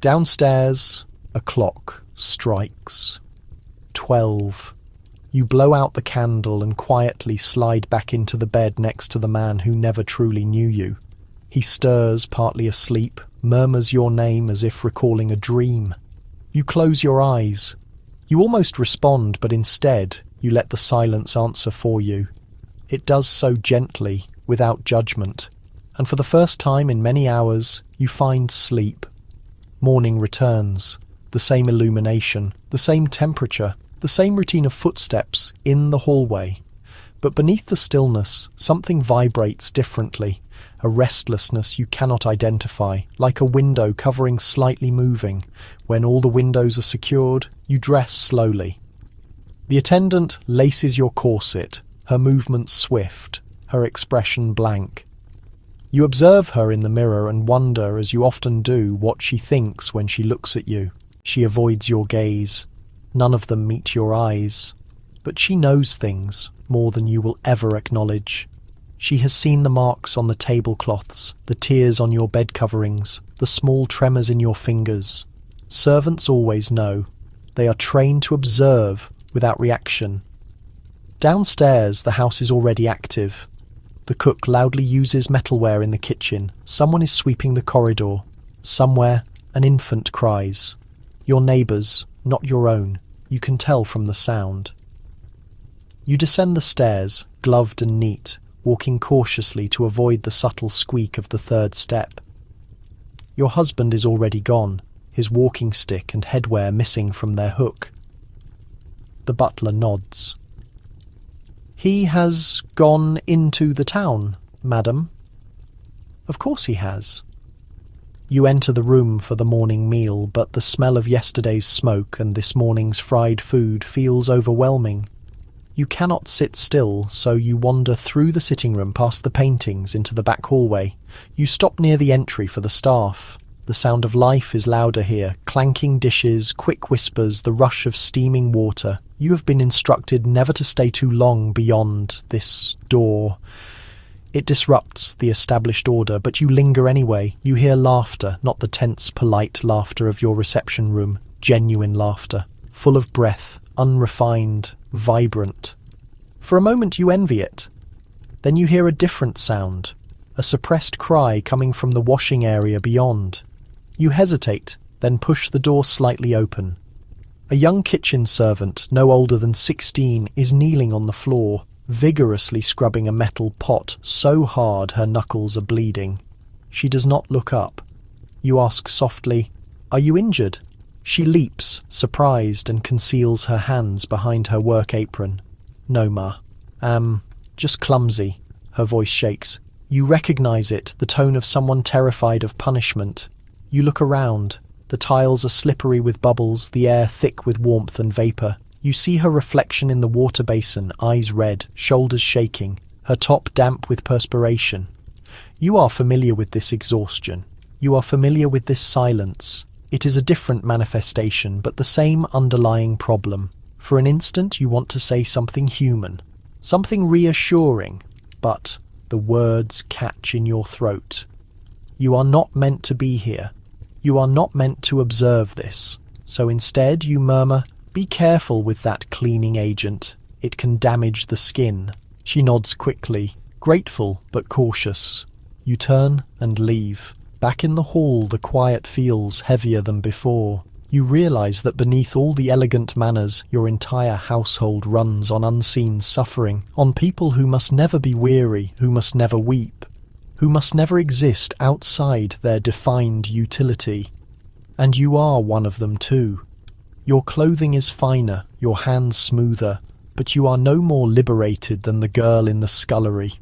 Downstairs, a clock strikes. 12. You blow out the candle and quietly slide back into the bed next to the man who never truly knew you. He stirs, partly asleep, murmurs your name as if recalling a dream. You close your eyes. You almost respond, but instead you let the silence answer for you. It does so gently, without judgment, and for the first time in many hours, you find sleep. Morning returns, the same illumination, the same temperature, the same routine of footsteps in the hallway. But beneath the stillness, something vibrates differently, a restlessness you cannot identify, like a window covering slightly moving. When all the windows are secured, you dress slowly. The attendant laces your corset, her movements swift, her expression blank. You observe her in the mirror and wonder, as you often do, what she thinks when she looks at you. She avoids your gaze. None of them meet your eyes. But she knows things, more than you will ever acknowledge. She has seen the marks on the tablecloths, the tears on your bed coverings, the small tremors in your fingers. Servants always know. They are trained to observe without reaction. Downstairs, the house is already active. The cook loudly uses metalware in the kitchen. Someone is sweeping the corridor. Somewhere, an infant cries. Your neighbour's, not your own. You can tell from the sound. You descend the stairs, gloved and neat, walking cautiously to avoid the subtle squeak of the third step. Your husband is already gone, his walking stick and headwear missing from their hook. The butler nods. He has gone into the town, madam. Of course he has. You enter the room for the morning meal, but the smell of yesterday's smoke and this morning's fried food feels overwhelming. You cannot sit still, so you wander through the sitting room past the paintings into the back hallway. You stop near the entry for the staff. The sound of life is louder here, clanking dishes, quick whispers, the rush of steaming water. You have been instructed never to stay too long beyond this door. It disrupts the established order, but you linger anyway. You hear laughter, not the tense, polite laughter of your reception room. Genuine laughter, full of breath, unrefined, vibrant. For a moment you envy it. Then you hear a different sound, a suppressed cry coming from the washing area beyond. You hesitate, then push the door slightly open. A young kitchen servant, no older than 16, is kneeling on the floor, vigorously scrubbing a metal pot so hard her knuckles are bleeding. She does not look up. You ask softly, "Are you injured?" She leaps, surprised, and conceals her hands behind her work apron. "No, ma. Just clumsy." Her voice shakes. You recognize it, the tone of someone terrified of punishment. You look around. The tiles are slippery with bubbles, the air thick with warmth and vapour. You see her reflection in the water basin, eyes red, shoulders shaking, her top damp with perspiration. You are familiar with this exhaustion. You are familiar with this silence. It is a different manifestation, but the same underlying problem. For an instant you want to say something human, something reassuring, but the words catch in your throat. You are not meant to be here. You are not meant to observe this. So instead you murmur, "Be careful with that cleaning agent. It can damage the skin." She nods quickly, grateful but cautious. You turn and leave. Back in the hall, the quiet feels heavier than before. You realize that beneath all the elegant manners, your entire household runs on unseen suffering, on people who must never be weary, who must never weep, who must never exist outside their defined utility. And you are one of them too. Your clothing is finer, your hands smoother, but you are no more liberated than the girl in the scullery.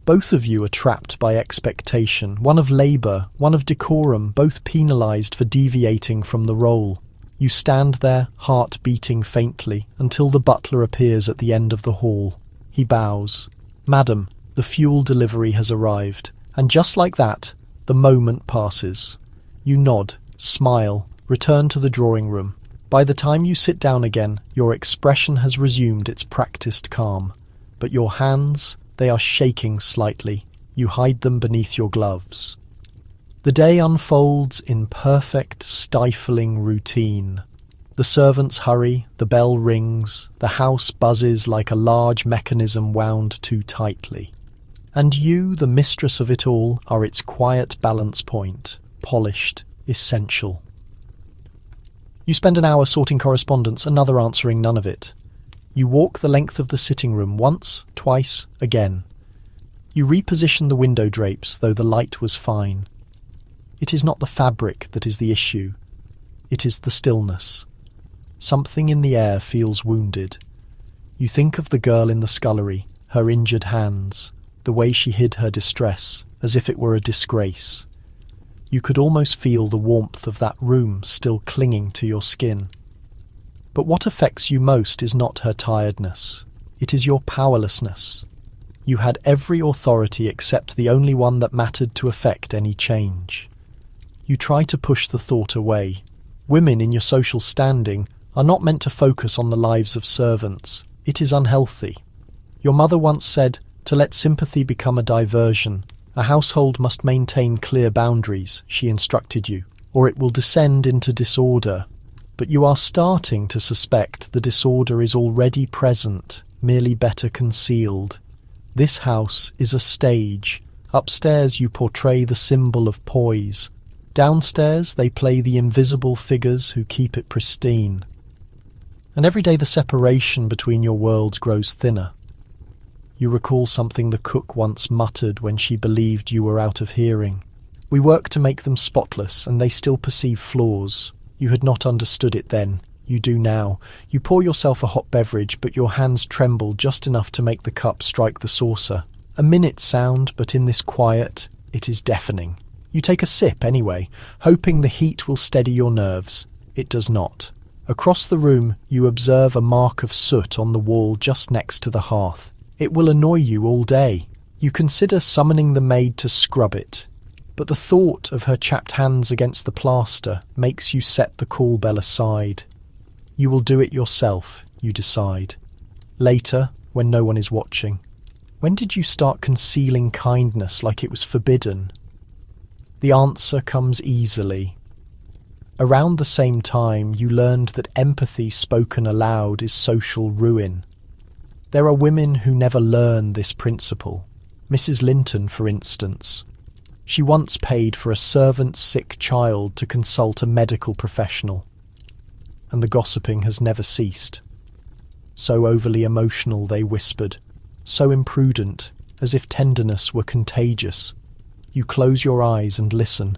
Both of you are trapped by expectation, one of labour, one of decorum, both penalised for deviating from the role. You stand there, heart beating faintly, until the butler appears at the end of the hall. He bows. "Madam, the fuel delivery has arrived." And just like that, the moment passes. You nod, smile, return to the drawing room. By the time you sit down again, your expression has resumed its practised calm. But your hands, they are shaking slightly. You hide them beneath your gloves. The day unfolds in perfect, stifling routine. The servants hurry, the bell rings, the house buzzes like a large mechanism wound too tightly. And you, the mistress of it all, are its quiet balance point, polished, essential. You spend an hour sorting correspondence, another answering none of it. You walk the length of the sitting room once, twice, again. You reposition the window drapes, though the light was fine. It is not the fabric that is the issue. It is the stillness. Something in the air feels wounded. You think of the girl in the scullery, her injured hands, the way she hid her distress, as if it were a disgrace. You could almost feel the warmth of that room still clinging to your skin. But what affects you most is not her tiredness. It is your powerlessness. You had every authority except the only one that mattered to effect any change. You try to push the thought away. Women in your social standing are not meant to focus on the lives of servants. It is unhealthy. Your mother once said, to let sympathy become a diversion, a household must maintain clear boundaries, she instructed you, or it will descend into disorder. But you are starting to suspect the disorder is already present, merely better concealed. This house is a stage. Upstairs you portray the symbol of poise. Downstairs they play the invisible figures who keep it pristine. And every day the separation between your worlds grows thinner. You recall something the cook once muttered when she believed you were out of hearing. We work to make them spotless, and they still perceive flaws. You had not understood it then. You do now. You pour yourself a hot beverage, but your hands tremble just enough to make the cup strike the saucer. A minute's sound, but in this quiet, it is deafening. You take a sip anyway, hoping the heat will steady your nerves. It does not. Across the room, you observe a mark of soot on the wall just next to the hearth. It will annoy you all day. You consider summoning the maid to scrub it. But the thought of her chapped hands against the plaster makes you set the call bell aside. You will do it yourself, you decide. Later, when no one is watching. When did you start concealing kindness like it was forbidden? The answer comes easily. Around the same time, you learned that empathy spoken aloud is social ruin. There are women who never learn this principle. Mrs. Linton, for instance. She once paid for a servant's sick child to consult a medical professional. And the gossiping has never ceased. So overly emotional, they whispered. So imprudent, as if tenderness were contagious. You close your eyes and listen.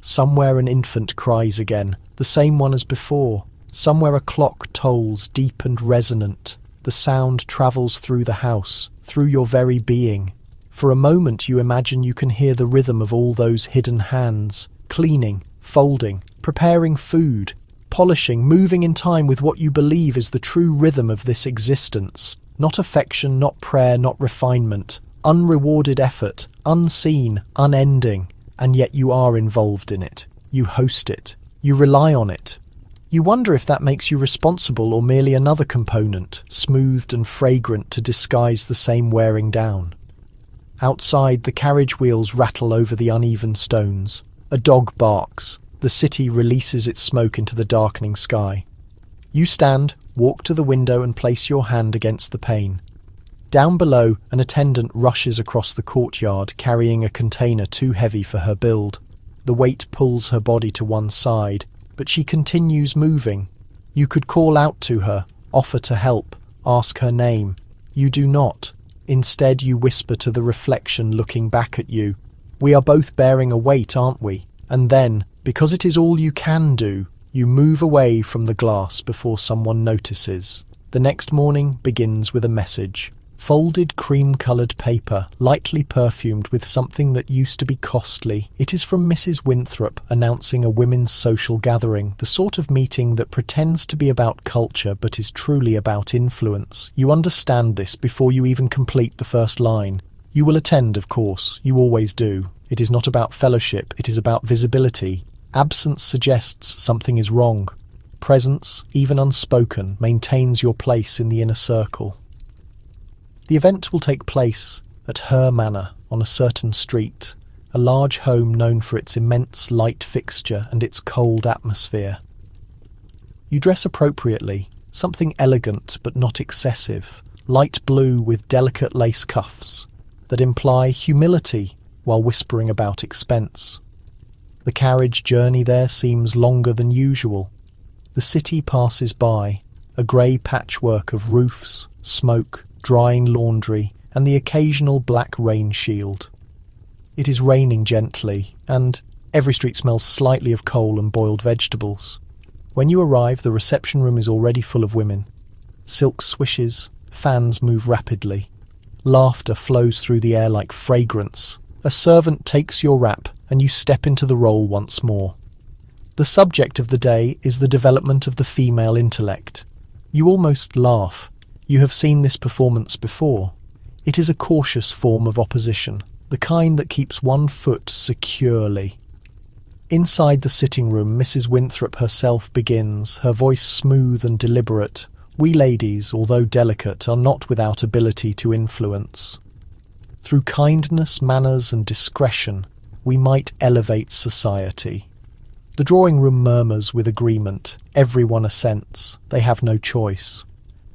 Somewhere an infant cries again, the same one as before. Somewhere a clock tolls deep and resonant. The sound travels through the house, through your very being. For a moment you imagine you can hear the rhythm of all those hidden hands, cleaning, folding, preparing food, polishing, moving in time with what you believe is the true rhythm of this existence. Not affection, not prayer, not refinement. Unrewarded effort, unseen, unending. And yet you are involved in it. You host it. You rely on it. You wonder if that makes you responsible or merely another component, smoothed and fragrant to disguise the same wearing down. Outside, the carriage wheels rattle over the uneven stones. A dog barks. The The city releases its smoke into the darkening sky. You stand, walk to the window and place your hand against the pane. Down below, an attendant rushes across the courtyard carrying a container too heavy for her build. The weight pulls her body to one side, but she continues moving. You could call out to her, offer to help, ask her name. You do not. Instead, you whisper to the reflection looking back at you. We are both bearing a weight, aren't we? And then, because it is all you can do, you move away from the glass before someone notices. The next morning begins with a message. Folded cream-coloured paper, lightly perfumed with something that used to be costly. It is from Mrs. Winthrop announcing a women's social gathering, the sort of meeting that pretends to be about culture but is truly about influence. You understand this before you even complete the first line. You will attend, of course. You always do. It is not about fellowship, it is about visibility. Absence suggests something is wrong. Presence, even unspoken, maintains your place in the inner circle. The event will take place at her manor on a certain street, a large home known for its immense light fixture and its cold atmosphere. You dress appropriately, something elegant but not excessive, light blue with delicate lace cuffs that imply humility while whispering about expense. The carriage journey there seems longer than usual. The city passes by, a grey patchwork of roofs, smoke, drying laundry, and the occasional black rain shield. It is raining gently, and every street smells slightly of coal and boiled vegetables. When you arrive, the reception room is already full of women. Silk swishes, fans move rapidly. Laughter flows through the air like fragrance. A servant takes your wrap, and you step into the role once more. The subject of the day is the development of the female intellect. You almost laugh. You have seen this performance before. It is a cautious form of opposition, the kind that keeps one foot securely. Inside the sitting room, Mrs. Winthrop herself begins, her voice smooth and deliberate. We ladies, although delicate, are not without ability to influence. Through kindness, manners, and discretion, we might elevate society. The drawing room murmurs with agreement. Everyone assents. They have no choice.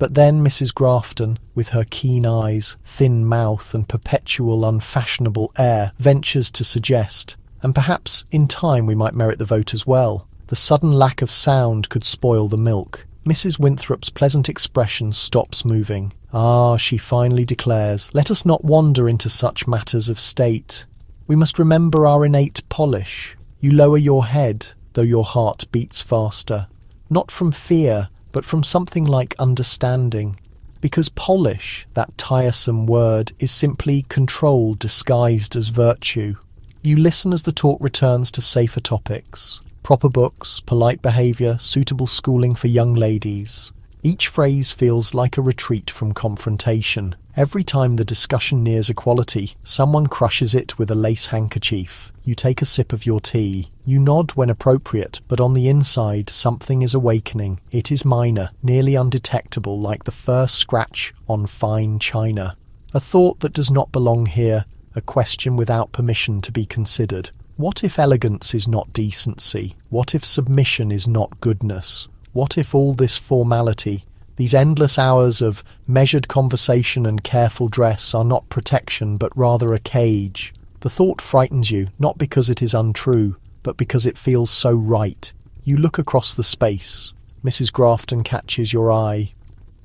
But then Mrs. Grafton, with her keen eyes, thin mouth, and perpetual unfashionable air, ventures to suggest, and perhaps in time we might merit the vote as well. The sudden lack of sound could spoil the milk. Mrs. Winthrop's pleasant expression stops moving. Ah, she finally declares, let us not wander into such matters of state. We must remember our innate polish. You lower your head, though your heart beats faster. Not from fear, but from something like understanding. Because polish, that tiresome word, is simply control disguised as virtue. You listen as the talk returns to safer topics. Proper books, polite behaviour, suitable schooling for young ladies. Each phrase feels like a retreat from confrontation. Every time the discussion nears equality, someone crushes it with a lace handkerchief. You take a sip of your tea. You nod when appropriate, but on the inside something is awakening. It is minor, nearly undetectable, like the first scratch on fine china. A thought that does not belong here, a question without permission to be considered. What if elegance is not decency? What if submission is not goodness? What if all this formality, these endless hours of measured conversation and careful dress are not protection but rather a cage? The thought frightens you, not because it is untrue, but because it feels so right. You look across the space. Mrs. Grafton catches your eye.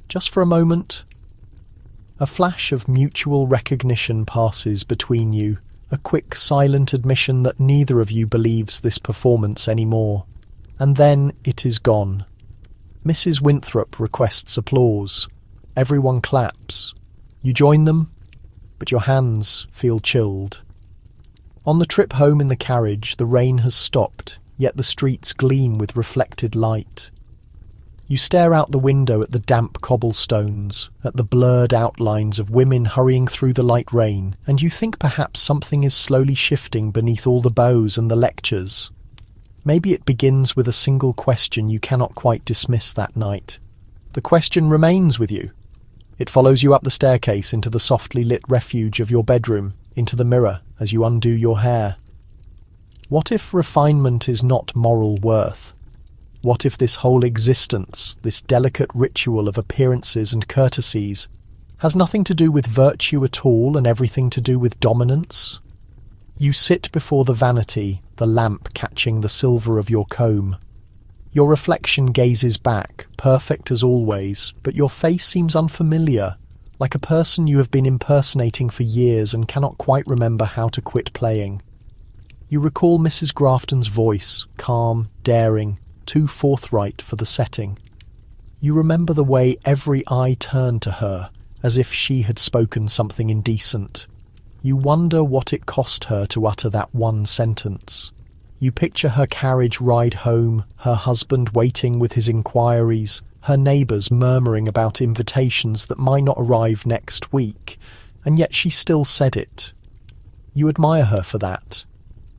Just for a moment. A flash of mutual recognition passes between you, a quick, silent admission that neither of you believes this performance anymore. And then it is gone. Mrs. Winthrop requests applause. Everyone claps. You join them, but your hands feel chilled. On the trip home in the carriage, the rain has stopped, yet the streets gleam with reflected light. You stare out the window at the damp cobblestones, at the blurred outlines of women hurrying through the light rain, and you think perhaps something is slowly shifting beneath all the bows and the lectures. Maybe it begins with a single question you cannot quite dismiss that night. The question remains with you. It follows you up the staircase into the softly lit refuge of your bedroom, into the mirror as you undo your hair. What if refinement is not moral worth? What if this whole existence, this delicate ritual of appearances and courtesies, has nothing to do with virtue at all and everything to do with dominance? You sit before the vanity, the lamp catching the silver of your comb. Your reflection gazes back, perfect as always, but your face seems unfamiliar, like a person you have been impersonating for years and cannot quite remember how to quit playing. You recall Mrs. Grafton's voice, calm, daring, too forthright for the setting. You remember the way every eye turned to her, as if she had spoken something indecent. You wonder what it cost her to utter that one sentence. You picture her carriage ride home, her husband waiting with his inquiries, her neighbours murmuring about invitations that might not arrive next week, and yet she still said it. You admire her for that.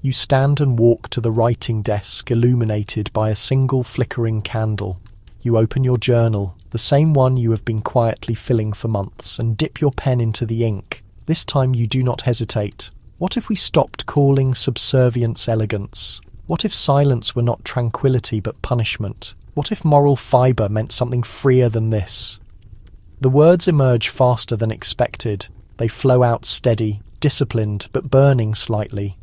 You stand and walk to the writing desk illuminated by a single flickering candle. You open your journal, the same one you have been quietly filling for months, and dip your pen into the ink. This time you do not hesitate. What if we stopped calling subservience elegance? What if silence were not tranquility but punishment? What if moral fibre meant something freer than this? The words emerge faster than expected. They flow out steady, disciplined, but burning slightly.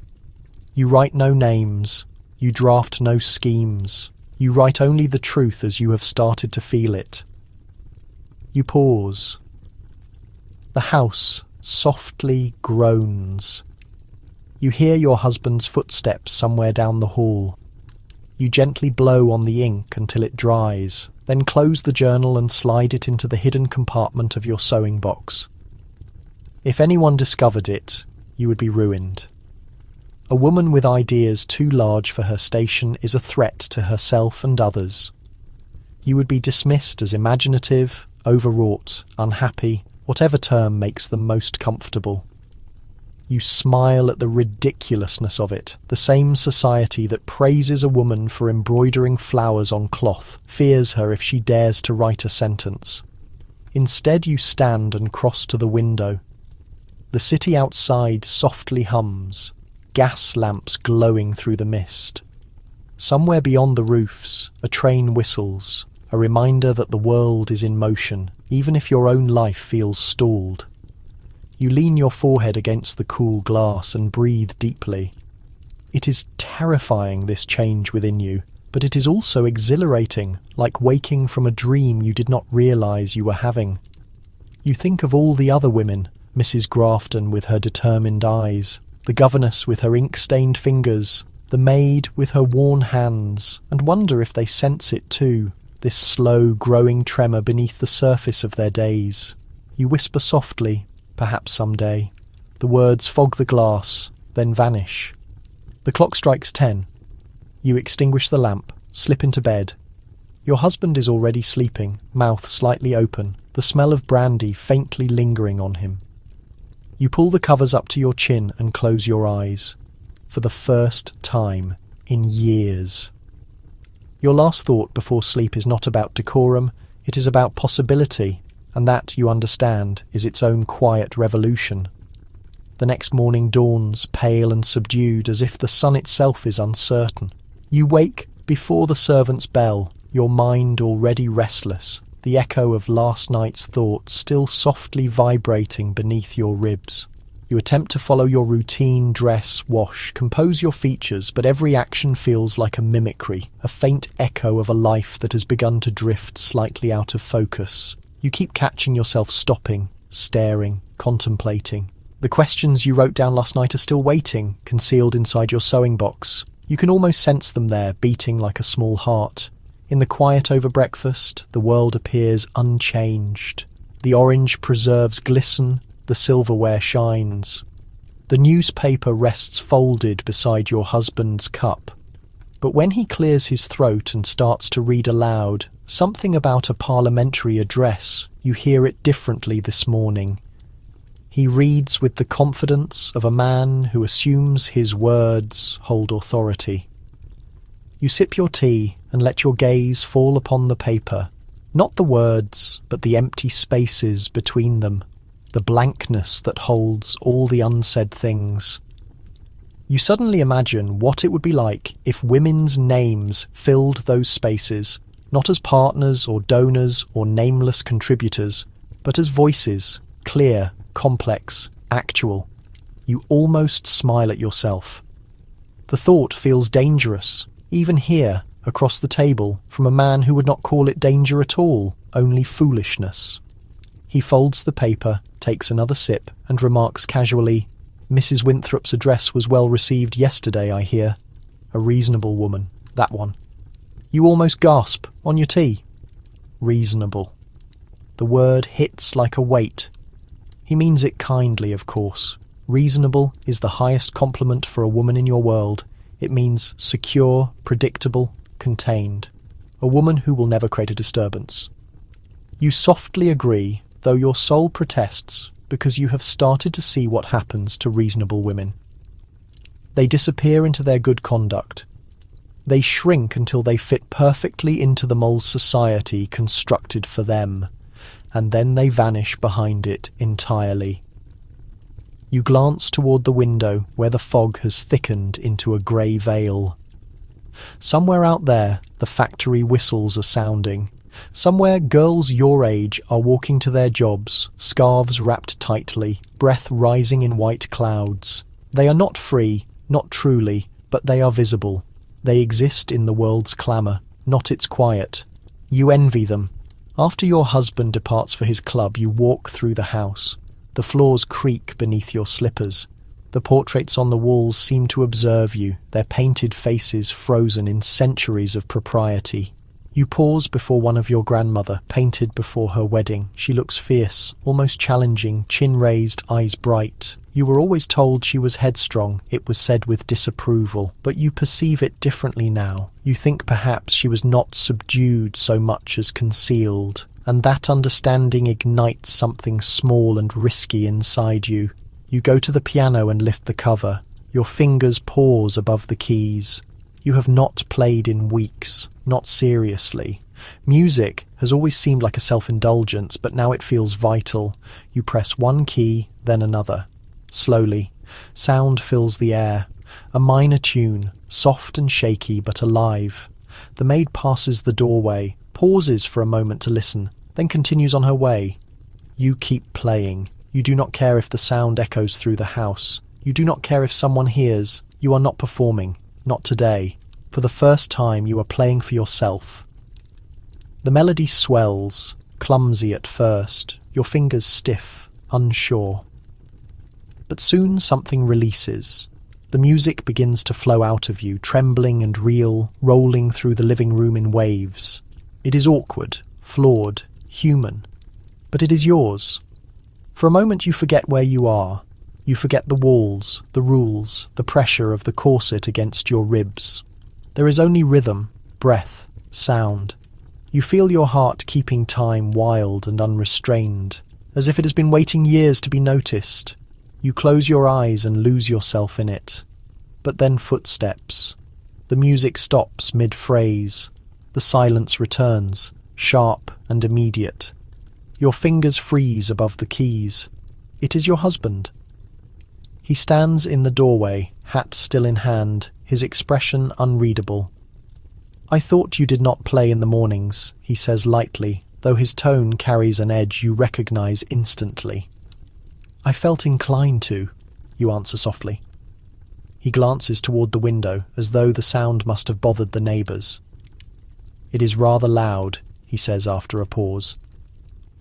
You write no names. You draft no schemes. You write only the truth as you have started to feel it. You pause. The house softly groans. You hear your husband's footsteps somewhere down the hall. You gently blow on the ink until it dries, then close the journal and slide it into the hidden compartment of your sewing box. If anyone discovered it, you would be ruined. A woman with ideas too large for her station is a threat to herself and others. You would be dismissed as imaginative, overwrought, unhappy, whatever term makes them most comfortable. You smile at the ridiculousness of it. The same society that praises a woman for embroidering flowers on cloth fears her if she dares to write a sentence. Instead, you stand and cross to the window. The city outside softly hums, gas lamps glowing through the mist. Somewhere beyond the roofs, a train whistles, a reminder that the world is in motion, even if your own life feels stalled. You lean your forehead against the cool glass and breathe deeply. It is terrifying, this change within you, but it is also exhilarating, like waking from a dream you did not realise you were having. You think of all the other women, Mrs. Grafton with her determined eyes, the governess with her ink-stained fingers, the maid with her worn hands, and wonder if they sense it too, this slow, growing tremor beneath the surface of their days. You whisper softly, perhaps someday. The words fog the glass, then vanish. The clock strikes 10. You extinguish the lamp, slip into bed. Your husband is already sleeping, mouth slightly open, the smell of brandy faintly lingering on him. You pull the covers up to your chin and close your eyes. For the first time in years. Your last thought before sleep is not about decorum, it is about possibility, and that, you understand, is its own quiet revolution. The next morning dawns, pale and subdued, as if the sun itself is uncertain. You wake before the servant's bell, your mind already restless, the echo of last night's thoughts still softly vibrating beneath your ribs. You attempt to follow your routine, dress, wash, compose your features, but every action feels like a mimicry, a faint echo of a life that has begun to drift slightly out of focus. You keep catching yourself stopping, staring, contemplating. The questions you wrote down last night are still waiting, concealed inside your sewing box. You can almost sense them there, beating like a small heart. In the quiet over breakfast, the world appears unchanged. The orange preserves glisten, the silverware shines. The newspaper rests folded beside your husband's cup. But when he clears his throat and starts to read aloud, something about a parliamentary address, you hear it differently this morning. He reads with the confidence of a man who assumes his words hold authority. You sip your tea and let your gaze fall upon the paper, not the words, but the empty spaces between them, the blankness that holds all the unsaid things. You suddenly imagine what it would be like if women's names filled those spaces, not as partners or donors or nameless contributors, but as voices, clear, complex, actual. You almost smile at yourself. The thought feels dangerous, even here, across the table, from a man who would not call it danger at all, only foolishness. He folds the paper, takes another sip, and remarks casually, "Mrs. Winthrop's address was well received yesterday, I hear. A reasonable woman, that one." You almost gasp, on your tea. Reasonable. The word hits like a weight. He means it kindly, of course. Reasonable is the highest compliment for a woman in your world. It means secure, predictable, contained. A woman who will never create a disturbance. You softly agree, though your soul protests, because you have started to see what happens to reasonable women. They disappear into their good conduct. They shrink until they fit perfectly into the mold society constructed for them, and then they vanish behind it entirely. You glance toward the window where the fog has thickened into a grey veil. Somewhere out there, the factory whistles are sounding. Somewhere, girls your age are walking to their jobs, scarves wrapped tightly, breath rising in white clouds. They are not free, not truly, but they are visible. They exist in the world's clamour, not its quiet. You envy them. After your husband departs for his club, you walk through the house. The floors creak beneath your slippers. The portraits on the walls seem to observe you, their painted faces frozen in centuries of propriety. You pause before one of your grandmother, painted before her wedding. She looks fierce, almost challenging, chin raised, eyes bright. You were always told she was headstrong, it was said with disapproval, but you perceive it differently now. You think perhaps she was not subdued so much as concealed, and that understanding ignites something small and risky inside you. You go to the piano and lift the cover. Your fingers pause above the keys. You have not played in weeks, not seriously. Music has always seemed like a self-indulgence, but now it feels vital. You press one key, then another. Slowly, sound fills the air. A minor tune, soft and shaky but alive. The maid passes the doorway, pauses for a moment to listen, then continues on her way. You keep playing. You do not care if the sound echoes through the house. You do not care if someone hears. You are not performing. Not today. For the first time, you are playing for yourself. The melody swells, clumsy at first, your fingers stiff, unsure. But soon something releases. The music begins to flow out of you, trembling and real, rolling through the living room in waves. It is awkward, flawed, human, but it is yours. For a moment you forget where you are. You forget the walls, the rules, the pressure of the corset against your ribs. There is only rhythm, breath, sound. You feel your heart keeping time wild and unrestrained, as if it has been waiting years to be noticed. You close your eyes and lose yourself in it. But then footsteps. The music stops mid-phrase. The silence returns, sharp and immediate. Your fingers freeze above the keys. It is your husband. He stands in the doorway, hat still in hand, his expression unreadable. "I thought you did not play in the mornings," he says lightly, though his tone carries an edge you recognize instantly. "I felt inclined to," you answer softly. He glances toward the window, as though the sound must have bothered the neighbours. "It is rather loud," he says after a pause.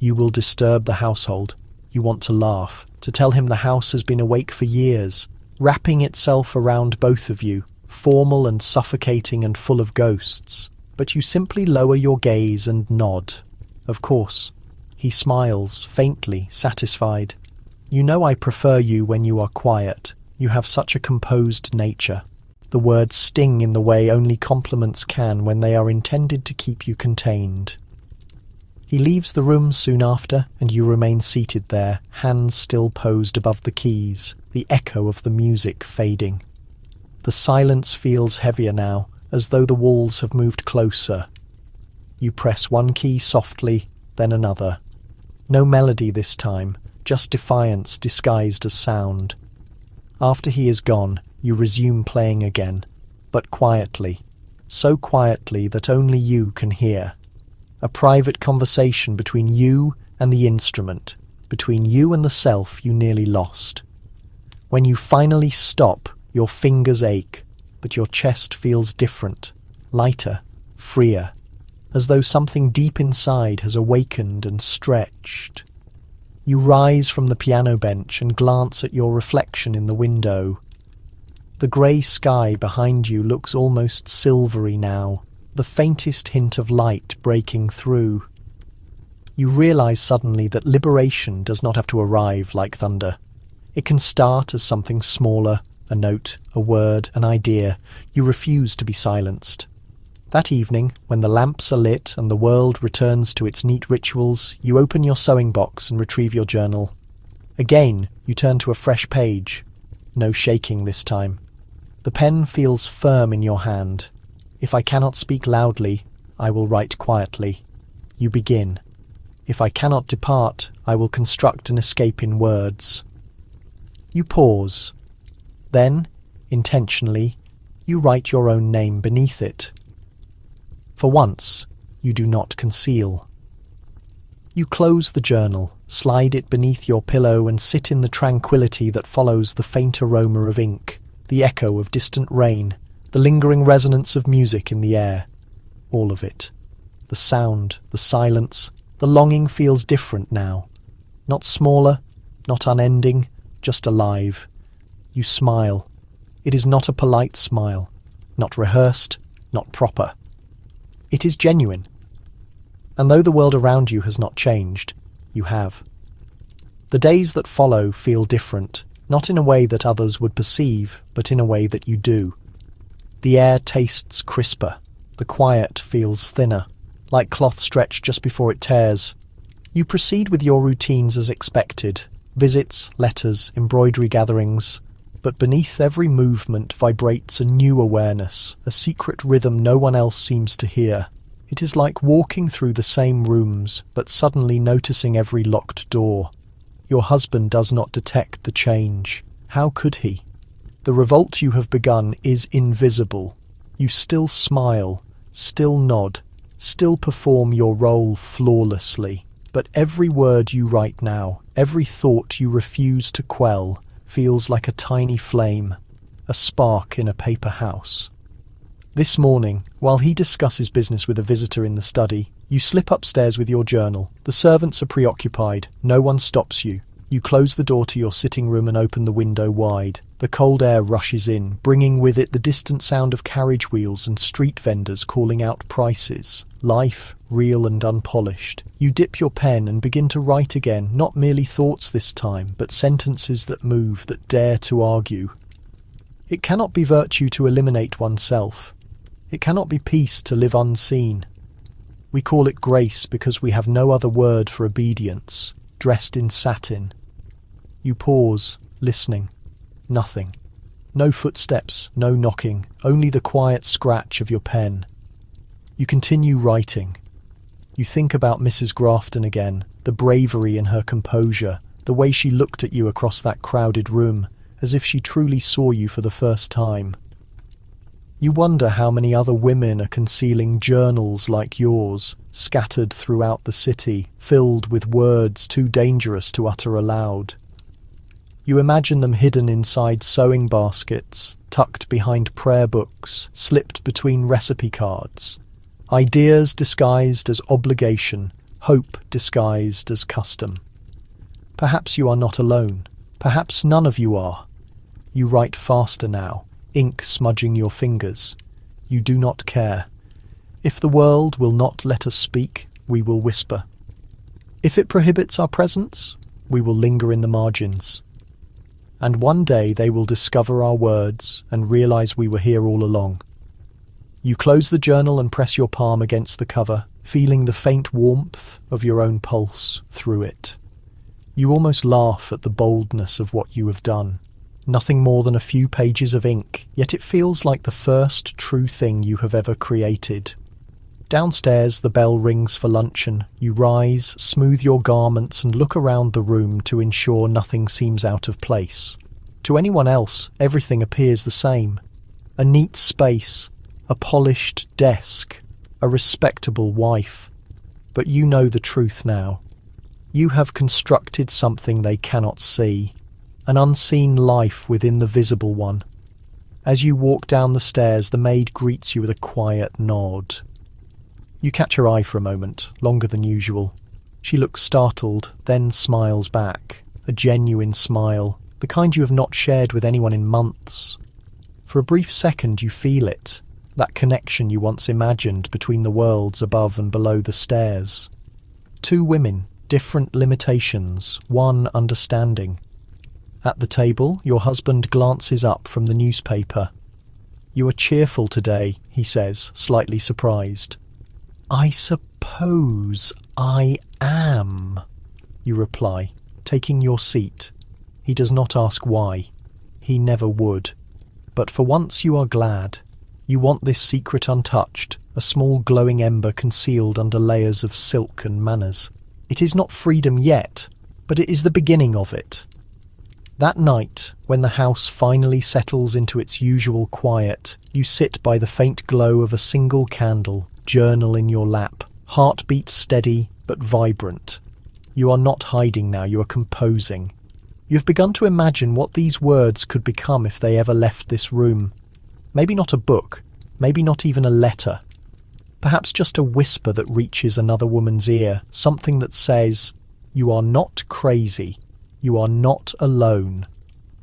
"You will disturb the household." You want to laugh, to tell him the house has been awake for years, wrapping itself around both of you, formal and suffocating and full of ghosts. But you simply lower your gaze and nod. Of course. He smiles, faintly, satisfied. "You know I prefer you when you are quiet. You have such a composed nature." The words sting in the way only compliments can when they are intended to keep you contained. He leaves the room soon after, and you remain seated there, hands still posed above the keys, the echo of the music fading. The silence feels heavier now, as though the walls have moved closer. You press one key softly, then another. No melody this time, just defiance disguised as sound. After he is gone, You resume playing again, but quietly, so quietly that only you can hear. A private conversation between you and the instrument, between you and the self you nearly lost. When you finally stop, your fingers ache, but your chest feels different, lighter, freer, as though something deep inside has awakened and stretched. You rise from the piano bench and glance at your reflection in the window. The grey sky behind you looks almost silvery now, the faintest hint of light breaking through. You realise suddenly that liberation does not have to arrive like thunder. It can start as something smaller, a note, a word, an idea. You refuse to be silenced. That evening, when the lamps are lit and the world returns to its neat rituals, you open your sewing box and retrieve your journal. Again, you turn to a fresh page. No shaking this time. The pen feels firm in your hand. If I cannot speak loudly, I will write quietly. You begin. If I cannot depart, I will construct an escape in words. You pause. Then, intentionally, you write your own name beneath it. For once, you do not conceal. You close the journal, slide it beneath your pillow and sit in the tranquility that follows the faint aroma of ink, the echo of distant rain, the lingering resonance of music in the air. All of it. The sound, the silence, the longing feels different now. Not smaller, not unending, just alive. You smile. It is not a polite smile, not rehearsed, not proper. It is genuine. And though the world around you has not changed, you have. The days that follow feel different, not in a way that others would perceive, but in a way that you do. The air tastes crisper. The quiet feels thinner, like cloth stretched just before it tears. You proceed with your routines as expected. Visits, letters, embroidery gatherings. But beneath every movement vibrates a new awareness, a secret rhythm no one else seems to hear. It is like walking through the same rooms, but suddenly noticing every locked door. Your husband does not detect the change. How could he? The revolt you have begun is invisible. You still smile, still nod, still perform your role flawlessly. But every word you write now, every thought you refuse to quell, feels like a tiny flame, a spark in a paper house. This morning, while he discusses business with a visitor in the study, you slip upstairs with your journal. The servants are preoccupied. No one stops you. You close the door to your sitting room and open the window wide. The cold air rushes in, bringing with it the distant sound of carriage wheels and street vendors calling out prices. Life, real and unpolished. You dip your pen and begin to write again, not merely thoughts this time, but sentences that move, that dare to argue. It cannot be virtue to eliminate oneself. It cannot be peace to live unseen. We call it grace because we have no other word for obedience, dressed in satin. You pause, listening. Nothing. No footsteps, no knocking, only the quiet scratch of your pen. You continue writing. You think about Mrs. Grafton again, the bravery in her composure, the way she looked at you across that crowded room, as if she truly saw you for the first time. You wonder how many other women are concealing journals like yours, scattered throughout the city, filled with words too dangerous to utter aloud. You imagine them hidden inside sewing baskets, tucked behind prayer books, slipped between recipe cards. Ideas disguised as obligation, hope disguised as custom. Perhaps you are not alone. Perhaps none of you are. You write faster now, ink smudging your fingers. You do not care. If the world will not let us speak, we will whisper. If it prohibits our presence, we will linger in the margins. And one day they will discover our words and realize we were here all along. You close the journal and press your palm against the cover, feeling the faint warmth of your own pulse through it. You almost laugh at the boldness of what you have done. Nothing more than a few pages of ink, yet it feels like the first true thing you have ever created. Downstairs, the bell rings for luncheon. You rise, smooth your garments and look around the room to ensure nothing seems out of place. To anyone else, everything appears the same. A neat space, a polished desk, a respectable wife. But you know the truth now. You have constructed something they cannot see, an unseen life within the visible one. As you walk down the stairs, the maid greets you with a quiet nod. You catch her eye for a moment, longer than usual. She looks startled, then smiles back, a genuine smile, the kind you have not shared with anyone in months. For a brief second you feel it, that connection you once imagined between the worlds above and below the stairs. Two women, different limitations, one understanding. At the table, your husband glances up from the newspaper. "You are cheerful today," he says, slightly surprised. "I suppose I am," you reply, taking your seat. He does not ask why. He never would. But for once you are glad. You want this secret untouched, a small glowing ember concealed under layers of silk and manners. It is not freedom yet, but it is the beginning of it. That night, when the house finally settles into its usual quiet, you sit by the faint glow of a single candle, journal in your lap, heartbeat steady but vibrant. You are not hiding now, you are composing. You've begun to imagine what these words could become if they ever left this room. Maybe not a book, maybe not even a letter. Perhaps just a whisper that reaches another woman's ear, something that says, "You are not crazy. You are not alone."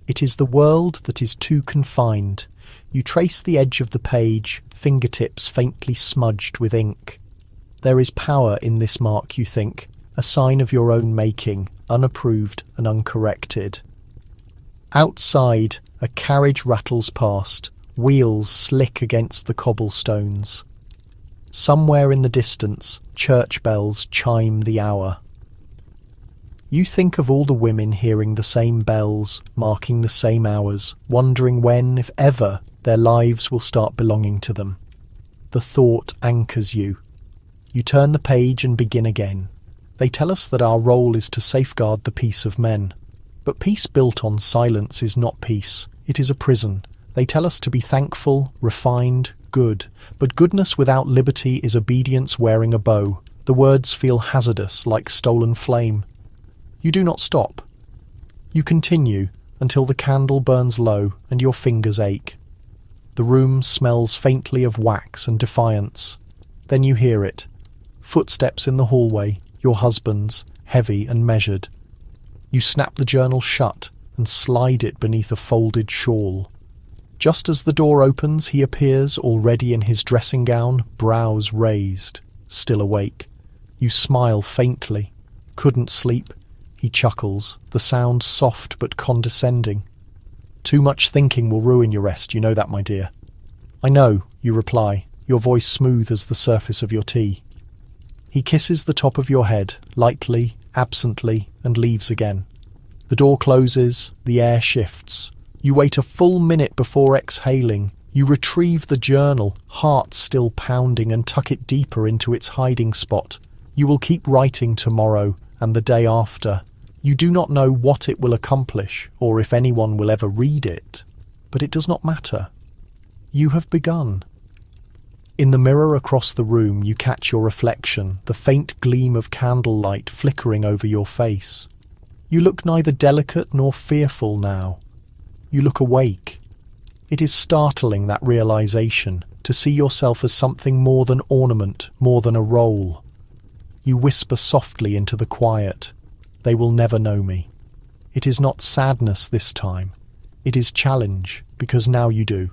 It is the world that is too confined. You trace the edge of the page, fingertips faintly smudged with ink. There is power in this mark, you think, a sign of your own making, unapproved and uncorrected. Outside, a carriage rattles past, wheels slick against the cobblestones. Somewhere in the distance, church bells chime the hour. You think of all the women hearing the same bells, marking the same hours, wondering when, if ever, their lives will start belonging to them. The thought anchors you. You turn the page and begin again. They tell us that our role is to safeguard the peace of men. But peace built on silence is not peace. It is a prison. They tell us to be thankful, refined, good. But goodness without liberty is obedience wearing a bow. The words feel hazardous, like stolen flame. You do not stop. You continue until the candle burns low and your fingers ache. The room smells faintly of wax and defiance. Then you hear it. Footsteps in the hallway, your husband's, heavy and measured. You snap the journal shut and slide it beneath a folded shawl. Just as the door opens, he appears, already in his dressing gown, brows raised, still awake. You smile faintly. Couldn't sleep. He chuckles, the sound soft but condescending. "Too much thinking will ruin your rest, you know that, my dear." "I know," you reply, your voice smooth as the surface of your tea. He kisses the top of your head, lightly, absently, and leaves again. The door closes, the air shifts. You wait a full minute before exhaling. You retrieve the journal, heart still pounding, and tuck it deeper into its hiding spot. You will keep writing tomorrow and the day after. You do not know what it will accomplish, or if anyone will ever read it. But it does not matter. You have begun. In the mirror across the room, you catch your reflection, the faint gleam of candlelight flickering over your face. You look neither delicate nor fearful now. You look awake. It is startling, that realization, to see yourself as something more than ornament, more than a role. You whisper softly into the quiet, "They will never know me." It is not sadness this time. It is challenge, because now you do.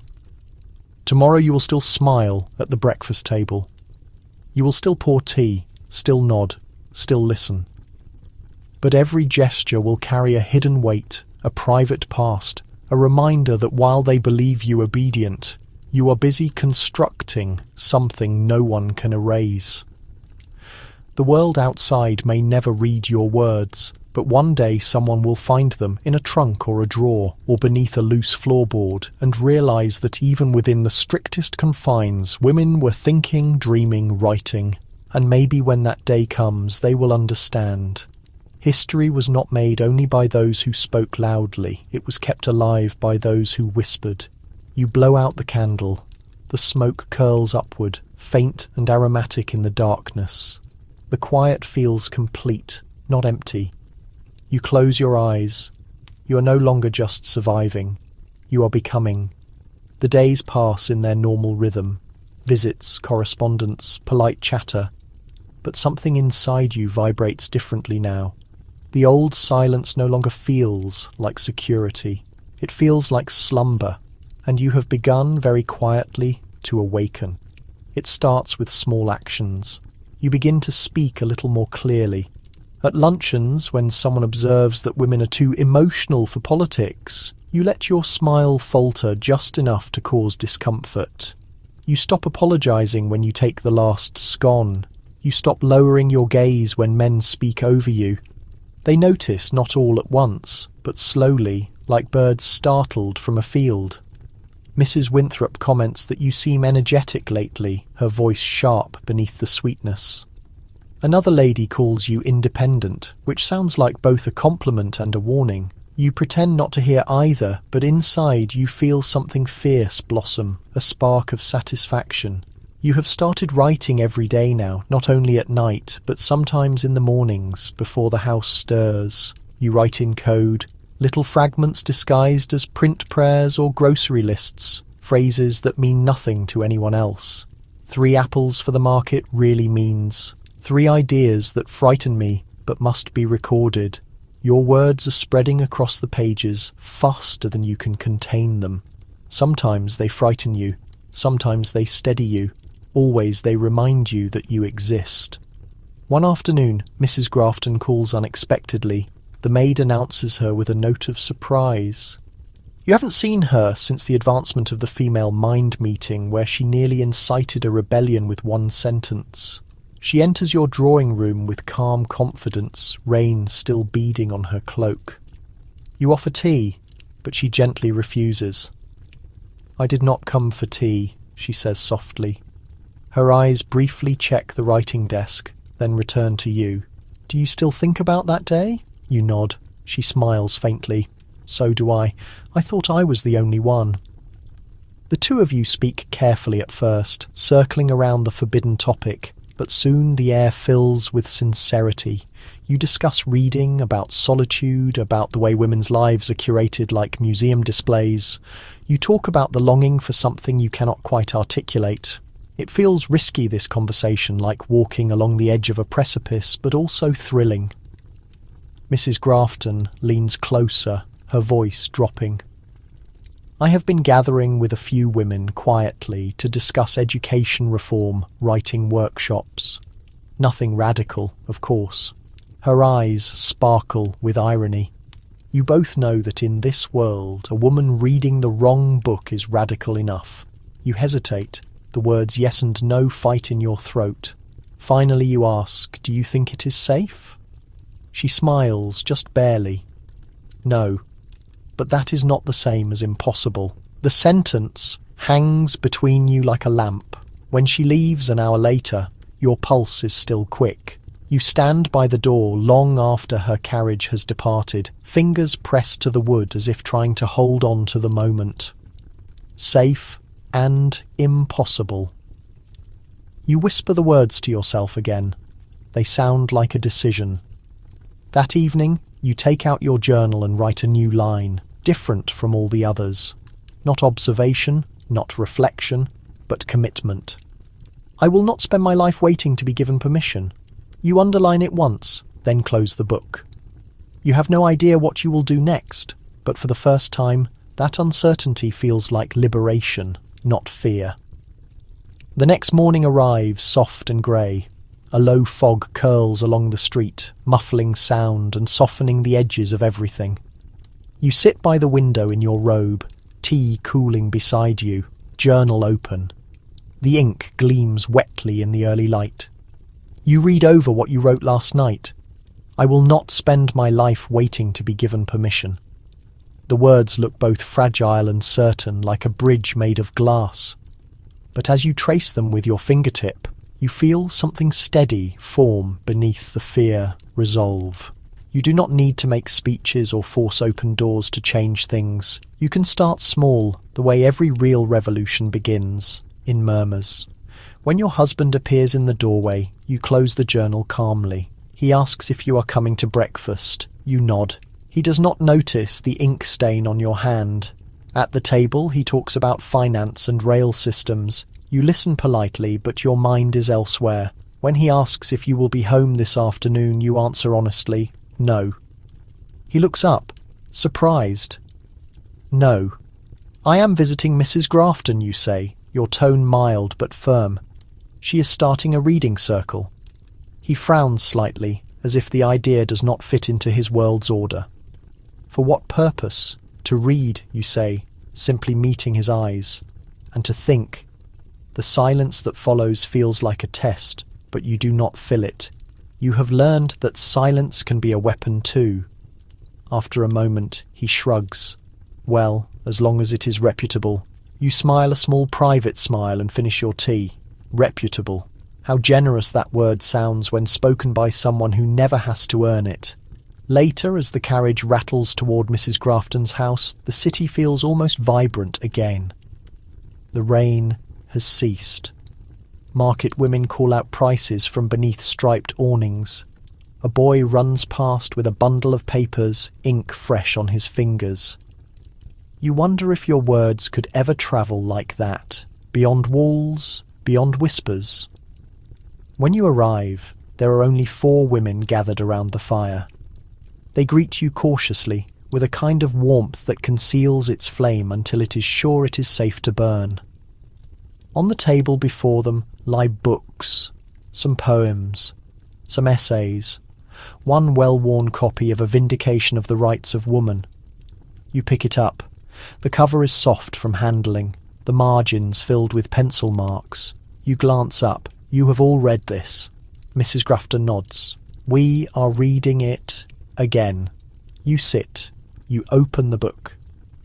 Tomorrow you will still smile at the breakfast table. You will still pour tea, still nod, still listen. But every gesture will carry a hidden weight, a private past, a reminder that while they believe you obedient, you are busy constructing something no one can erase. The world outside may never read your words, but one day someone will find them in a trunk or a drawer or beneath a loose floorboard and realize that even within the strictest confines, women were thinking, dreaming, writing, and maybe when that day comes, they will understand. History was not made only by those who spoke loudly, it was kept alive by those who whispered. You blow out the candle. The smoke curls upward, faint and aromatic in the darkness. The quiet feels complete, not empty. You close your eyes. You are no longer just surviving. You are becoming. The days pass in their normal rhythm. Visits, correspondence, polite chatter. But something inside you vibrates differently now. The old silence no longer feels like security. It feels like slumber, and you have begun very quietly to awaken. It starts with small actions. You begin to speak a little more clearly. At luncheons, when someone observes that women are too emotional for politics, you let your smile falter just enough to cause discomfort. You stop apologising when you take the last scone. You stop lowering your gaze when men speak over you. They notice not all at once, but slowly, like birds startled from a field. Mrs. Winthrop comments that you seem energetic lately, her voice sharp beneath the sweetness. Another lady calls you independent, which sounds like both a compliment and a warning. You pretend not to hear either, but inside you feel something fierce blossom, a spark of satisfaction. You have started writing every day now, not only at night, but sometimes in the mornings, before the house stirs. You write in code, little fragments disguised as print prayers or grocery lists, phrases that mean nothing to anyone else. 3 apples for the market really means 3 ideas that frighten me, but must be recorded. Your words are spreading across the pages faster than you can contain them. Sometimes they frighten you, sometimes they steady you. Always they remind you that you exist. One afternoon, Mrs. Grafton calls unexpectedly. The maid announces her with a note of surprise. You haven't seen her since the advancement of the female mind meeting, where she nearly incited a rebellion with one sentence. She enters your drawing room with calm confidence, rain still beading on her cloak. You offer tea, but she gently refuses. "I did not come for tea," she says softly. Her eyes briefly check the writing desk, then return to you. "Do you still think about that day?" You nod. She smiles faintly. "So do I. I thought I was the only one." The two of you speak carefully at first, circling around the forbidden topic, but soon the air fills with sincerity. You discuss reading, about solitude, about the way women's lives are curated like museum displays. You talk about the longing for something you cannot quite articulate. It feels risky, this conversation, like walking along the edge of a precipice, but also thrilling. Mrs. Grafton leans closer, her voice dropping. "I have been gathering with a few women quietly to discuss education reform, writing workshops. Nothing radical, of course." Her eyes sparkle with irony. "You both know that in this world, a woman reading the wrong book is radical enough." You hesitate. The words yes and no fight in your throat. Finally you ask, "Do you think it is safe?" She smiles, just barely. "No. But that is not the same as impossible." The sentence hangs between you like a lamp. When she leaves an hour later, your pulse is still quick. You stand by the door long after her carriage has departed, fingers pressed to the wood as if trying to hold on to the moment. Safe and impossible. You whisper the words to yourself again. They sound like a decision. That evening, you take out your journal and write a new line, different from all the others. Not observation, not reflection, but commitment. "I will not spend my life waiting to be given permission." You underline it once, then close the book. You have no idea what you will do next, but for the first time, that uncertainty feels like liberation, not fear. The next morning arrives soft and grey. A low fog curls along the street, muffling sound and softening the edges of everything. You sit by the window in your robe, tea cooling beside you, journal open. The ink gleams wetly in the early light. You read over what you wrote last night. "I will not spend my life waiting to be given permission." The words look both fragile and certain, like a bridge made of glass. But as you trace them with your fingertip, you feel something steady form beneath the fear, resolve. You do not need to make speeches or force open doors to change things. You can start small, the way every real revolution begins, in murmurs. When your husband appears in the doorway, you close the journal calmly. He asks if you are coming to breakfast. You nod. He does not notice the ink stain on your hand. At the table, he talks about finance and rail systems. You listen politely, but your mind is elsewhere. When he asks if you will be home this afternoon, you answer honestly, no. He looks up, surprised. No. I am visiting Mrs. Grafton, you say, your tone mild but firm. She is starting a reading circle. He frowns slightly, as if the idea does not fit into his world's order. For what purpose? To read, you say, simply meeting his eyes. And to think. The silence that follows feels like a test, but you do not fill it. You have learned that silence can be a weapon too. After a moment, he shrugs. Well, as long as it is reputable. You smile a small private smile and finish your tea. Reputable. How generous that word sounds when spoken by someone who never has to earn it. Later, as the carriage rattles toward Mrs. Grafton's house, the city feels almost vibrant again. The rain has ceased. Market women call out prices from beneath striped awnings. A boy runs past with a bundle of papers, ink fresh on his fingers. You wonder if your words could ever travel like that, beyond walls, beyond whispers. When you arrive, there are only 4 women gathered around the fire. They greet you cautiously, with a kind of warmth that conceals its flame until it is sure it is safe to burn. On the table before them lie books, some poems, some essays, one well-worn copy of A Vindication of the Rights of Woman. You pick it up. The cover is soft from handling, the margins filled with pencil marks. You glance up. You have all read this. Mrs. Grafton nods. We are reading it again. You sit. You open the book.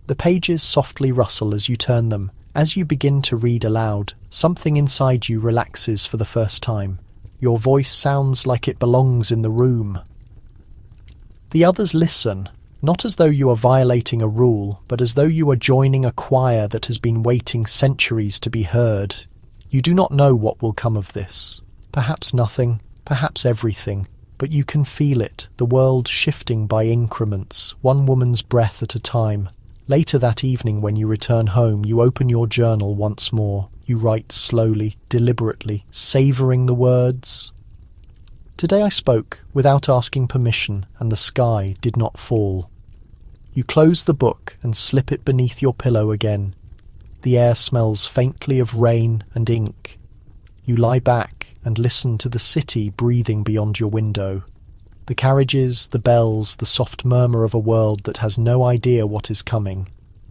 The pages softly rustle as you turn them. As you begin to read aloud, something inside you relaxes for the first time. Your voice sounds like it belongs in the room. The others listen, not as though you are violating a rule, but as though you are joining a choir that has been waiting centuries to be heard. You do not know what will come of this. Perhaps nothing, perhaps everything, but you can feel it, the world shifting by increments, one woman's breath at a time. Later that evening, when you return home, you open your journal once more. You write slowly, deliberately, savouring the words. Today I spoke without asking permission, and the sky did not fall. You close the book and slip it beneath your pillow again. The air smells faintly of rain and ink. You lie back and listen to the city breathing beyond your window. The carriages, the bells, the soft murmur of a world that has no idea what is coming.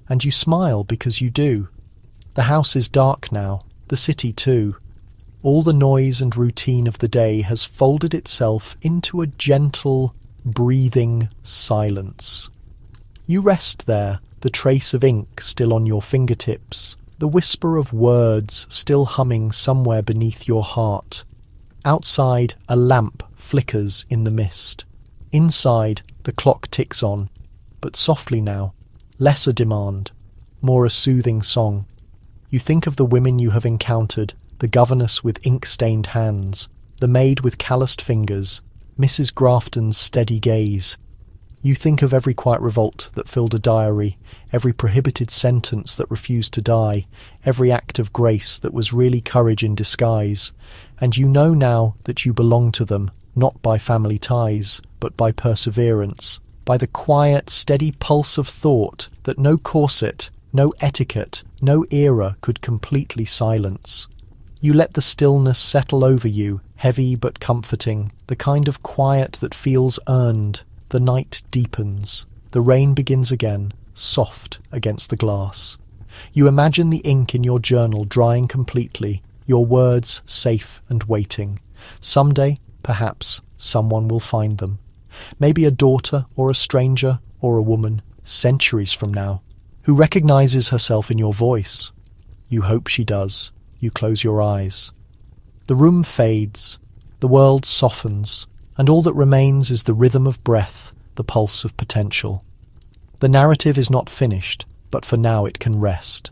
And you smile because you do. The house is dark now, the city too. All the noise and routine of the day has folded itself into a gentle, breathing silence. You rest there, the trace of ink still on your fingertips, the whisper of words still humming somewhere beneath your heart. Outside, a lamp flickers in the mist. Inside, the clock ticks on, but softly now, less a demand, more a soothing song. You think of the women you have encountered, the governess with ink-stained hands, the maid with calloused fingers, Mrs. Grafton's steady gaze. You think of every quiet revolt that filled a diary, every prohibited sentence that refused to die, every act of grace that was really courage in disguise, and you know now that you belong to them, not by family ties, but by perseverance, by the quiet, steady pulse of thought that no corset, no etiquette, no era could completely silence. You let the stillness settle over you, heavy but comforting, the kind of quiet that feels earned. The night deepens. The rain begins again, soft against the glass. You imagine the ink in your journal drying completely, your words safe and waiting. Someday, perhaps, someone will find them. Maybe a daughter or a stranger or a woman, centuries from now, who recognizes herself in your voice. You hope she does. You close your eyes. The room fades. The world softens. and all that remains is the rhythm of breath, the pulse of potential. The narrative is not finished, but for now it can rest.